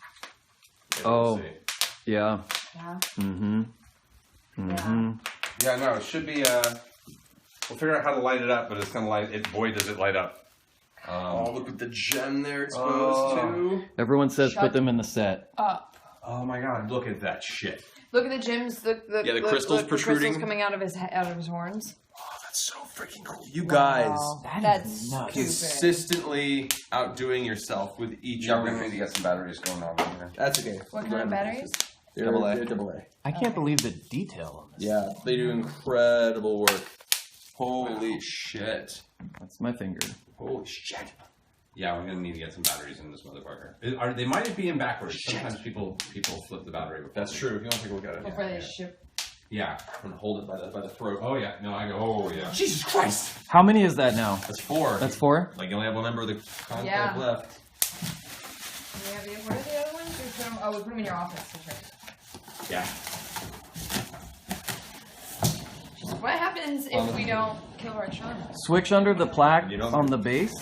Oh. Yeah. Yeah. Mm-hmm. Mm-hmm. Yeah, no. It should be. We'll figure out how to light it up, but it's gonna light it. Boy, does it light up! Look at the gem there exposed to. Everyone says Shut put them in the set. Up. Oh my God! Look at that shit. Look at the gems. The crystals protruding. crystals coming out of his horns. Oh, that's so freaking cool. You guys That's stupid. consistently outdoing yourself with each. Yeah, we're gonna need to get some batteries going on here. That's okay. What kind of batteries? They're double A. I can't believe the detail on this. Yeah, they do incredible work. Holy shit. That's my finger. Holy shit. Yeah, we're gonna need to get some batteries in this motherfucker. They might be in backwards. Sometimes people flip the battery. That's true. If you want to take a look at it. Before they ship. Yeah. I'm gonna hold it by the throat. Oh yeah. No, I go. Oh yeah. Jesus Christ! How many is that now? That's 4. That's 4? Like you only have one member of the conclave Yeah. left. What are the other ones? We put them, we put them in your office. That's right. Yeah. What happens if we don't kill our child? Switch under the plaque on the base?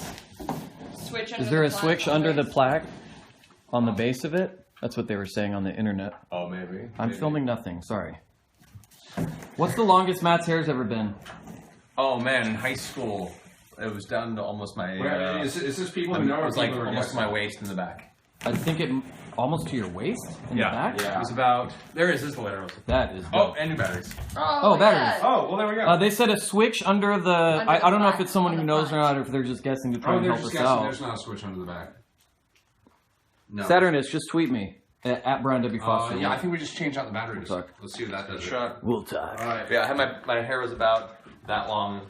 Switch under Is there the a plaque switch on under the the plaque on the base of it? That's what they were saying on the internet. Oh, maybe. I'm filming nothing, sorry. What's the longest Matt's hair's ever been? Oh man, in high school, it was down to almost my. Is this people who know? It was or like people who are almost to guessing? my waist in the back. I think it almost to your waist in the back? Yeah. It was about. There's the laterals. That is Oh, dope. and new batteries. Oh, batteries. Oh, well, there we go. They said a switch under the. I don't know if it's someone who knows or not, or if they're just guessing to try and they're help just us guessing. out. There's not a switch under the back. No. Saturnus, just tweet me at Brian W. Foster. Yeah, I think we just change out the batteries. We'll talk. Let's see what that does. Shot. We'll talk. All right. Yeah, I had my hair was about that long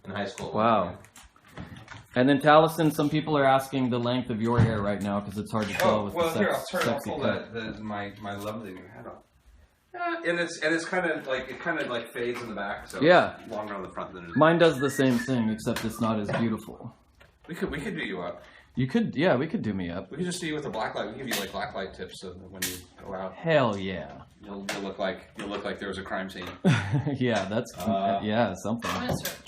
in high school. Wow. And then Taliesin, some people are asking the length of your hair right now because it's hard to tell Oh, with well, the here I'll sexy pull cut. my lovely new hat off. And it's kind of like fades in the back, so Yeah. it's longer on the front than it is. Mine does the same thing, except it's not as beautiful. We could do you up. You could, yeah, we could do me up. We could just do you with a black light. We can give you like black light tips so that when you go out, Hell yeah. you'll look like there was a crime scene. Yeah, that's yeah, something. I'm gonna search.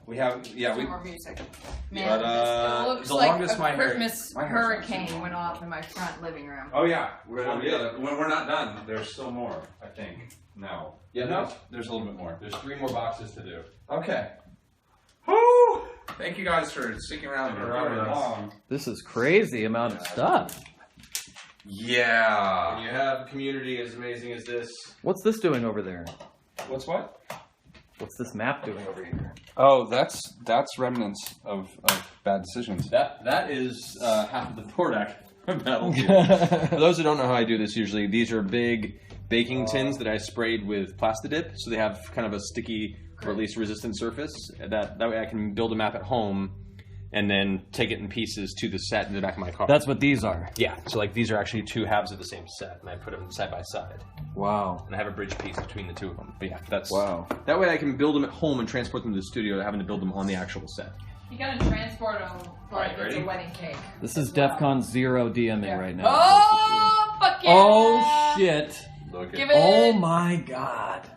We have More music. Man, But, this looks the like longest a my hair- Christmas my hair's not hurricane went off in my front living room. Oh yeah, we're not done. There's still more, I think. No. Yeah, no. There's a little bit more. There's 3 more boxes to do. Okay. Woo! Thank you guys for sticking around for Right. however long. This is crazy amount of stuff. Yeah. When you have a community as amazing as this. What's this doing over there? What's what? What's this map doing over here? Oh, that's remnants of bad decisions. That is half of the Pordak battlefield. For those who don't know how I do this usually, these are big baking tins that I sprayed with Plastidip, so they have kind of a sticky or at least resistant surface. That way I can build a map at home and then take it in pieces to the set in the back of my car. That's what these are. Yeah, so like these are actually 2 halves of the same set, and I put them side by side. Wow. And I have a bridge piece between the 2 of them. But yeah, that's wow. That way I can build them at home and transport them to the studio without having to build them on the actual set. You gotta transport them like it's a wedding cake. This is DEFCON 0 DMing right now. Oh, fuck yeah! Oh shit. Look Give at it. Oh my god.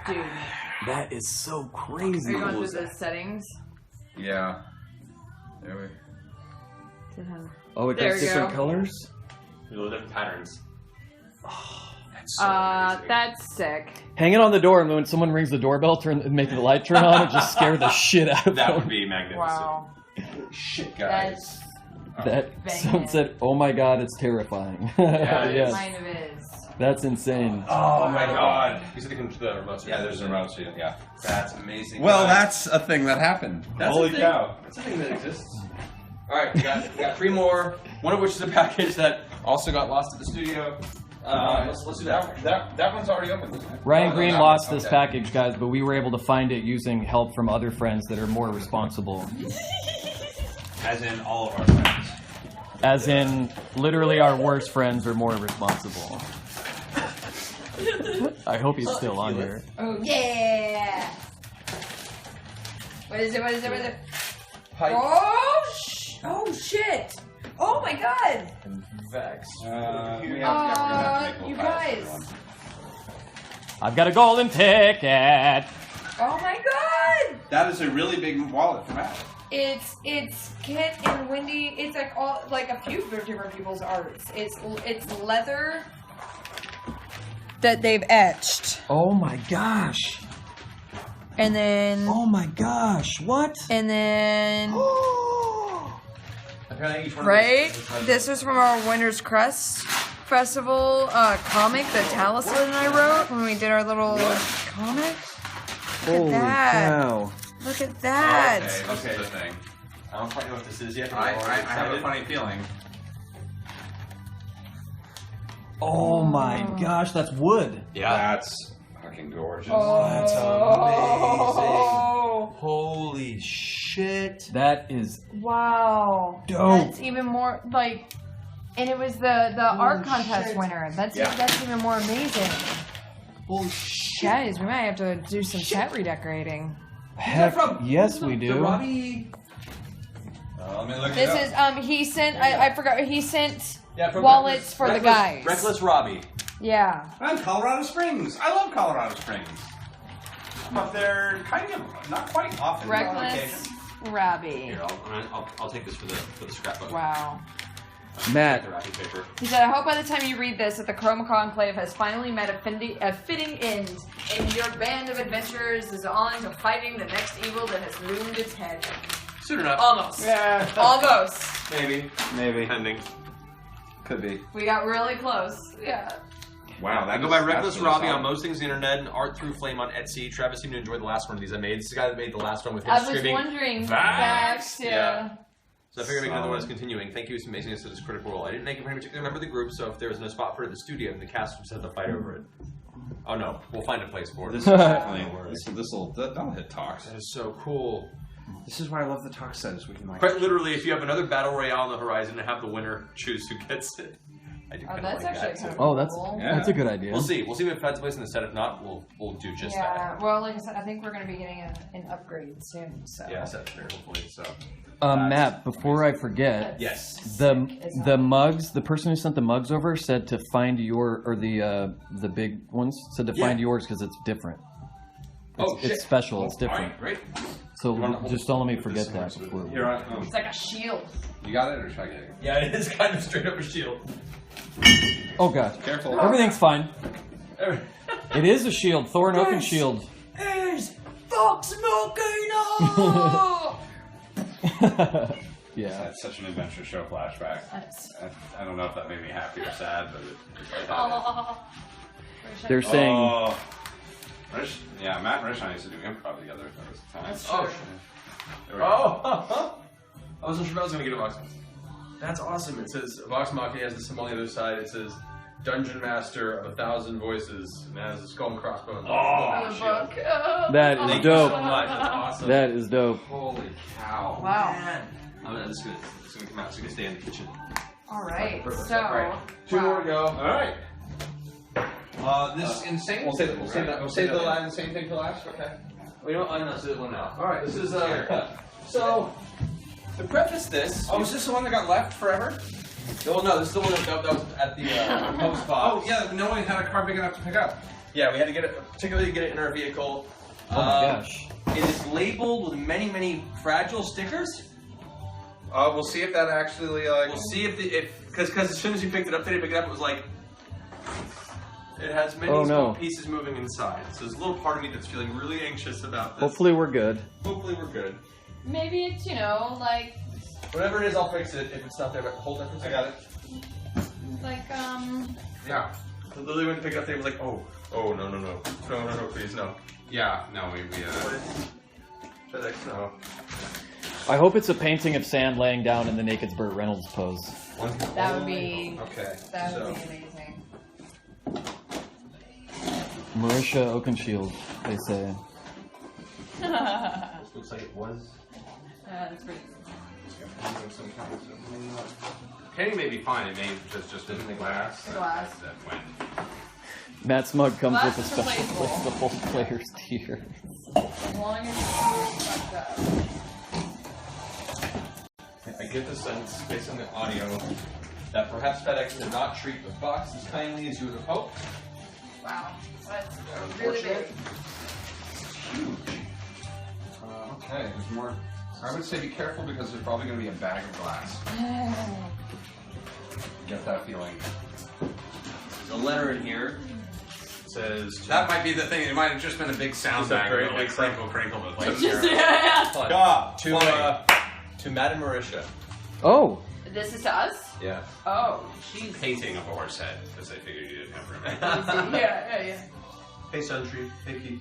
Dude. That is so Are crazy. you going through the settings? Yeah. There we. Oh, it There does we different go. colors? different patterns. That's so amazing. That's sick. Hang it on the door, and when someone rings the doorbell, make the light turn on, and just scare the shit out of That them. would be magnificent. Wow. Shit, guys. That's That someone said, "Oh my god, it's terrifying." Yeah, it Yes. kind of is. That's insane. Oh my god. You said the remote. Yeah, there's a remote. Yeah. That's amazing. Well, guys. that's a thing that happened. That's Holy a thing. cow. That's a thing that exists. All right, we got 3 more. One of which is a package that also got lost at the studio. Let's do that. That one's already open. Ryan Green lost this package, guys, but we were able to find it using help from other friends that are more responsible. As in all of our friends. As in, literally our worst friends are more responsible. I hope he's still on here. Oh yeah! What is it? What is it? What is it? Pipe. Oh shit! Oh my god! Vex. You guys! I've got a golden ticket. Oh my god! That is a really big wallet for Matt. It's Kit and Wendy. It's like a few different people's arts. It's leather that they've etched. Oh my gosh. And then. Oh my gosh. What? And then. Apparently each one Right? of those This was from our Winter's Crest Festival comic that Taliesin and I wrote when we did our little comic. Look Holy at that. cow. Look at that. Okay, this is the thing. I don't quite know what this is yet. I have a funny feeling. Oh my gosh, that's wood. Yeah. That's fucking gorgeous. That's Oh. Holy shit. That is Wow. Dope. That's even more like, and it was the art contest winner. That's even more amazing. Holy shit. Guys, we might have to do some set redecorating. heck yes we do. The Robbie. Let me look This it up. is he sent I forgot he sent From wallets for the guys. Reckless Robbie. Yeah. I'm Colorado Springs. I love Colorado Springs. I'm up there kind of, not quite often. Reckless Robbie. Here, I'll take this for the scrapbook. Wow. Matt. The wrapping paper. He said, I hope by the time you read this that the Chroma Conclave has finally met a fitting end, and your band of adventurers is on to fighting the next evil that has loomed its head. Soon enough. Almost. Yeah. Almost. Maybe. Pending. Could be. We got really close. Yeah. Wow, I go by Reckless Robbie on most things on the internet and Art Through Flame on Etsy. Travis seemed to enjoy the last one of these I made. This is the guy that made the last one with him I was screaming. wondering. Vax! Yeah. So I figured I'd make another one that's continuing. Thank you for amazing us to this critical role. I didn't make a particular member of the group, so if there was no spot for it in the studio, then the cast would just have to fight over it. Oh no, we'll find a place for it. This is definitely that'll hit Talks. That is so cool. This is why I love the Talk set, is we can like. Quite literally, if you have another battle royale on the horizon and have the winner choose who gets it. I do kind of that's like actually that kind too. of Oh, that's a good idea. We'll see. We'll see if it finds a place in the set. If not, we'll do just that. Yeah. Well, like I said, I think we're going to be getting an upgrade soon. So. Yeah, set's there hopefully. So. Matt, before I forget, Yes. the mugs, the person who sent the mugs over said to find your, or the big ones said to find yours because it's different. It's special. It's different. Great. So just don't let me forget that before. It's like a shield. You got it, or should I get it? Yeah, it is kind of straight up a shield. Oh god. Careful. Everything's fine. It is a shield. Thor and Oaken shield. Is Fox Volcano! Yeah. That's such an adventure show flashback. I don't know if that made me happy or sad, but They're saying. Matt and Rich and I used to do improv together. That was the time. That's Oh, I wasn't sure if I was going to get a Vox. That's awesome. It says Vox Machina has the symbol on the other side. It says Dungeon Master of 1,000 Voices and it has a skull and crossbones. That is Thank dope. you so much. That's awesome. That is dope. Holy cow. Wow. Man. This is going to come out. It's going to stay in the kitchen. All right. Perfect. So. Right. Two more to go. All right. This is insane. We'll save the same thing for last. Okay. We don't. I'm not one now. All right. This is so. To preface this. Oh, is this the one that got left forever? Well, no. This is the one that was at the post box. Oh yeah, no one had a car big enough to pick up. Yeah, we had to get it, particularly get it in our vehicle. Oh my gosh. It is labeled with many fragile stickers. We'll see if that actually We'll see if because as soon as you picked it up, they didn't pick it up. It was like it has many small pieces moving inside. So there's a little part of me that's feeling really anxious about this. Hopefully we're good. Hopefully we're good. Maybe it's, like. Whatever it is, I'll fix it if it's not there. But hold that for a second. I got it. Like, Yeah. Literally went to pick up things like, oh, no, please, no. Yeah, no, we FedEx, no. I hope it's a painting of Sand laying down in the naked Burt Reynolds pose. That would be. Okay. That would be amazing. Marisha Oakenshield, they say. Looks like it was. That's pretty. Painting may be fine. It may just in the glass. Glass. That went. Matt Smug comes Glass with a is special replaceable. place to hold players' tier. As long as it's fucked up. I get the sense, based on the audio, that perhaps FedEx did not treat the box as kindly as you would have hoped. Wow. That's really big. Okay, there's more. I would say be careful because there's probably going to be a bag of glass. Get that feeling. There's a letter in here. It says... That might be the thing. It might have just been a big sound Just a bag. very Like big crinkle, crinkle. But like, To Madame Marisha. Oh! This is to us? Yeah. Oh, jeez. Painting of a horse head, because I figured you didn't have room. Yeah. Hey, Suntree. Hey, Keith.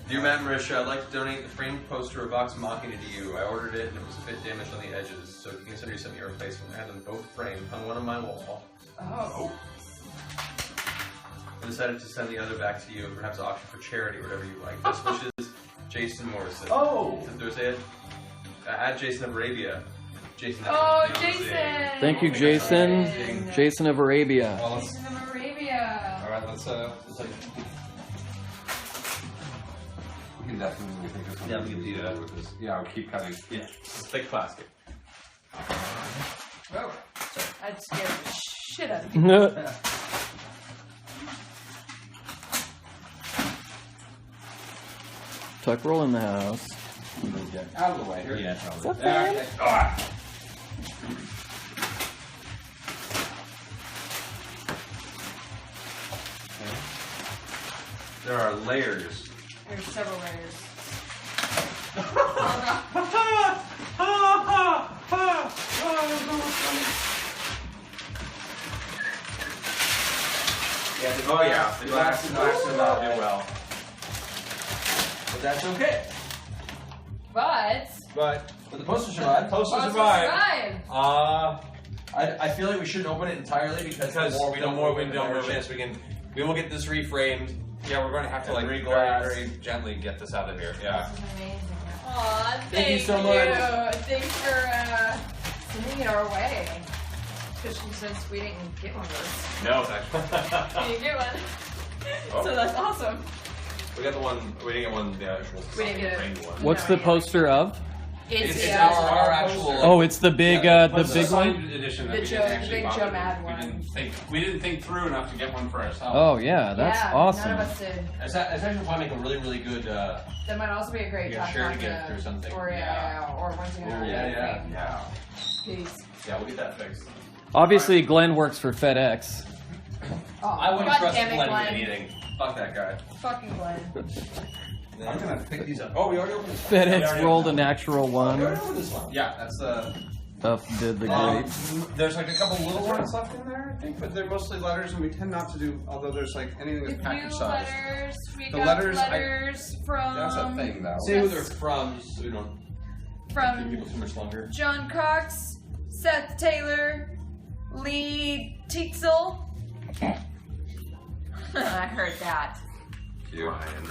Dear Madame Marisha, I'd like to donate the framed poster of Vox Machina to you. I ordered it and it was a bit damaged on the edges, so if you consider sending me a replacement, I have them both framed, hung one on my wall. Oh. I decided to send the other back to you and perhaps auction for charity or whatever you like. Best wishes, Jason Morrison. Oh! Since Thursday, add Jason of Arabia. Jason of Oh, Arabia. Jason! Thank you, Jason. Jason of Arabia. Jason of Arabia. Alright, let's we can definitely think of something Yeah, we can do that with this. Yeah, I'll keep cutting. Yeah, thick plastic. Whoa. That scared the shit out of me. Tuck roll in the house. Out of the way here. Yeah. Is that fine? Okay. Ah. There are layers. There's several layers. Oh yeah, the glass did not do well. But that's okay. But the poster survived. Poster survived. I feel like we shouldn't open it entirely because the more we don't more chance we will get this reframed. Yeah, we're going to have to like very, very gently get this out of here. Yeah. This is amazing. Aw, Thank you so much. Thanks for sending it our way. Especially since we didn't get one of No. those. We didn't get one. Oh. So that's awesome. We got the one. We didn't get one. The actual. We didn't get it. framed one. What's the poster of? It's our actual. Oh, it's the big, the big signed one? edition that The we Joe- didn't actually big bother Joe with. Mad one. We didn't think through enough to get one for ourselves. Oh, yeah, that's awesome. None of us did. It's actually probably make a really, really good. That might also be a great Yeah, top sure to notch, get through something. Or or once you have Yeah. Peace. Yeah, we'll get that fixed. Obviously, Glenn works for FedEx. Oh, I wouldn't God trust damn it, Glenn with Glenn. anything. Fuck that guy. Fucking Glenn. I'm gonna pick these up. Oh, we already opened this. FedEx rolled a natural one. This one. Yeah, that's the. Did the great. There's like a couple little ones left in there, I think, but they're mostly letters, and we tend not to do. Although there's like anything that's A package few size. letters. We The got letters, letters from. That's a thing, though. Say who they're from, so we don't give From people too much longer. John Cox, Seth Taylor, Lee Tietzel. I heard that. Ryan.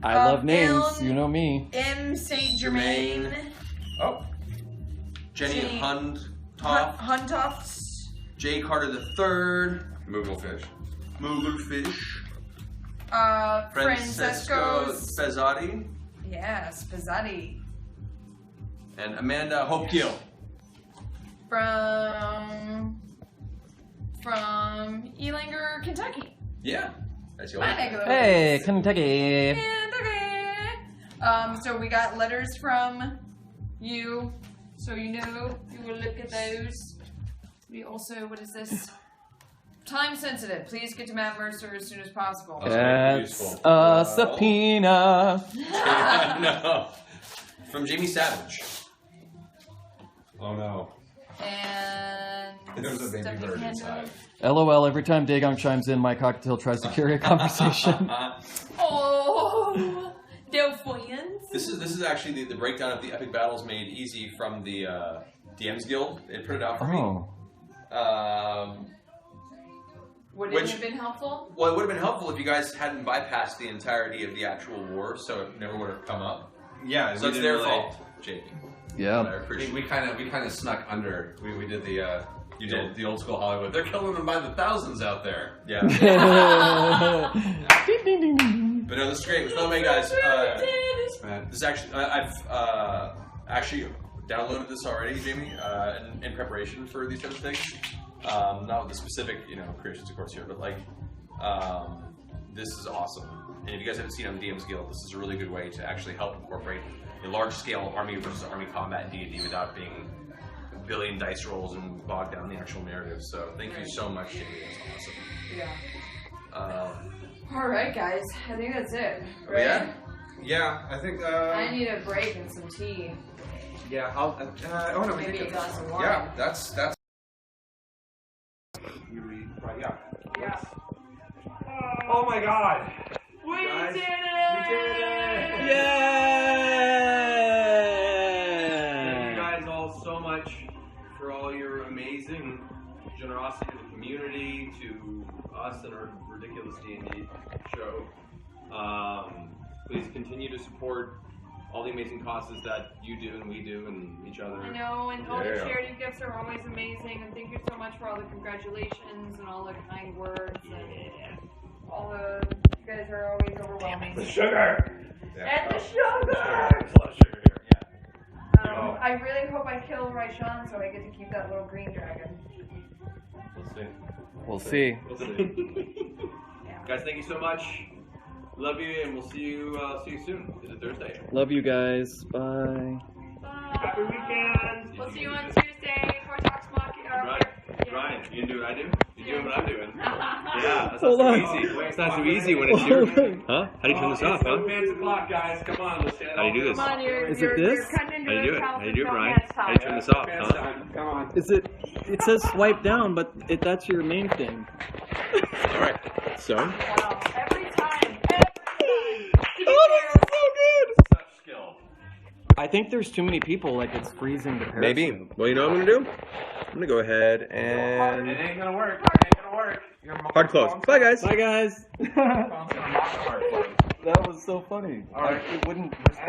I love names. Ellen You know me. M. Saint Germain. Oh. Jenny Jenny- Huntoff. Huntofts. Jay Carter III. Mooglefish. Mooglefish. Francesco. Spezzotti. Yeah, Spazzotti. And Amanda Hope Gill. From Elanger, Kentucky. Yeah. That's My neck of the Hey, woods. Kentucky. Kentucky. So we got letters from you, so you know you will look at those. We also, what is this? Time sensitive. Please get to Matt Mercer as soon as possible. That's a subpoena. No. From Jamie Savage. Oh no. And There's a baby bird inside. LOL, every time Dagon chimes in, my cocktail tries to carry a conversation. Oh, they're friends. This is actually the breakdown of the epic battles made easy from the DM's Guild. They put it out for me. Would it have been helpful? Well, it would have been helpful if you guys hadn't bypassed the entirety of the actual war, so it never would have come up. Yeah, so it's their fault, JP. Yeah. I appreciate We kind of snuck under. We did the the old school Hollywood. They're killing them by the thousands out there. Yeah. But no, this is great. By the way, guys, this is actually I've actually downloaded this already, Jamie, in preparation for these types of things. Not with the specific, creations, of course, here, but like, this is awesome. And if you guys haven't seen on DM's Guild, this is a really good way to actually help incorporate a large-scale army versus army combat in D&D without being a billion dice rolls and bogged down the actual narrative. So thank you so much, Jamie. That's awesome. Yeah. All right, guys. I think that's it. Right? Yeah. Yeah, I think. I need a break and some tea. Yeah, I'll. Oh no, Maybe a glass of wine. Yeah, that's. Right, yeah. Yeah. Oh my god! We Guys, did it! We did it! Yay! Thank you guys all so much for all your amazing generosity to the community, to us and our ridiculous D&D show. Please continue to support all the amazing causes that you do and we do and each other. I know, and all the charity gifts are always amazing, and thank you so much for all the congratulations and all the kind words, and all the, you guys are always overwhelming. The sugar! And the sugar! There's a lot of sugar here, yeah. I really hope I kill Raishan so I get to keep that little green dragon. We'll see. We'll see. Guys, thank you so much. Love you, and we'll see you soon. Is it Thursday? Love you guys. Bye. Happy weekend! We'll see you on Tuesday for Talks Machina. Ryan, you can do what I do? You're doing what I'm doing. Yeah, that's Hold not on. so easy. It's not so easy when it's your... Huh? How do you turn this off, huh? It's o'clock, guys. Come on, let's How do you do this? Come on, Is it you're this? cutting into How do you do his it? house How do you do it, with Brian? romance How do you turn this off, Man's huh? time. Come on. Is it? It says swipe down, but that's your main thing. Alright, so... Wow, every time. Oh, that's so good! Such skill. I think there's too many people. Like it's freezing the parachute. Maybe. Well, you know what I'm gonna do? I'm gonna go ahead It and... ain't gonna work. It ain't gonna work. Hard close. Bye, guys. Bye, guys. Phone's gonna mock the hard close. That was so funny. All right. It wouldn't respond.